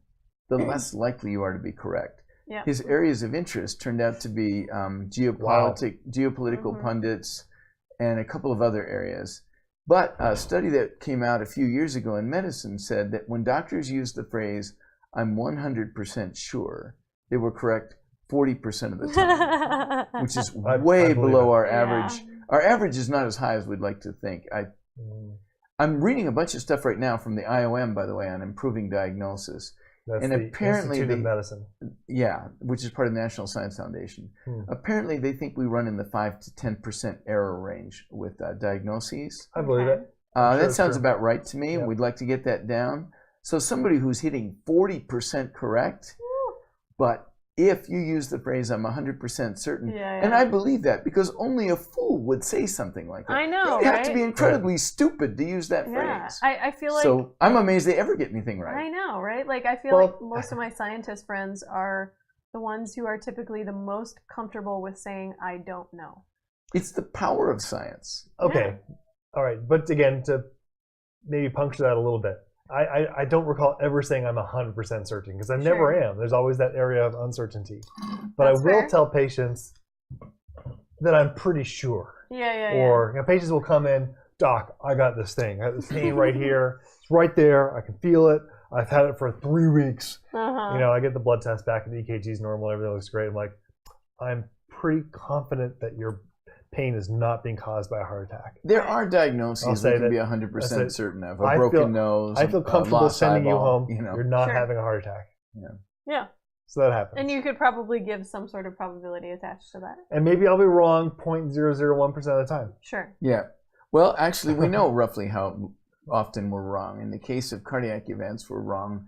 the less likely you are to be correct. Yeah. His areas of interest turned out to be geopolitical pundits and a couple of other areas. But a study that came out a few years ago in medicine said that when doctors used the phrase, I'm 100% sure, they were correct 40% of the time, which is way below our average. Our average is not as high as we'd like to think. I'm reading a bunch of stuff right now from the IOM, by the way, on improving diagnosis. That's and the apparently Institute of Medicine. Yeah, which is part of the National Science Foundation. Apparently, they think we run in the 5 to 10% error range with diagnoses. I believe it. That sounds about right to me. We'd like to get that down. So somebody who's hitting 40% correct, but if you use the phrase, I'm 100% certain, and I believe that because only a fool would say something like that. I know, You have to be incredibly stupid to use that phrase. I feel like... So I'm amazed they ever get anything right. I know, right? Like, I feel like most of my scientist friends are the ones who are typically the most comfortable with saying, I don't know. It's the power of science. Okay. All right. But again, to maybe puncture that a little bit, I don't recall ever saying I'm 100% certain, because I never am. There's always that area of uncertainty. But That's I will fair. tell patients that I'm pretty sure. Or patients will come in, Doc, I got this thing. I have this pain right here. It's right there. I can feel it. I've had it for 3 weeks. I get the blood test back and the EKG is normal. Everything looks great. I'm like, I'm pretty confident that your pain is not being caused by a heart attack. There are diagnoses that can be 100% certain of. A broken nose, I feel comfortable sending you home. You know. You're not having a heart attack. Yeah. So that happens. And you could probably give some sort of probability attached to that. And maybe I'll be wrong 0.001% of the time. Sure. Yeah. Well, actually, we know roughly how often we're wrong. In the case of cardiac events, we're wrong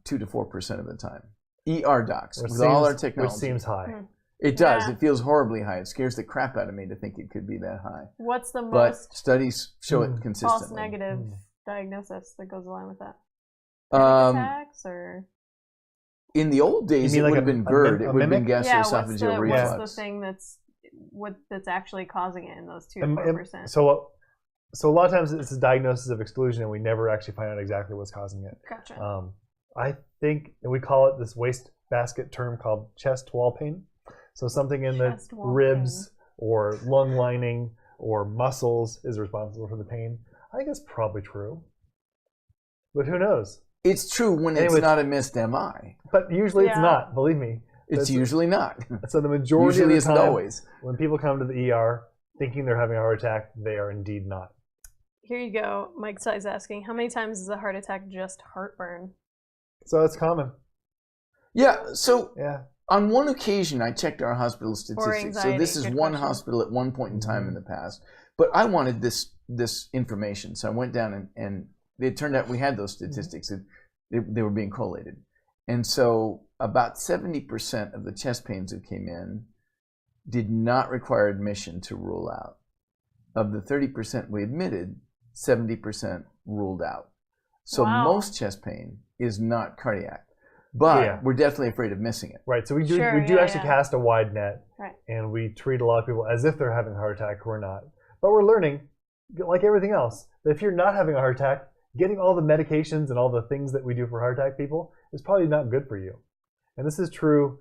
2 to 4% of the time. ER docs, with all our technology. Which seems high. It does. It feels horribly high. It scares the crap out of me to think it could be that high. What's the But most studies show it consistently. false negative diagnosis that goes along with that? Panic attacks or... In the old days, it would have been GERD. It would have been gastroesophageal reflux. What's the thing that's actually causing it in those 2 to 4%? So So a lot of times it's a diagnosis of exclusion, and we never actually find out exactly what's causing it. Gotcha. I think, and we call it this wastebasket term called chest wall pain. So something in the ribs or lung lining or muscles is responsible for the pain. I think that's probably true, but who knows? It's true when it's not a missed MI. But usually it's not. Believe me. It's usually not. So the majority usually of the isn't time, always. when people come to the ER thinking they're having a heart attack, they are indeed not. Here you go. Mike Size asking, how many times is a heart attack just heartburn? So it's common. Yeah. So Yeah. on one occasion, I checked our hospital statistics. So this is Good one question. hospital at one point in time in the past. But I wanted this information, so I went down and it turned out we had those statistics. They were being collated. And so about 70% of the chest pains that came in did not require admission to rule out. Of the 30% we admitted, 70% ruled out. So most chest pain is not cardiac. But we're definitely afraid of missing it. Right. So we do actually cast a wide net, and we treat a lot of people as if they're having a heart attack who are not. But we're learning, like everything else, that if you're not having a heart attack, getting all the medications and all the things that we do for heart attack people is probably not good for you. And this is true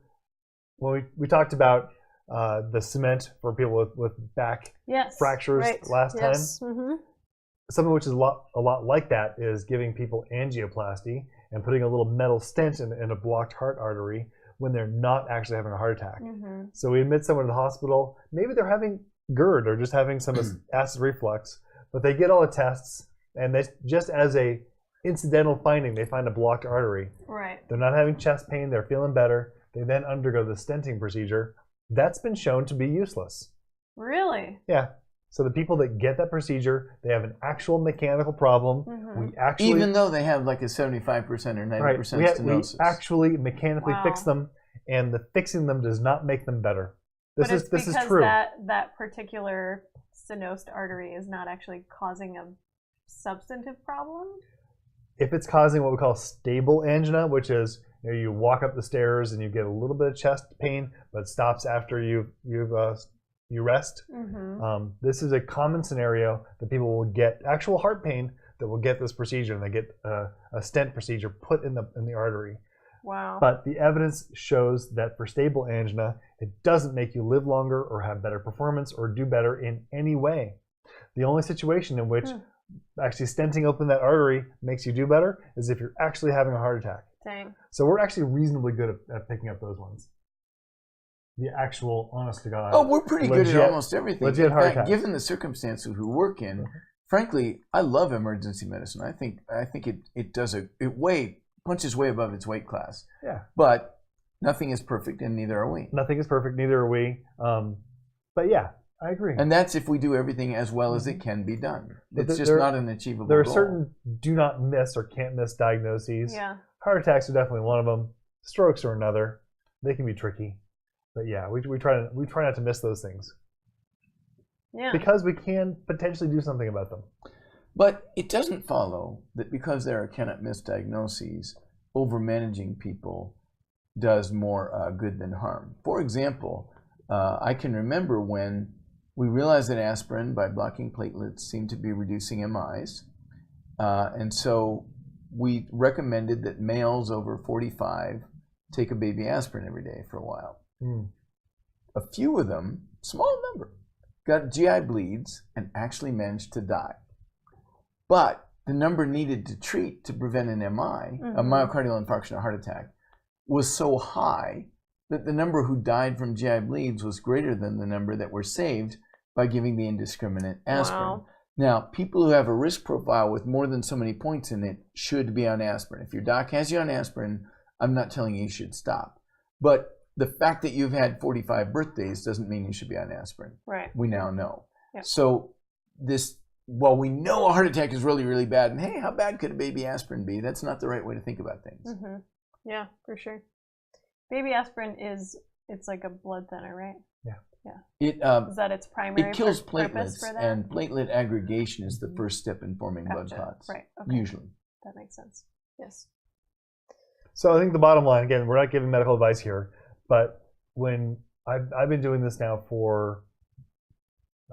when we talked about the cement for people with back fractures last time. Something which is a lot like that is giving people angioplasty and putting a little metal stent in a blocked heart artery when they're not actually having a heart attack. So we admit someone to the hospital, maybe they're having GERD or just having some acid reflux, but they get all the tests, and they just as a incidental finding, they find a blocked artery. Right. They're not having chest pain, they're feeling better. They then undergo the stenting procedure. That's been shown to be useless. Really? Yeah. So the people that get that procedure, they have an actual mechanical problem. We actually, even though they have like a 75% or 90% stenosis. We actually mechanically fix them, and the fixing them does not make them better. This is true. That particular stenosed artery is not actually causing a substantive problem? If it's causing what we call stable angina, which is you walk up the stairs and you get a little bit of chest pain, but it stops after you rest. This is a common scenario that people will get actual heart pain that will get this procedure, and they get a stent procedure put in the artery. Wow. But the evidence shows that for stable angina, it doesn't make you live longer or have better performance or do better in any way. The only situation in which actually stenting open that artery makes you do better is if you're actually having a heart attack. Dang. So we're actually reasonably good at picking up those ones. The actual, honest to God. Oh, we're pretty good at almost everything. Legit heart attack. Given the circumstances we work in, frankly, I love emergency medicine. I think it does punches way above its weight class. Yeah. But nothing is perfect, and neither are we. Nothing is perfect, neither are we. But yeah, I agree. And that's if we do everything as well as it can be done. It's just not an achievable goal. There are certain do not miss or can't miss diagnoses. Yeah. Heart attacks are definitely one of them. Strokes are another. They can be tricky. But yeah, we try not to miss those things. Yeah. Because we can potentially do something about them. But it doesn't follow that because there are cannot miss diagnoses, over-managing people does more good than harm. For example, I can remember when we realized that aspirin, by blocking platelets, seemed to be reducing MIs. And so we recommended that males over 45 take a baby aspirin every day for a while. A few of them, small number, got GI bleeds and actually managed to die. But the number needed to treat to prevent an MI, a myocardial infarction or heart attack, was so high that the number who died from GI bleeds was greater than the number that were saved by giving the indiscriminate aspirin. Wow. Now, people who have a risk profile with more than so many points in it should be on aspirin. If your doc has you on aspirin, I'm not telling you you should stop. But the fact that you've had 45 birthdays doesn't mean you should be on aspirin. Right. We now know. Yep. So while we know a heart attack is really, really bad, and hey, how bad could a baby aspirin be? That's not the right way to think about things. Yeah, for sure. Baby aspirin it's like a blood thinner, right? Yeah. Is that its primary It kills purpose platelets, for that? and platelet aggregation is the first step in forming blood clots. Right. Okay. Usually. That makes sense. Yes. So I think the bottom line, again, we're not giving medical advice here, but when I've been doing this now for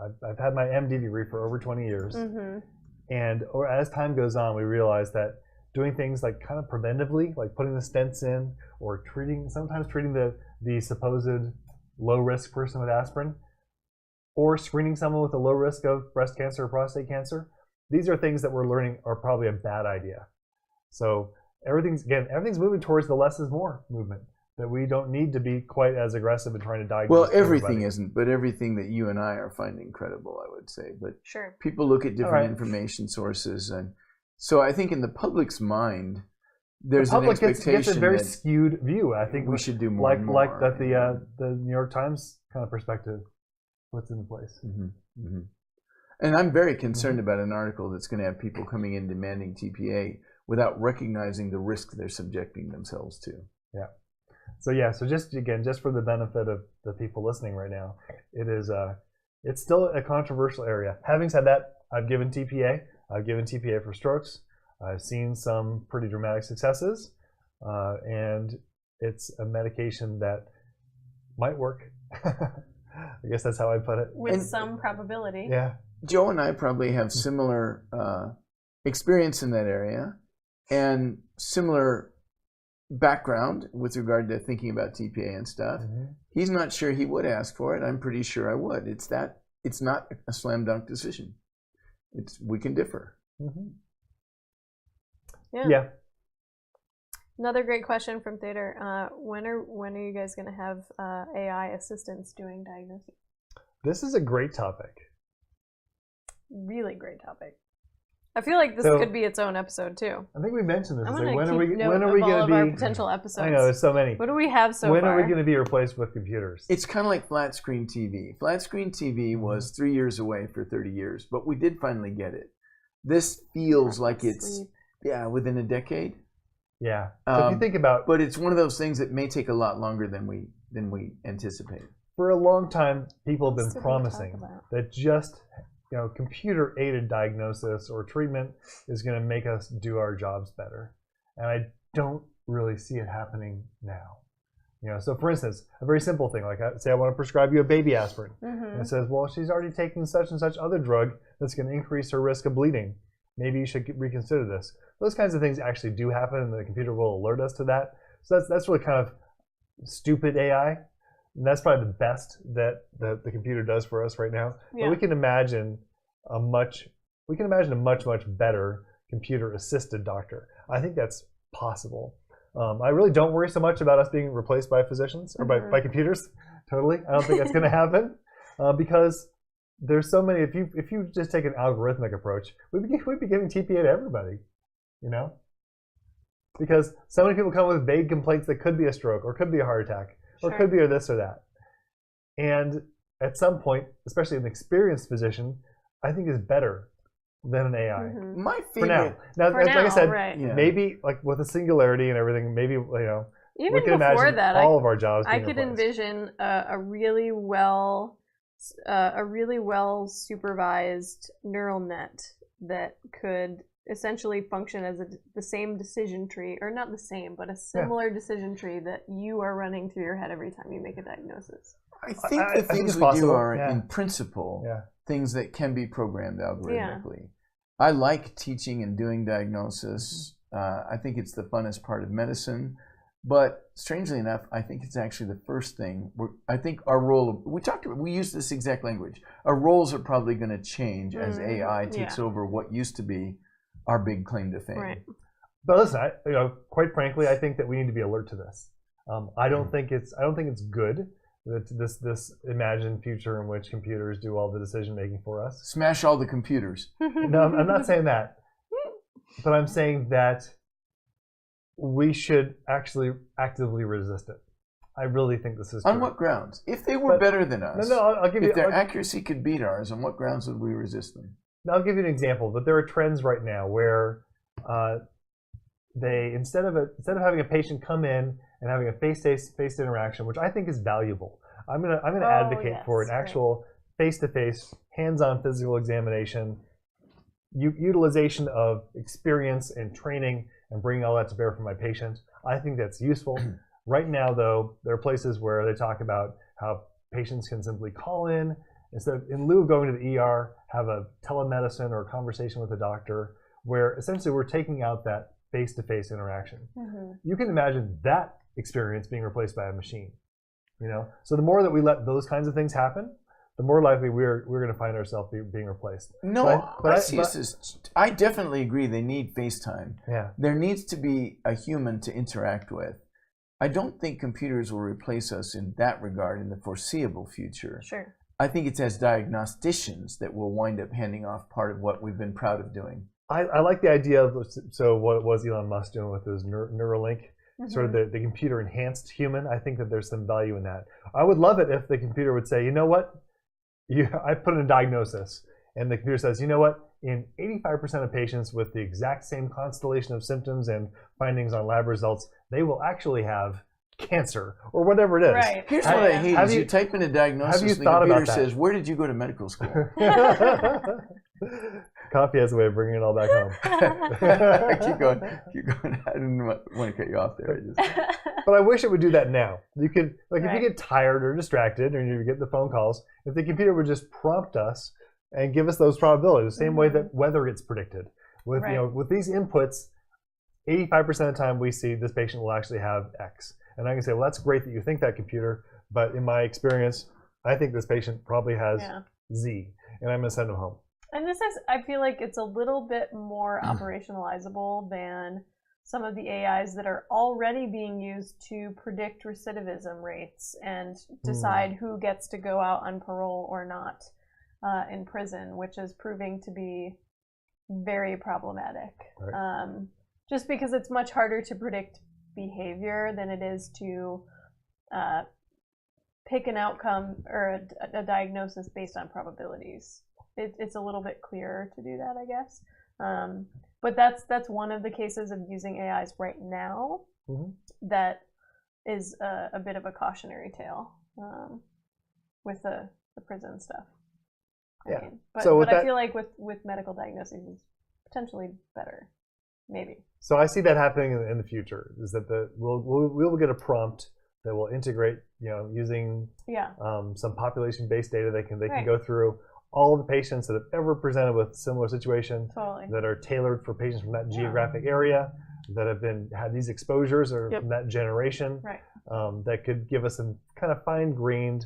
I've had my MD degree for over 20 years. And as time goes on, we realize that doing things like kind of preventively, like putting the stents in or sometimes treating the supposed low-risk person with aspirin, or screening someone with a low risk of breast cancer or prostate cancer, these are things that we're learning are probably a bad idea. So everything's moving towards the less is more movement, that we don't need to be quite as aggressive in trying to diagnose. Well, everything everybody. isn't, but everything that you and I are finding credible, I would say. But Sure. people look at different information sources, and so I think in the public's mind, there's an expectation gets a very that skewed view. I think we should do more. like and more, like that the New York Times kind of perspective puts into place. And I'm very concerned about an article that's going to have people coming in demanding TPA without recognizing the risk they're subjecting themselves to. Yeah. So just for the benefit of the people listening right now, it's still a controversial area. Having said that, I've given TPA. I've given TPA for strokes. I've seen some pretty dramatic successes, and it's a medication that might work. I guess that's how I put it. With some probability. Yeah. Joe and I probably have similar experience in that area and similar background with regard to thinking about TPA and stuff. He's not sure he would ask for it. I'm pretty sure I would. It's not a slam dunk decision. We can differ. Yeah. Another great question from Theater. When are you guys going to have AI assistants doing diagnosis? This is a great topic. Really great topic. I feel like this could be its own episode too. I think we mentioned this. I'm Like, going when to are we keep going note to of all of our be potential episodes. I know there's so many. What do we have so when far? are we going to be replaced with computers? It's kind of like flat screen TV. Flat screen TV was 3 years away for 30 years, but we did finally get it. This feels like it's within a decade. Yeah. So if you think about, but it's one of those things that may take a lot longer than we anticipated. For a long time, people have been promising that just computer-aided diagnosis or treatment is going to make us do our jobs better, and I don't really see it happening now. So for instance, a very simple thing, like say I want to prescribe you a baby aspirin, and it says, well, she's already taking such and such other drug that's going to increase her risk of bleeding. Maybe you should reconsider this. Those kinds of things actually do happen, and the computer will alert us to that. So that's really kind of stupid AI. And that's probably the best that the computer does for us right now. Yeah. But we can imagine a much better computer-assisted doctor. I think that's possible. I really don't worry so much about us being replaced by physicians or by computers. Totally, I don't think that's going to happen because there's so many. If you just take an algorithmic approach, we'd be giving TPA to everybody, because so many people come with vague complaints that could be a stroke or could be a heart attack. Or it could be this or that. And at some point, especially an experienced physician, I think is better than an AI. My favorite. For now. Now, For like now, I said, right. maybe like with the singularity and everything, maybe, Even we can before imagine that, all of our jobs I being could replaced. envision a really well supervised neural net that could essentially function as the same decision tree, or not the same, but a similar decision tree that you are running through your head every time you make a diagnosis. I think the things we do are, in principle, things that can be programmed algorithmically. I like teaching and doing diagnosis. I think it's the funnest part of medicine. But strangely enough, I think it's actually the first thing. I think our role, we use this exact language. Our roles are probably going to change as AI takes over what used to be our big claim to fame. Right. But listen, quite frankly, I think that we need to be alert to this. I don't think it's good that this imagined future in which computers do all the decision making for us. Smash all the computers. No, I'm not saying that, but I'm saying that we should actually actively resist it. I really think this is true. On what grounds? If they were better than us, I'll give you. If their accuracy could beat ours, on what grounds would we resist them? I'll give you an example. But there are trends right now where they instead of having a patient come in and having a face-to-face interaction, which I think is valuable, I'm gonna advocate for an actual face-to-face, hands-on physical examination, utilization of experience and training, and bringing all that to bear for my patient. I think that's useful. Right now, though, there are places where they talk about how patients can simply call in instead of, in lieu of going to the ER, have a telemedicine or a conversation with a doctor where essentially we're taking out that face-to-face interaction. You can imagine that experience being replaced by a machine. So the more that we let those kinds of things happen, the more likely we're going to find ourselves being replaced. No, I definitely agree they need FaceTime. Yeah. There needs to be a human to interact with. I don't think computers will replace us in that regard in the foreseeable future. Sure. I think it's as diagnosticians that we'll wind up handing off part of what we've been proud of doing. I like the idea of, so what was Elon Musk doing with his Neuralink, sort of the computer enhanced human. I think that there's some value in that. I would love it if the computer would say, you know what, I put in a diagnosis, and the computer says, you know what, in 85% of patients with the exact same constellation of symptoms and findings on lab results, they will actually have cancer or whatever it is. Right. Here's what I hate is you type in a diagnosis and the computer says, where did you go to medical school? Coffee has a way of bringing it all back home. Keep going. I didn't want to cut you off there. But I wish it would do that now. You could, if you get tired or distracted or you get the phone calls, if the computer would just prompt us and give us those probabilities, the same way that weather gets predicted. With with these inputs, 85% of the time we see this patient will actually have X. And I can say, well, that's great that you think that, computer, but in my experience, I think this patient probably has Z, and I'm going to send them home. And this is, I feel like it's a little bit more operationalizable than some of the AIs that are already being used to predict recidivism rates and decide who gets to go out on parole or not in prison, which is proving to be very problematic. Right. Just because it's much harder to predict behavior than it is to pick an outcome or a diagnosis based on probabilities. It's a little bit clearer to do that, I guess. But that's one of the cases of using AIs right now that is a bit of a cautionary tale with the prison stuff. I mean. But I feel like with medical diagnoses, it's potentially better, maybe. So I see that happening in the future. Is that we'll get a prompt that will integrate, using some population-based data. They can go through all the patients that have ever presented with similar situation that are tailored for patients from that geographic area that have had these exposures or from that generation that could give us some kind of fine-grained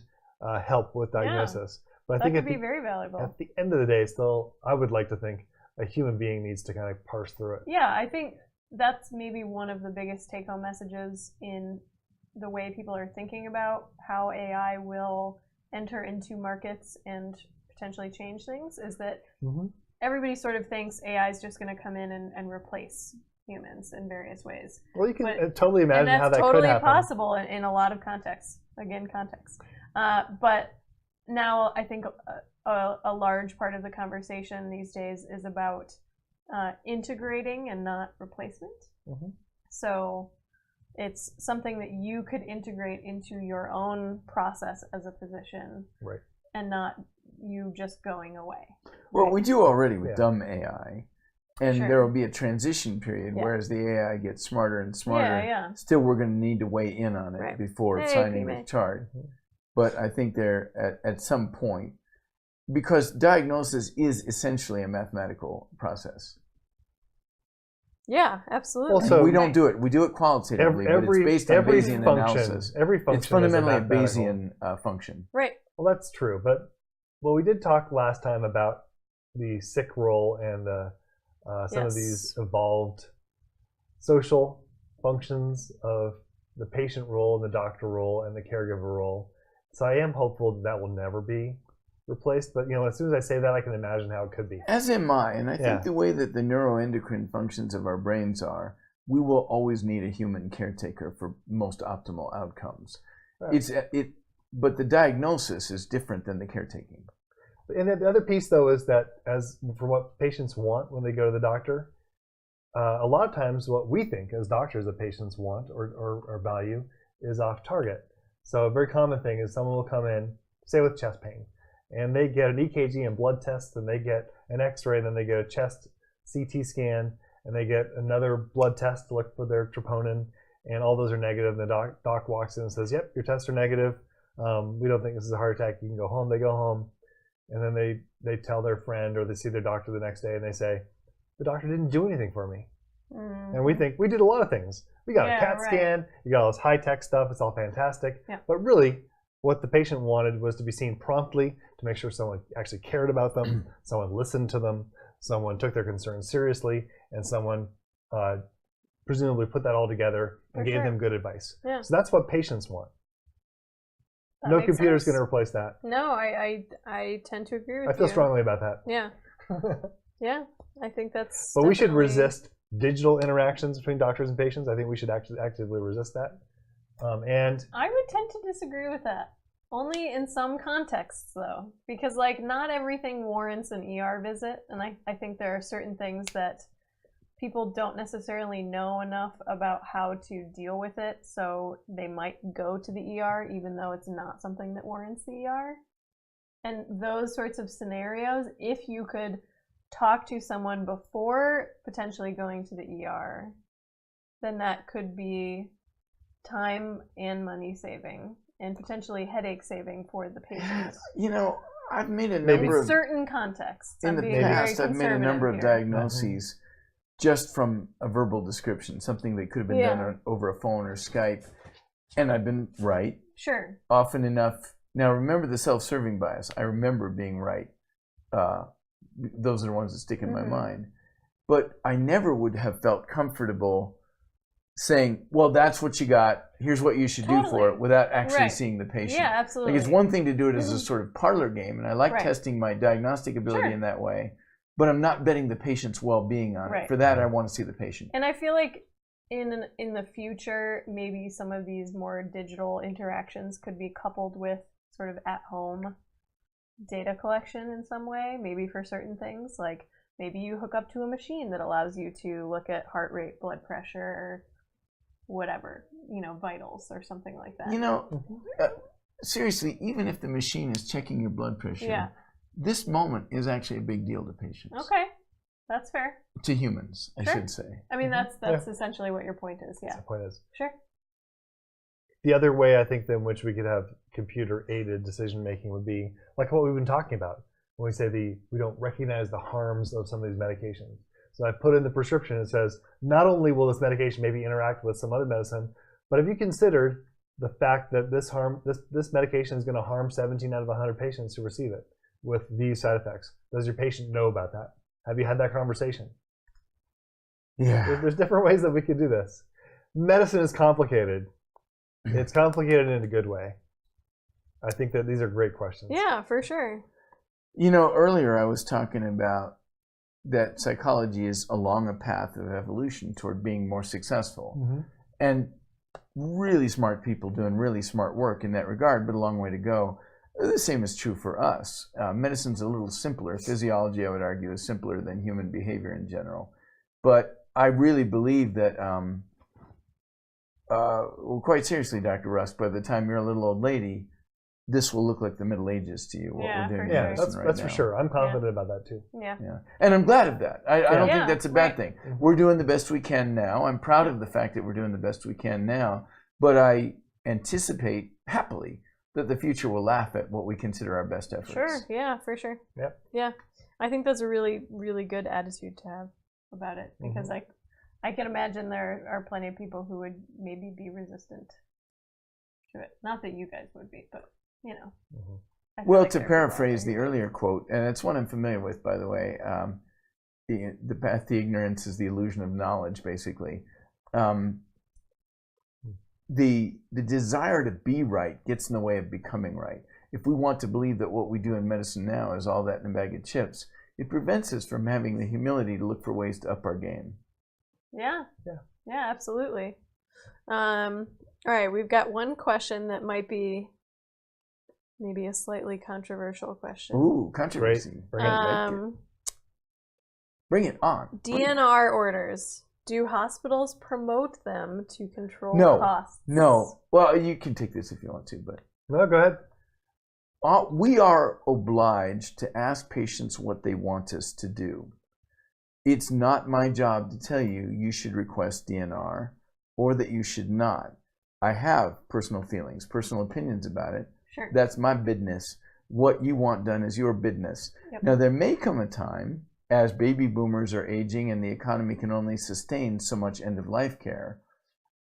help with diagnosis. But I think that could be very valuable. At the end of the day, still, I would like to think a human being needs to kind of parse through it. Yeah, I think that's maybe one of the biggest take-home messages in the way people are thinking about how AI will enter into markets and potentially change things, is that everybody sort of thinks AI is just going to come in and replace humans in various ways. Well, you can totally imagine how that could happen. And that's totally possible in a lot of contexts. Again, context. But now I think a large part of the conversation these days is about integrating and not replacement. So it's something that you could integrate into your own process as a physician, and not you just going away. Well, we do already with dumb AI, and there will be a transition period whereas the AI gets smarter and smarter. Still, we're going to need to weigh in on it before signing the chart. But I think they're at some point, because diagnosis is essentially a mathematical process. Yeah, absolutely. Well, so we don't do it. We do it qualitatively, but it's based on Bayesian analysis. Every function it's fundamentally is a Bayesian function. Right. Well, that's true. But we did talk last time about the sick role and some of these evolved social functions of the patient role and the doctor role and the caregiver role. So I am hopeful that will never be replaced. But as soon as I say that, I can imagine how it could be. As am I. And I think the way that the neuroendocrine functions of our brains are, we will always need a human caretaker for most optimal outcomes. Right. But the diagnosis is different than the caretaking. And the other piece, though, is that for what patients want when they go to the doctor, a lot of times what we think as doctors that patients want or value is off target. So a very common thing is someone will come in, say with chest pain, and they get an EKG and blood test, and they get an X-ray, and then they get a chest CT scan, and they get another blood test to look for their troponin, and all those are negative. And the doc walks in and says, "Yep, your tests are negative. We don't think this is a heart attack. You can go home." They go home. and then they tell their friend or they see their doctor the next day and they say, the doctor didn't do anything for me. And we think we did a lot of things. We got a CAT scan, you got all this high-tech stuff, it's all fantastic. But really, what the patient wanted was to be seen promptly, to make sure someone actually cared about them, someone listened to them, someone took their concerns seriously, and someone presumably put that all together and gave them good advice. So that's what patients want. No computer's going to replace that. No, I tend to agree with you. I feel strongly about that. Yeah. Yeah, I think that's But we should resist digital interactions between doctors and patients. I think we should actively resist that. And I would tend to disagree with that. Only in some contexts, though. Because, like, not everything warrants an ER visit. And I think there are certain things that people don't necessarily know enough about how to deal with it. So they might go to the ER even though it's not something that warrants the ER. And those sorts of scenarios, if you could talk to someone before potentially going to the ER, then that could be time and money saving and potentially headache saving for the patient. You know, I've made a number of certain contexts. In the past, I've made a number of diagnoses just from a verbal description, something that could have been done over a phone or Skype, and I've been right. Sure. Often enough. Now, remember the self-serving bias. I remember being right. Those are the ones that stick in my mind. But I never would have felt comfortable saying, well, that's what you got. Here's what you should do for it, without actually seeing the patient. Yeah, absolutely. Like, it's one thing to do it as a sort of parlor game, and I like testing my diagnostic ability in that way, but I'm not betting the patient's well-being on it. For that, I want to see the patient. And I feel like in the future, maybe some of these more digital interactions could be coupled with sort of at-home data collection in some way, maybe for certain things. Like maybe you hook up to a machine that allows you to look at heart rate, blood pressure, or whatever, you know, vitals or something like that. You know, seriously, even if the machine is checking your blood pressure, this moment is actually a big deal to patients. Okay, that's fair. To humans, I should say. I mean, that's essentially what your point is. Yeah. That's the point is. Sure. The other way I think in which we could have computer-aided decision-making would be like what we've been talking about when we say we don't recognize the harms of some of these medications. So I put in the prescription, it says, not only will this medication maybe interact with some other medicine, but have you considered the fact that this medication is going to harm 17 out of 100 patients who receive it with these side effects? Does your patient know about that? Have you had that conversation? Yeah. There's different ways that we could do this. Medicine is complicated. It's complicated in a good way. I think that these are great questions. Yeah, for sure. You know, earlier I was talking about that psychology is along a path of evolution toward being more successful. And really smart people doing really smart work in that regard, but a long way to go. The same is true for us. Medicine's a little simpler. Physiology, I would argue, is simpler than human behavior in general. But I really believe that, well, quite seriously, Dr. Rusk, by the time you're a little old lady, this will look like the Middle Ages to you, what we're doing in medicine that's for sure. I'm confident about that, too. Yeah. And I'm glad of that. I don't think that's a bad thing. We're doing the best we can now. I'm proud of the fact that we're doing the best we can now. But I anticipate, happily, that the future will laugh at what we consider our best efforts. Sure, yeah, for sure. Yep. Yeah, I think that's a really, really good attitude to have about it, because I can imagine there are plenty of people who would maybe be resistant to it. Not that you guys would be, but, you know. Well, like to paraphrase the earlier quote, and it's one I'm familiar with, by the way, the path to ignorance is the illusion of knowledge, basically. The desire to be right gets in the way of becoming right. If we want to believe that what we do in medicine now is all that in a bag of chips, it prevents us from having the humility to look for ways to up our game. Yeah, absolutely. All right, we've got one question that might be maybe a slightly controversial question. Ooh, controversy. Bring it on. DNR orders. Do hospitals promote them to control costs? No. Well, you can take this if you want to, but... No, go ahead. We are obliged to ask patients what they want us to do. It's not my job to tell you you should request DNR or that you should not. I have personal feelings, personal opinions about it. Sure. That's my business. what you want done is your business. Yep. Now, there may come a time, as baby boomers are aging and the economy can only sustain so much end-of-life care,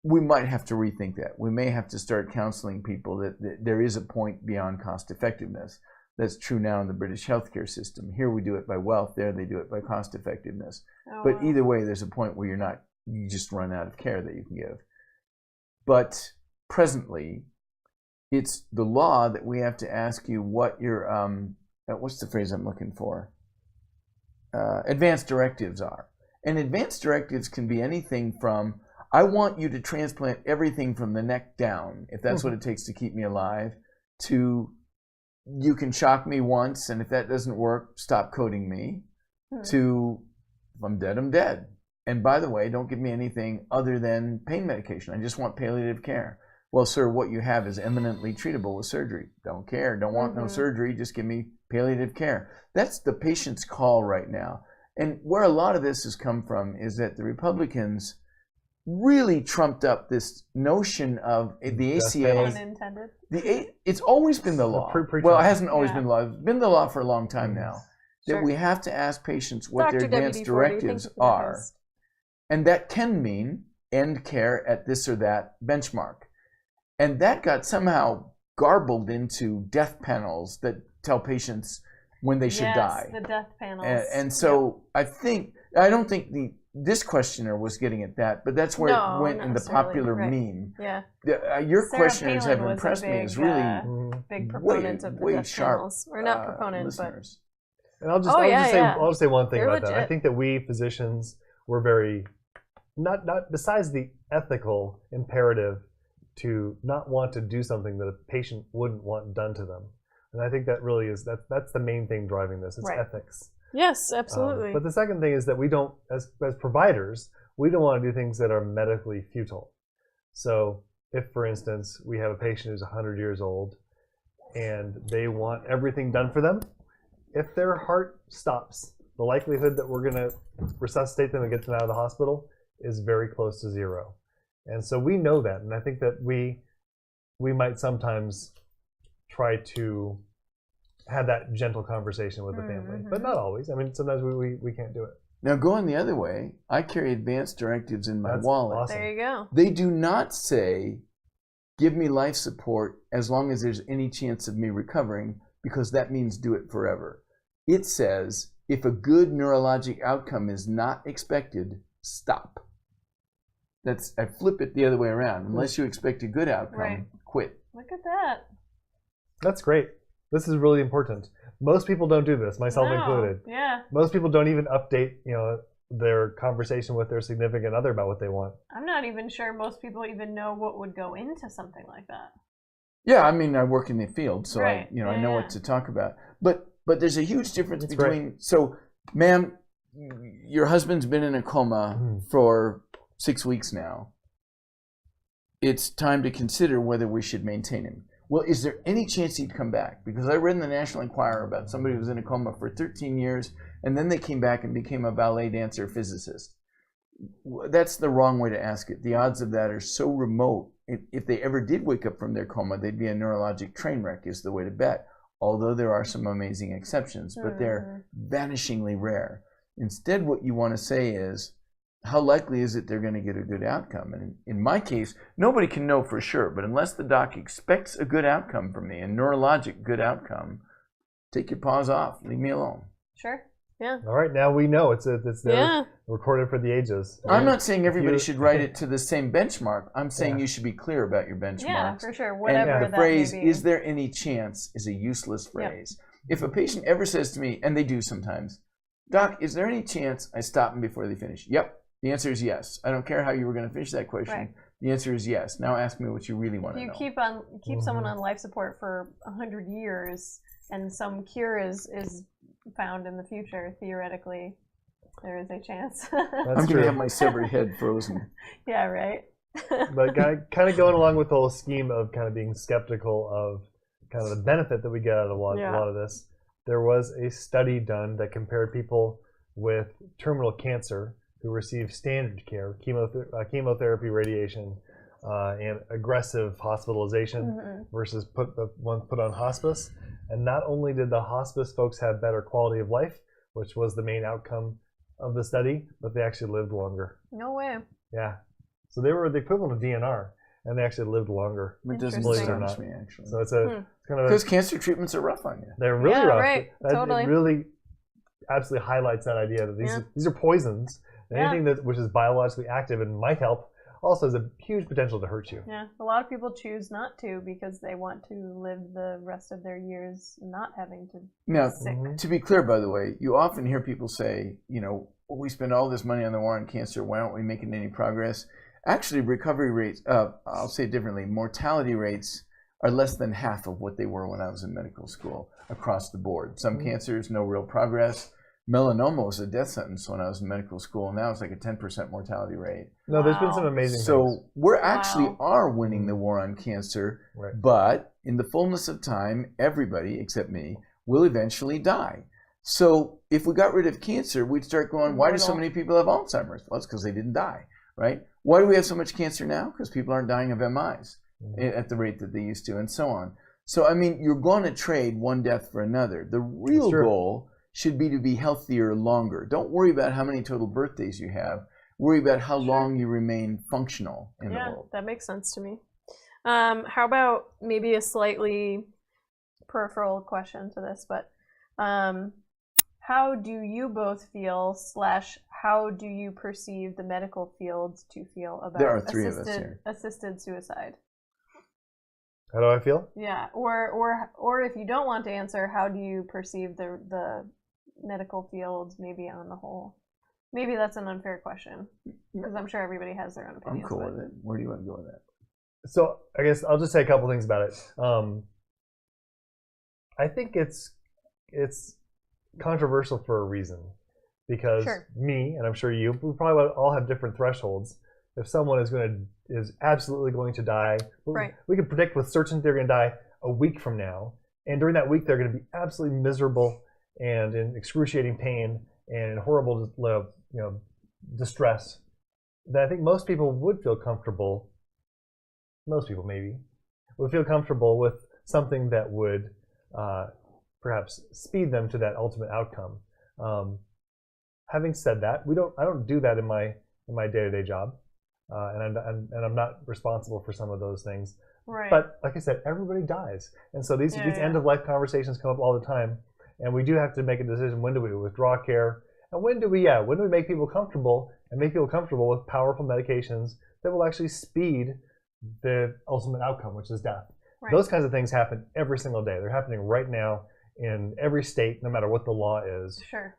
we might have to rethink that. We may have to start counseling people that there is a point beyond cost effectiveness. That's true now in the British healthcare system. Here we do it by wealth, there they do it by cost effectiveness. But either way, there's a point where you just run out of care that you can give. But presently, it's the law that we have to ask you what your, what's the phrase I'm looking for? Advanced directives are. And advanced directives can be anything from, I want you to transplant everything from the neck down, if that's what it takes to keep me alive, to you can shock me once, and if that doesn't work, stop coding me, to if I'm dead, I'm dead. And by the way, don't give me anything other than pain medication. I just want palliative care. Well, sir, what you have is eminently treatable with surgery. Don't care. Don't want no surgery. Just give me palliative care. That's the patient's call right now. And where a lot of this has come from is that the Republicans really trumped up this notion of the ACA. Unintended. It's always been the law. Well, it hasn't always been the law. It's been the law for a long time now. That we have to ask patients what their advanced directives are. And that can mean end care at this or that benchmark. And that got somehow garbled into death panels that tell patients when they should die. The death panels. And so I don't think this questioner was getting at that, but that's where it went in the popular meme. Yeah. Your Sarah questioners Palin have impressed me as really big proponent of the death sharp panels. Or not proponent, listeners. And I'll just say one thing about that. I think that we physicians were very not besides the ethical imperative to not want to do something that a patient wouldn't want done to them. And I think that really is that's the main thing driving this. It's ethics. Yes, absolutely. But the second thing is that we don't, as providers, we don't want to do things that are medically futile. So if, for instance, we have a patient who's 100 years old and they want everything done for them, if their heart stops, the likelihood that we're going to resuscitate them and get them out of the hospital is very close to zero. And so we know that. And I think that we might sometimes try to have that gentle conversation with the family, but not always. I mean, sometimes we can't do it. Now, going the other way, I carry advanced directives in my wallet. Awesome. There you go. They do not say, give me life support as long as there's any chance of me recovering, because that means do it forever. It says, if a good neurologic outcome is not expected, stop. I flip it the other way around. Unless you expect a good outcome, quit. Look at that. That's great. This is really important. Most people don't do this, myself included. Yeah. Most people don't even update, their conversation with their significant other about what they want. I'm not even sure most people even know what would go into something like that. Yeah, I mean, I work in the field, so I know what to talk about. But there's a huge difference between. So, ma'am, your husband's been in a coma for 6 weeks now. It's time to consider whether we should maintain him. Well, is there any chance he'd come back? Because I read in the National Enquirer about somebody who was in a coma for 13 years, and then they came back and became a ballet dancer physicist. That's the wrong way to ask it. The odds of that are so remote. If they ever did wake up from their coma, they'd be a neurologic train wreck is the way to bet. Although there are some amazing exceptions, but they're vanishingly rare. Instead, what you want to say is, how likely is it they're going to get a good outcome? And in my case, nobody can know for sure, but unless the doc expects a good outcome from me, a neurologic good outcome, take your paws off, leave me alone. Sure. Yeah. All right, now we know it's there, recorded for the ages. I'm not saying everybody should write it to the same benchmark. I'm saying you should be clear about your benchmarks. Yeah, for sure. Whatever and the phrase, is there any chance, is a useless phrase. If a patient ever says to me, and they do sometimes, Doc, is there any chance I stop them before they finish? Yep. The answer is yes. I don't care how you were going to finish that question. Right. The answer is yes. Now ask me what you really want to know. If you keep someone on life support for 100 years and some cure is found in the future, theoretically, there is a chance. I'm going to have my severed head frozen. Yeah, right. But kind of going along with the whole scheme of kind of being skeptical of kind of the benefit that we get out of a lot of this, there was a study done that compared people with terminal cancer who receive standard care, chemotherapy, radiation, and aggressive hospitalization versus one put on hospice. And not only did the hospice folks have better quality of life, which was the main outcome of the study, but they actually lived longer. No way. Yeah. So they were the equivalent of DNR, and they actually lived longer. It doesn't Believe it or astonish not. me, actually. So it's a kind of Because cancer treatments are rough on you. they're really Yeah, rough. right. Totally. It really absolutely highlights that idea that these are poisons. And Yeah. anything that which is biologically active and might help also has a huge potential to hurt you. Yeah, a lot of people choose not to because they want to live the rest of their years not having to Now, be sick. to be clear, by the way, you often hear people say, we spend all this money on the war on cancer, why aren't we making any progress? Actually, recovery rates, I'll say it differently, mortality rates are less than half of what they were when I was in medical school across the board. Some cancers, no real progress. Melanoma was a death sentence when I was in medical school, and now it's like a 10% mortality rate. No, there's been some amazing things. So we're actually are winning the war on cancer, but in the fullness of time, everybody except me will eventually die. So if we got rid of cancer, we'd start going, why do so many people have Alzheimer's? Well, it's because they didn't die, right? Why do we have so much cancer now? Because people aren't dying of MIs at the rate that they used to, and so on. So, I mean, you're going to trade one death for another. The real goal should be to be healthier longer. Don't worry about how many total birthdays you have. Worry about how long you remain functional in the world. That makes sense to me. How about maybe a slightly peripheral question to this, but how do you both feel / how do you perceive the medical field to feel about There are three of us here. assisted suicide? How do I feel? Yeah, or if you don't want to answer, how do you perceive the medical field maybe on the whole? Maybe that's an unfair question because I'm sure everybody has their own I'm opinions. cool with it. Where do you want to go with that? So I guess I'll just say a couple things about it. I think it's controversial for a reason because me, and I'm sure you, we probably all have different thresholds. If someone is absolutely going to die, we can predict with certainty they're going to die a week from now, and during that week they're going to be absolutely miserable and in excruciating pain and in horrible, distress. Then I think most people would feel comfortable. Most people maybe would feel comfortable with something that would perhaps speed them to that ultimate outcome. Having said that, I don't do that in my day-to-day job. And I'm not responsible for some of those things. Right. But like I said, everybody dies, and so these end of life conversations come up all the time, and we do have to make a decision: when do we withdraw care, and when do we make people comfortable and make people comfortable with powerful medications that will actually speed the ultimate outcome, which is death. Right. Those kinds of things happen every single day. They're happening right now in every state, no matter what the law is. Sure.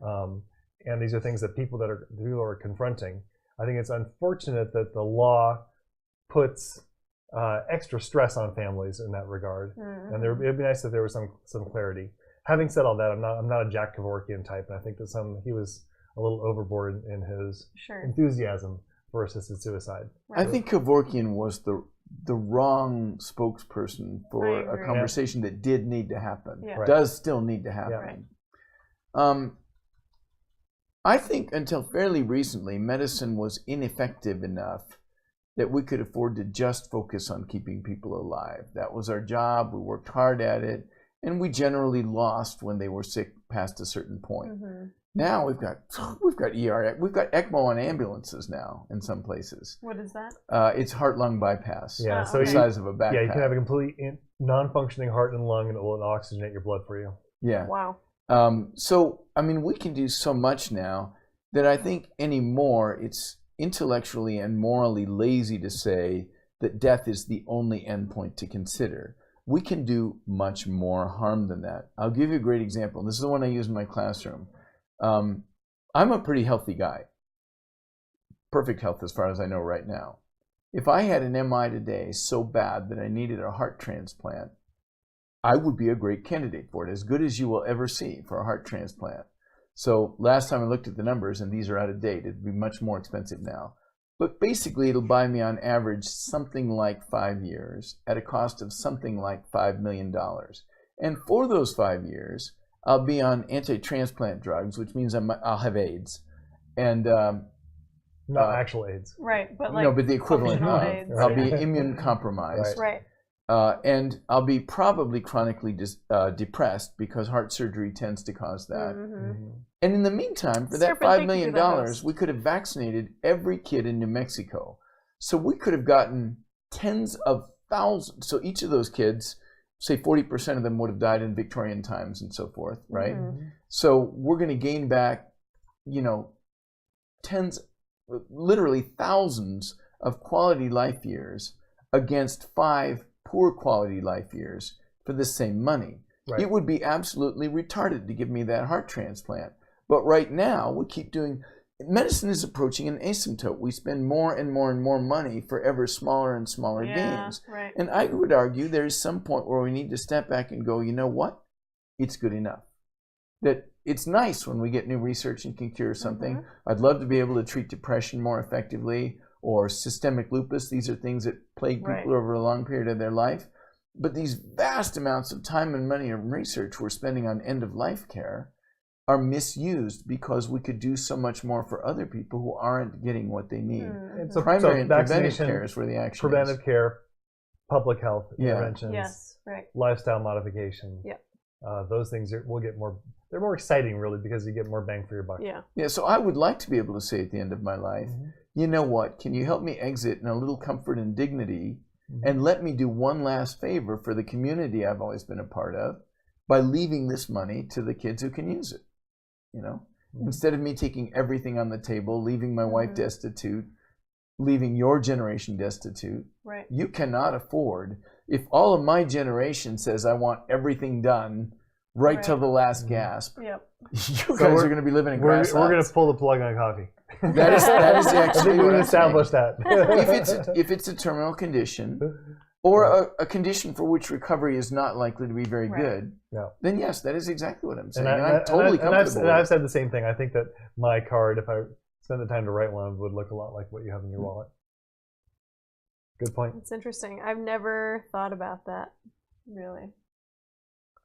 And these are things that people are confronting. I think it's unfortunate that the law puts extra stress on families in that regard, and it'd be nice if there was some clarity. Having said all that, I'm not a Jack Kevorkian type, and I think that he was a little overboard in his enthusiasm for assisted suicide. Right. I think Kevorkian was the wrong spokesperson for a conversation that did need to happen, does still need to happen. Yeah. I think until fairly recently, medicine was ineffective enough that we could afford to just focus on keeping people alive. That was our job. We worked hard at it, and we generally lost when they were sick past a certain point. Now we've got ER, we've got ECMO on ambulances now in some places. What is that? It's heart-lung bypass. Yeah, so the size of a backpack. Yeah, you can have a completely non-functioning heart and lung, and it will oxygenate your blood for you. Yeah. Wow. So, I mean, we can do so much now that I think anymore it's intellectually and morally lazy to say that death is the only endpoint to consider. We can do much more harm than that. I'll give you a great example. This is the one I use in my classroom. I'm a pretty healthy guy. Perfect health as far as I know right now. If I had an MI today so bad that I needed a heart transplant, I would be a great candidate for it, as good as you will ever see for a heart transplant. So last time I looked at the numbers, and these are out of date, it'd be much more expensive now. But basically, it'll buy me on average something like 5 years at a cost of something like $5 million. And for those 5 years, I'll be on anti-transplant drugs, which means I'll have AIDS. And not actual AIDS. Right, but no, but the equivalent of. AIDS. I'll be immune compromised. Right. And I'll be probably chronically depressed because heart surgery tends to cause that. And in the meantime, for that $5 million, we could have vaccinated every kid in New Mexico. So we could have gotten tens of thousands. So each of those kids, say 40% of them would have died in Victorian times and so forth, right? So we're going to gain back, literally thousands of quality life years against 5 poor quality life years for the same money. Right. It would be absolutely retarded to give me that heart transplant. But right now, we keep doing... Medicine is approaching an asymptote. We spend more and more and more money for ever smaller and smaller gains. Right. And I would argue there is some point where we need to step back and go, you know what? It's good enough. That it's nice when we get new research and can cure something. I'd love to be able to treat depression more effectively, or systemic lupus. These are things that plague people over a long period of their life. But these vast amounts of time and money and research we're spending on end-of-life care are misused because we could do so much more for other people who aren't getting what they need. So primary and preventive care is where the action preventive is. care, public health interventions, lifestyle modification. Those things will get more. They're more exciting, really, because you get more bang for your buck. Yeah. So I would like to be able to say at the end of my life, you know what? Can you help me exit in a little comfort and dignity, and let me do one last favor for the community I've always been a part of by leaving this money to the kids who can use it? Instead of me taking everything on the table, leaving my wife destitute, leaving your generation destitute. You cannot afford, if all of my generation says I want everything done right till the last gasp, you guys are going to be living in grass We're going to pull the plug on coffee. That is actually what I'm established saying. that. if it's a terminal condition, or a condition for which recovery is not likely to be very good, then yes, that is exactly what I'm saying. And I'm totally comfortable with it. I've said the same thing. I think that my card, if I spend the time to write one, would look a lot like what you have in your wallet. Good point. It's interesting. I've never thought about that, really,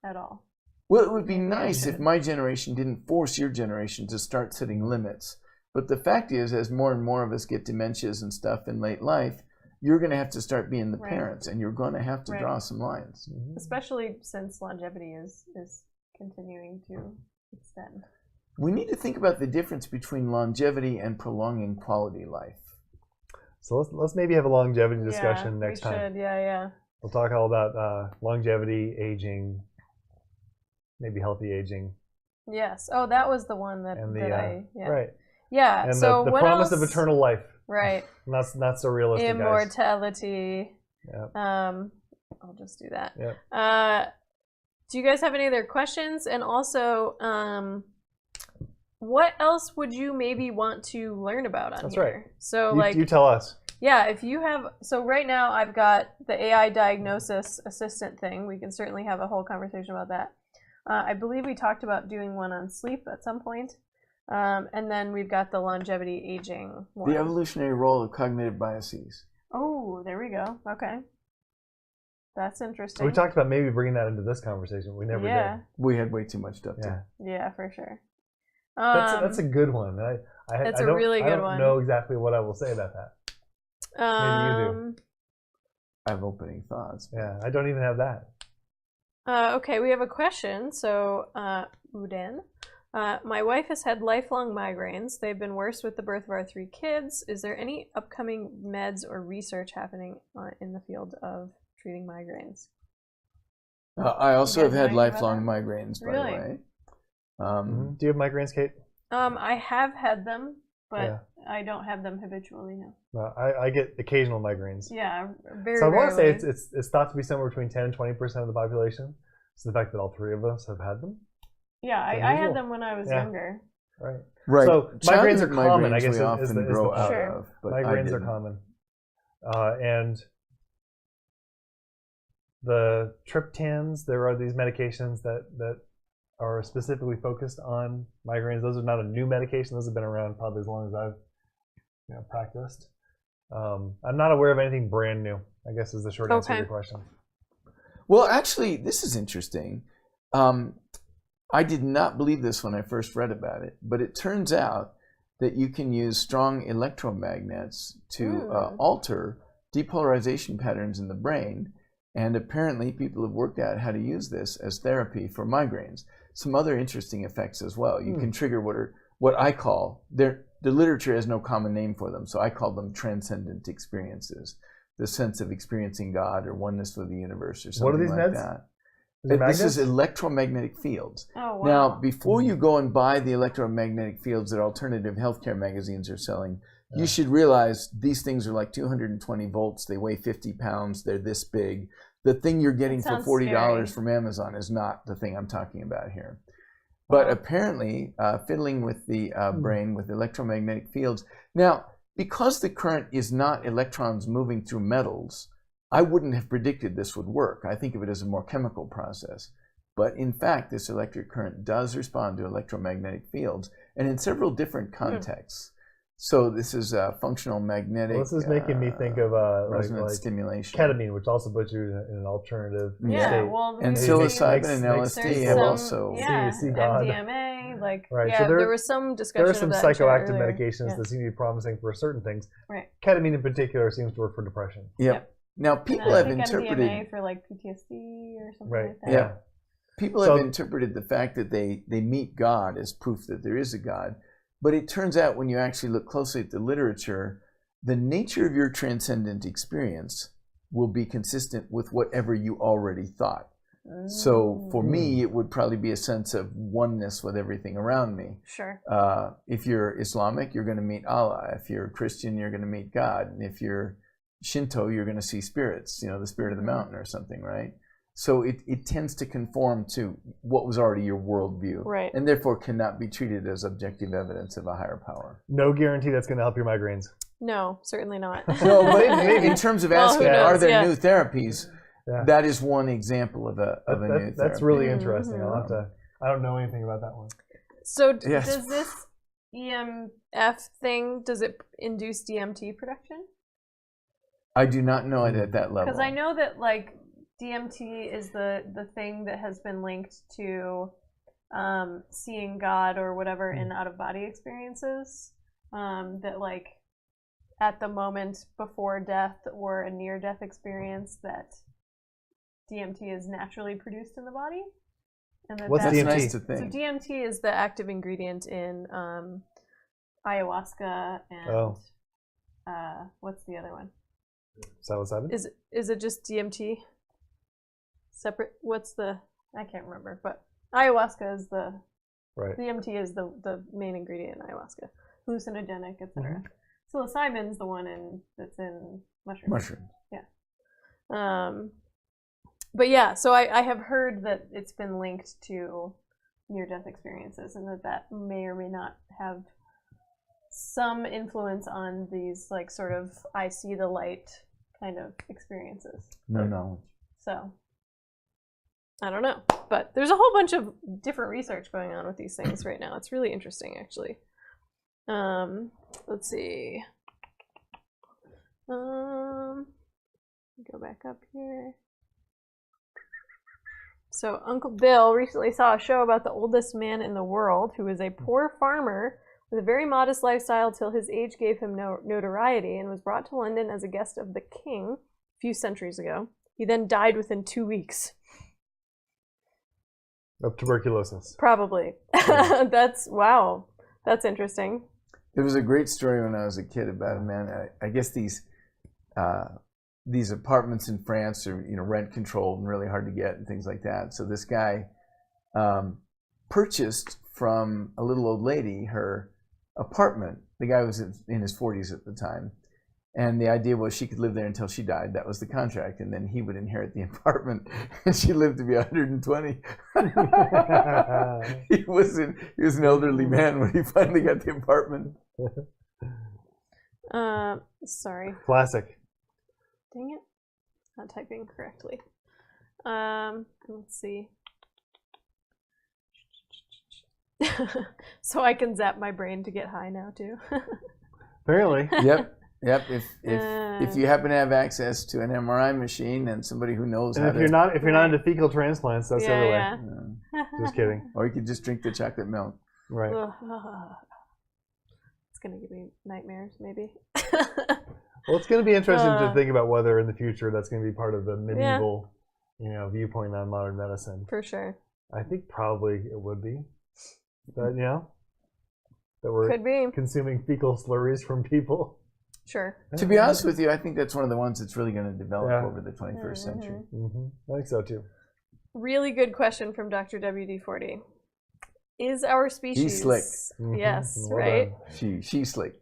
at all. Well, it would be nice if my generation didn't force your generation to start setting limits. But the fact is, as more and more of us get dementias and stuff in late life, you're going to have to start being the parents, and you're going to have to draw some lines. Especially since longevity is continuing to extend. We need to think about the difference between longevity and prolonging quality life. So let's maybe have a longevity discussion next time. We should, We'll talk all about longevity, aging, maybe healthy aging. Yes. Oh, that was the one that, Right. Yeah. And so the what promise else? of eternal life. Right. Not so realistic, Immortality. Guys. I'll just do that. Yep. Do you guys have any other questions? And also, what else would you maybe want to learn about on here? Right. So you tell us. Yeah, if you have, so right now I've got the AI diagnosis assistant thing. We can certainly have a whole conversation about that. I believe we talked about doing one on sleep at some point. And then we've got the longevity aging one. The evolutionary role of cognitive biases. Oh, there we go. Okay. That's interesting. So we talked about maybe bringing that into this conversation. We never did. We had way too much stuff to. Yeah, for sure. That's a good one. That's a really good one. I don't know exactly what I will say about that. Maybe you do. I have opening thoughts. Yeah, I don't even have that. Okay, we have a question. So, Uden. My wife has had lifelong migraines. They've been worse with the birth of our 3 kids. Is there any upcoming meds or research happening in the field of treating migraines? I also have had lifelong migraines, by the way. Do you have migraines, Kate? I have had them, but I don't have them habitually now. No, I get occasional migraines. Yeah, very So I want to say rarely. it's thought to be somewhere between 10 and 20% of the population. So the fact that all 3 of us have had them. Yeah, I had them when I was younger. Right. Right. So migraines are common, I guess. We often grow out of, but migraines are common. And the triptans, there are these medications that are specifically focused on migraines. Those are not a new medication. Those have been around probably as long as I've practiced. I'm not aware of anything brand new, I guess is the short answer to your question. Well, actually, this is interesting. I did not believe this when I first read about it, but it turns out that you can use strong electromagnets to alter depolarization patterns in the brain And apparently people have worked out how to use this as therapy for migraines. Some other interesting effects as well. You can trigger what I call, the literature has no common name for them, so I call them transcendent experiences. The sense of experiencing God or oneness with the universe or something What are these like meds? that. This is electromagnetic fields. Oh, wow. Now, before you go and buy the electromagnetic fields that alternative healthcare magazines are selling, you should realize these things are like 220 volts. They weigh 50 pounds. They're this big. The thing you're getting for $40 scary. from Amazon is not the thing I'm talking about here. But apparently, fiddling with the brain with electromagnetic fields. Now, because the current is not electrons moving through metals, I wouldn't have predicted this would work. I think of it as a more chemical process. But in fact, this electric current does respond to electromagnetic fields, and in several different contexts. So this is functional magnetic. Well, this is making me think of resonance stimulation. Ketamine, which also puts you in an alternative Yeah, state. well, And there's psilocybin and makes LSD have also. see God. MDMA, like Right, yeah, so there was some discussion. There are some of that in chat psychoactive earlier. medications that seem to be promising for certain things. Right. Ketamine in particular seems to work for depression. Yep. Now people And I have think interpreted. MDMA for like PTSD or something Right. like that. Yeah. People So- have interpreted the fact that they meet God as proof that there is a God. But it turns out when you actually look closely at the literature, the nature of your transcendent experience will be consistent with whatever you already thought. So for me, it would probably be a sense of oneness with everything around me. Sure. If you're Islamic, you're going to meet Allah. If you're Christian, you're going to meet God. And if you're Shinto, you're going to see spirits, the spirit of the mountain or something, right? So it tends to conform to what was already your worldview, Right. and therefore cannot be treated as objective evidence of a higher power. No guarantee that's going to help your migraines. No, certainly not. No, but in terms of Well, asking, who knows? are there Yeah. new therapies? Yeah. That is one example of a new therapy. That's really interesting. I'll have to. I don't know anything about that one. So Yes. does this EMF thing, does it induce DMT production? I do not know it at that level. Because I know that like DMT is the thing that has been linked to seeing God or whatever in out-of-body experiences. That like at the moment before death or a near-death experience that DMT is naturally produced in the body. And What's That's DMT? nice to So think. DMT is the active ingredient in ayahuasca and what's the other one? Psilocybin? Is it just DMT? Separate? What's the? I can't remember. But ayahuasca is the Right. DMT is the main ingredient in ayahuasca, hallucinogenic, etc. Psilocybin's the one that's in mushrooms. Mushrooms. Yeah. But yeah, so I have heard that it's been linked to near-death experiences, and that may or may not have some influence on these like sort of I see the light kind of experiences. No knowledge. So I don't know, but there's a whole bunch of different research going on with these things right now. It's really interesting, actually. Let's see. Go back up here. So Uncle Bill recently saw a show about the oldest man in the world, who was a poor farmer with a very modest lifestyle till his age gave him no notoriety, and was brought to London as a guest of the king a few centuries ago. He then died within 2 weeks. Of tuberculosis. Probably. That's, wow. That's interesting. There was a great story when I was a kid about a man. I guess these apartments in France are rent controlled and really hard to get and things like that. So this guy purchased from a little old lady her apartment. The guy was in his 40s at the time, and the idea was she could live there until she died. That was the contract, and then he would inherit the apartment. And she lived to be 120. He was an elderly man when he finally got the apartment. Sorry. Classic. Dang it. Not typing correctly. Let's see. So I can zap my brain to get high now too. Apparently. Yep. If you happen to have access to an MRI machine and somebody who knows And how if to, you're not into fecal transplants, that's the other way. Just kidding. or you could just drink the chocolate milk. Right. It's gonna give me nightmares, maybe. Well, it's going to be interesting to think about whether in the future that's going to be part of the medieval, viewpoint on modern medicine. For sure. I think probably it would be. But, that we're Could be. consuming fecal slurries from people. Sure. To be honest with you, I think that's one of the ones that's really going to develop over the 21st century. I think so too. Really good question from Dr. WD-40. Is our species... He's slick. Yes, Well right? done. She's slick.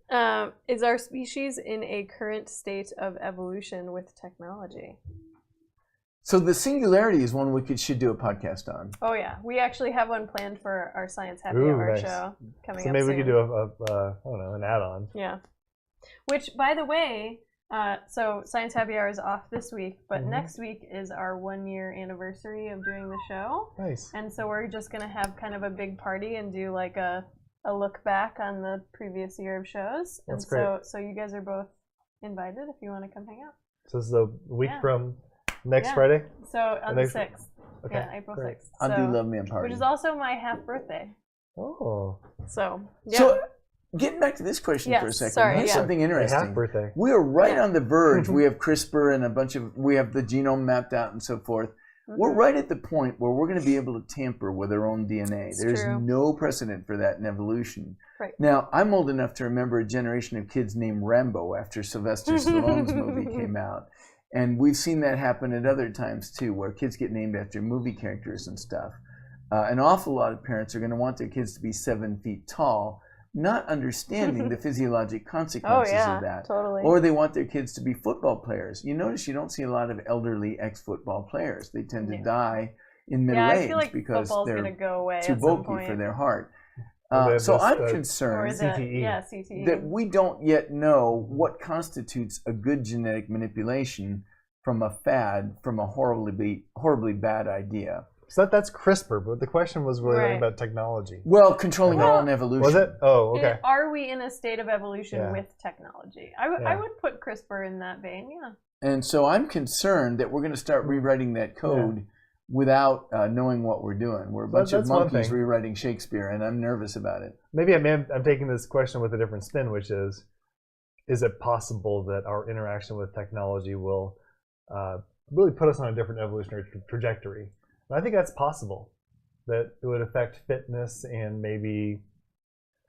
Is our species in a current state of evolution with technology? So the singularity is one we should do a podcast on. Oh yeah, we actually have one planned for our Science Happy Ooh, Hour nice. show coming So up maybe soon. we could do an add-on. Yeah. Which, by the way, so Science Happy Hour is off this week, but next week is our 1-year anniversary of doing the show. Nice. And so we're just going to have kind of a big party and do like a look back on the previous year of shows. That's and great. So you guys are both invited if you want to come hang out. So this is a week from next Yeah. Friday? So on the next- 6th. Okay, Yeah, April great. 6th. I So, do love me a party. which is also my half birthday. Oh. So, yeah. So getting back to this question for a Yes, second, sorry, here's yeah. something interesting. Half birthday. We are right Yeah. on the verge. We have CRISPR and we have the genome mapped out and so forth. We're right at the point where we're going to be able to tamper with our own DNA. It's There's true. no precedent for that in evolution. Right. Now, I'm old enough to remember a generation of kids named Rambo after Sylvester Stallone's movie came out. And we've seen that happen at other times too, where kids get named after movie characters and stuff. An awful lot of parents are going to want their kids to be 7 feet tall, not understanding the physiologic consequences of that. Totally. Or they want their kids to be football players. You notice you don't see a lot of elderly ex-football players. They tend to die in middle I age feel like because football's they're going to go away too at some bulky point. for their heart. Well, they have So this, I'm Or concerned is it, CTE. yeah, CTE. that we don't yet know what constitutes a good genetic manipulation from a fad, from a horribly bad idea. So that's CRISPR, but the question was really Right. about technology. Well, controlling our Well, own evolution. Was it? Oh, okay. Are we in a state of evolution Yeah. with technology? I would put CRISPR in that vein, yeah. And so I'm concerned that we're going to start rewriting that code without knowing what we're doing. We're a bunch of That's one monkeys thing. rewriting Shakespeare, and I'm nervous about it. Maybe I'm taking this question with a different spin, which is it possible that our interaction with technology will really put us on a different evolutionary trajectory? And I think that's possible, that it would affect fitness and maybe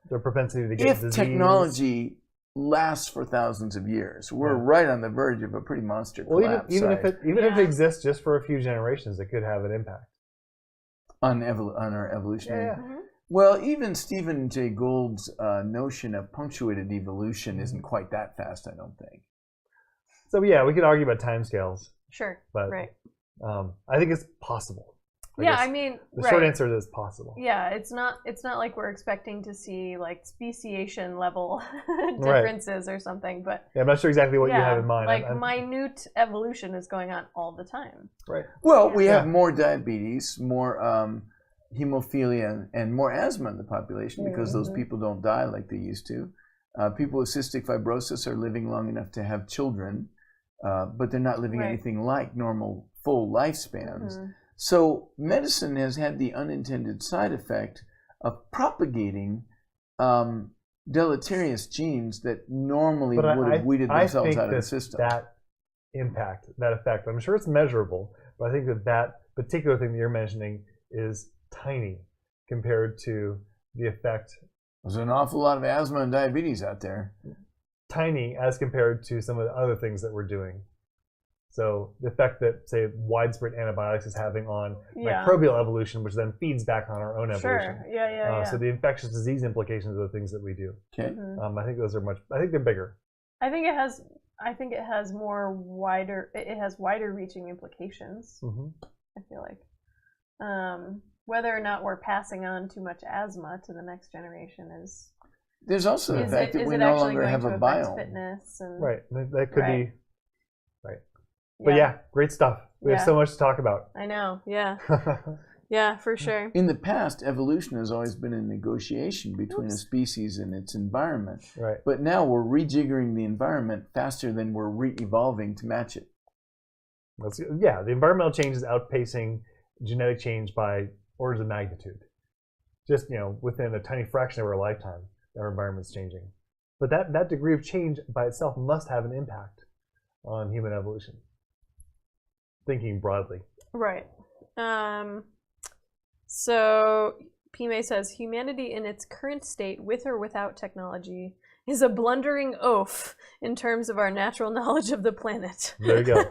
the propensity to get If disease. technology lasts for thousands of years, we're right on the verge of a pretty monster Well, collapse. even if it Yeah. exists just for a few generations, it could have an impact. on our evolutionary. Yeah. Mm-hmm. Well, even Stephen Jay Gould's notion of punctuated evolution isn't quite that fast, I don't think. So yeah, we could argue about timescales, Sure, but right. I think it's possible. Yeah, guess I mean, the right. short answer is possible. Yeah, it's not like we're expecting to see like speciation level Right. differences or something, but Yeah, I'm not sure exactly what you have in mind. like I'm- minute evolution is going on all the time. right. Well, we have Yeah. more diabetes, more hemophilia, and more asthma in the population because those people don't die like they used to. People with cystic fibrosis are living long enough to have children, but they're not living Right. anything like normal full lifespans. So medicine has had the unintended side effect of propagating deleterious genes that normally But would have weeded I themselves think out of the that system. that impact, that effect, I'm sure it's measurable, but I think that particular thing that you're mentioning is tiny compared to the effect, There's an awful lot of asthma and diabetes out there. tiny as compared to some of the other things that we're doing. So the effect that, say, widespread antibiotics is having on Yeah. microbial evolution, which then feeds back on our own evolution. Sure. Yeah. So the infectious disease implications of the things that we do. Okay. I think those are I think they're bigger. I think it has wider reaching implications. I feel like. Whether or not we're passing on too much asthma to the next generation is There's also the fact that we no actually longer going have to a affect biome. fitness and Right. That could Right. be right. But yeah, great stuff. We have Yeah. so much to talk about. I know. Yeah. Yeah, for sure. In the past, evolution has always been a negotiation between a species and its environment. Right. But now we're rejiggering the environment faster than we're re-evolving to match it. The environmental change is outpacing genetic change by orders of magnitude. Just, within a tiny fraction of our lifetime, our environment's changing. But that degree of change by itself must have an impact on human evolution. Thinking broadly. Right. So Pime says, humanity in its current state, with or without technology, is a blundering oaf in terms of our natural knowledge of the planet. There you go.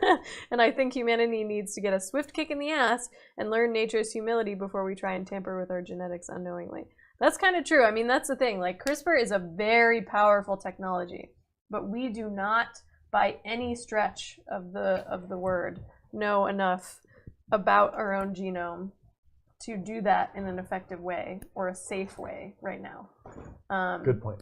And I think humanity needs to get a swift kick in the ass and learn nature's humility before we try and tamper with our genetics unknowingly. That's kind of true. I mean, that's the thing. Like, CRISPR is a very powerful technology, but we do not, by any stretch of the word, know enough about our own genome to do that in an effective way or a safe way right now. Good point.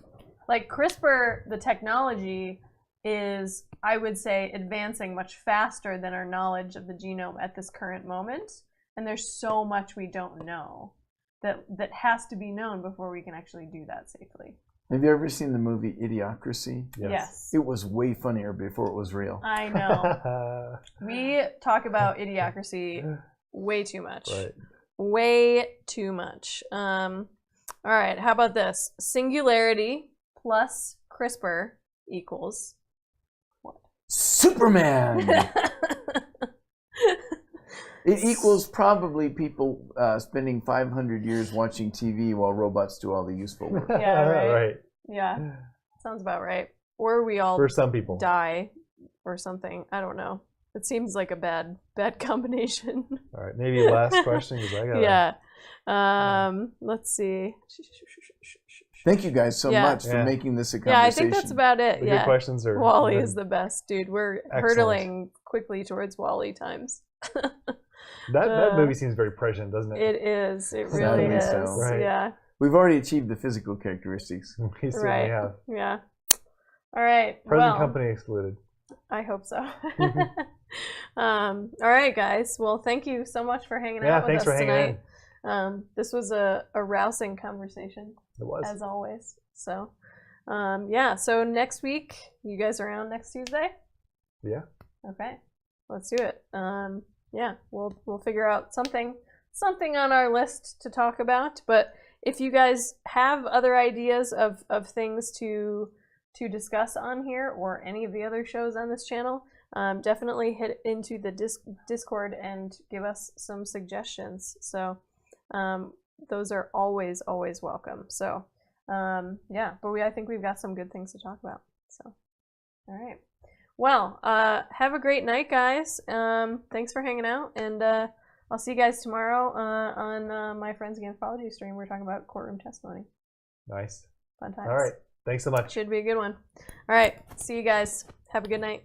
Like CRISPR, the technology is, I would say, advancing much faster than our knowledge of the genome at this current moment. And there's so much we don't know that has to be known before we can actually do that safely. Have you ever seen the movie Idiocracy? Yes. It was way funnier before it was real. I know. We talk about Idiocracy way too much. Right. Way too much. All right, how about this? Singularity plus CRISPR equals what? Superman! It equals probably people spending 500 years watching TV while robots do all the useful work. Yeah, right. Right. Yeah, sounds about right. Or we all For some people. die or something. I don't know. It seems like a bad combination. All right, maybe last question because I got. Yeah. Let's see. Thank you guys so much for making this a conversation. Yeah, I think that's about it. The yeah. good questions are. Wally is the best, dude. We're Excellent. hurtling quickly towards Wally times. That movie seems very prescient, doesn't it? It is. It really is. So. Right. Yeah. We've already achieved the physical characteristics. We certainly have. Yeah. All right. Present company excluded. I hope so. All right, guys. Well, thank you so much for hanging out with us tonight. This was a rousing conversation. It was. As always. So, yeah. So next week, you guys around next Tuesday? Yeah. Okay. Let's do it. Yeah, we'll figure out something on our list to talk about. But if you guys have other ideas of things to discuss on here or any of the other shows on this channel, definitely hit into the Discord and give us some suggestions. So those are always welcome. So yeah, but I think we've got some good things to talk about. So all right. Well, have a great night, guys. Thanks for hanging out, and I'll see you guys tomorrow on my Friends Against Apology stream. We're talking about courtroom testimony. Nice. Fun times. All right. Thanks so much. Should be a good one. All right. See you guys. Have a good night.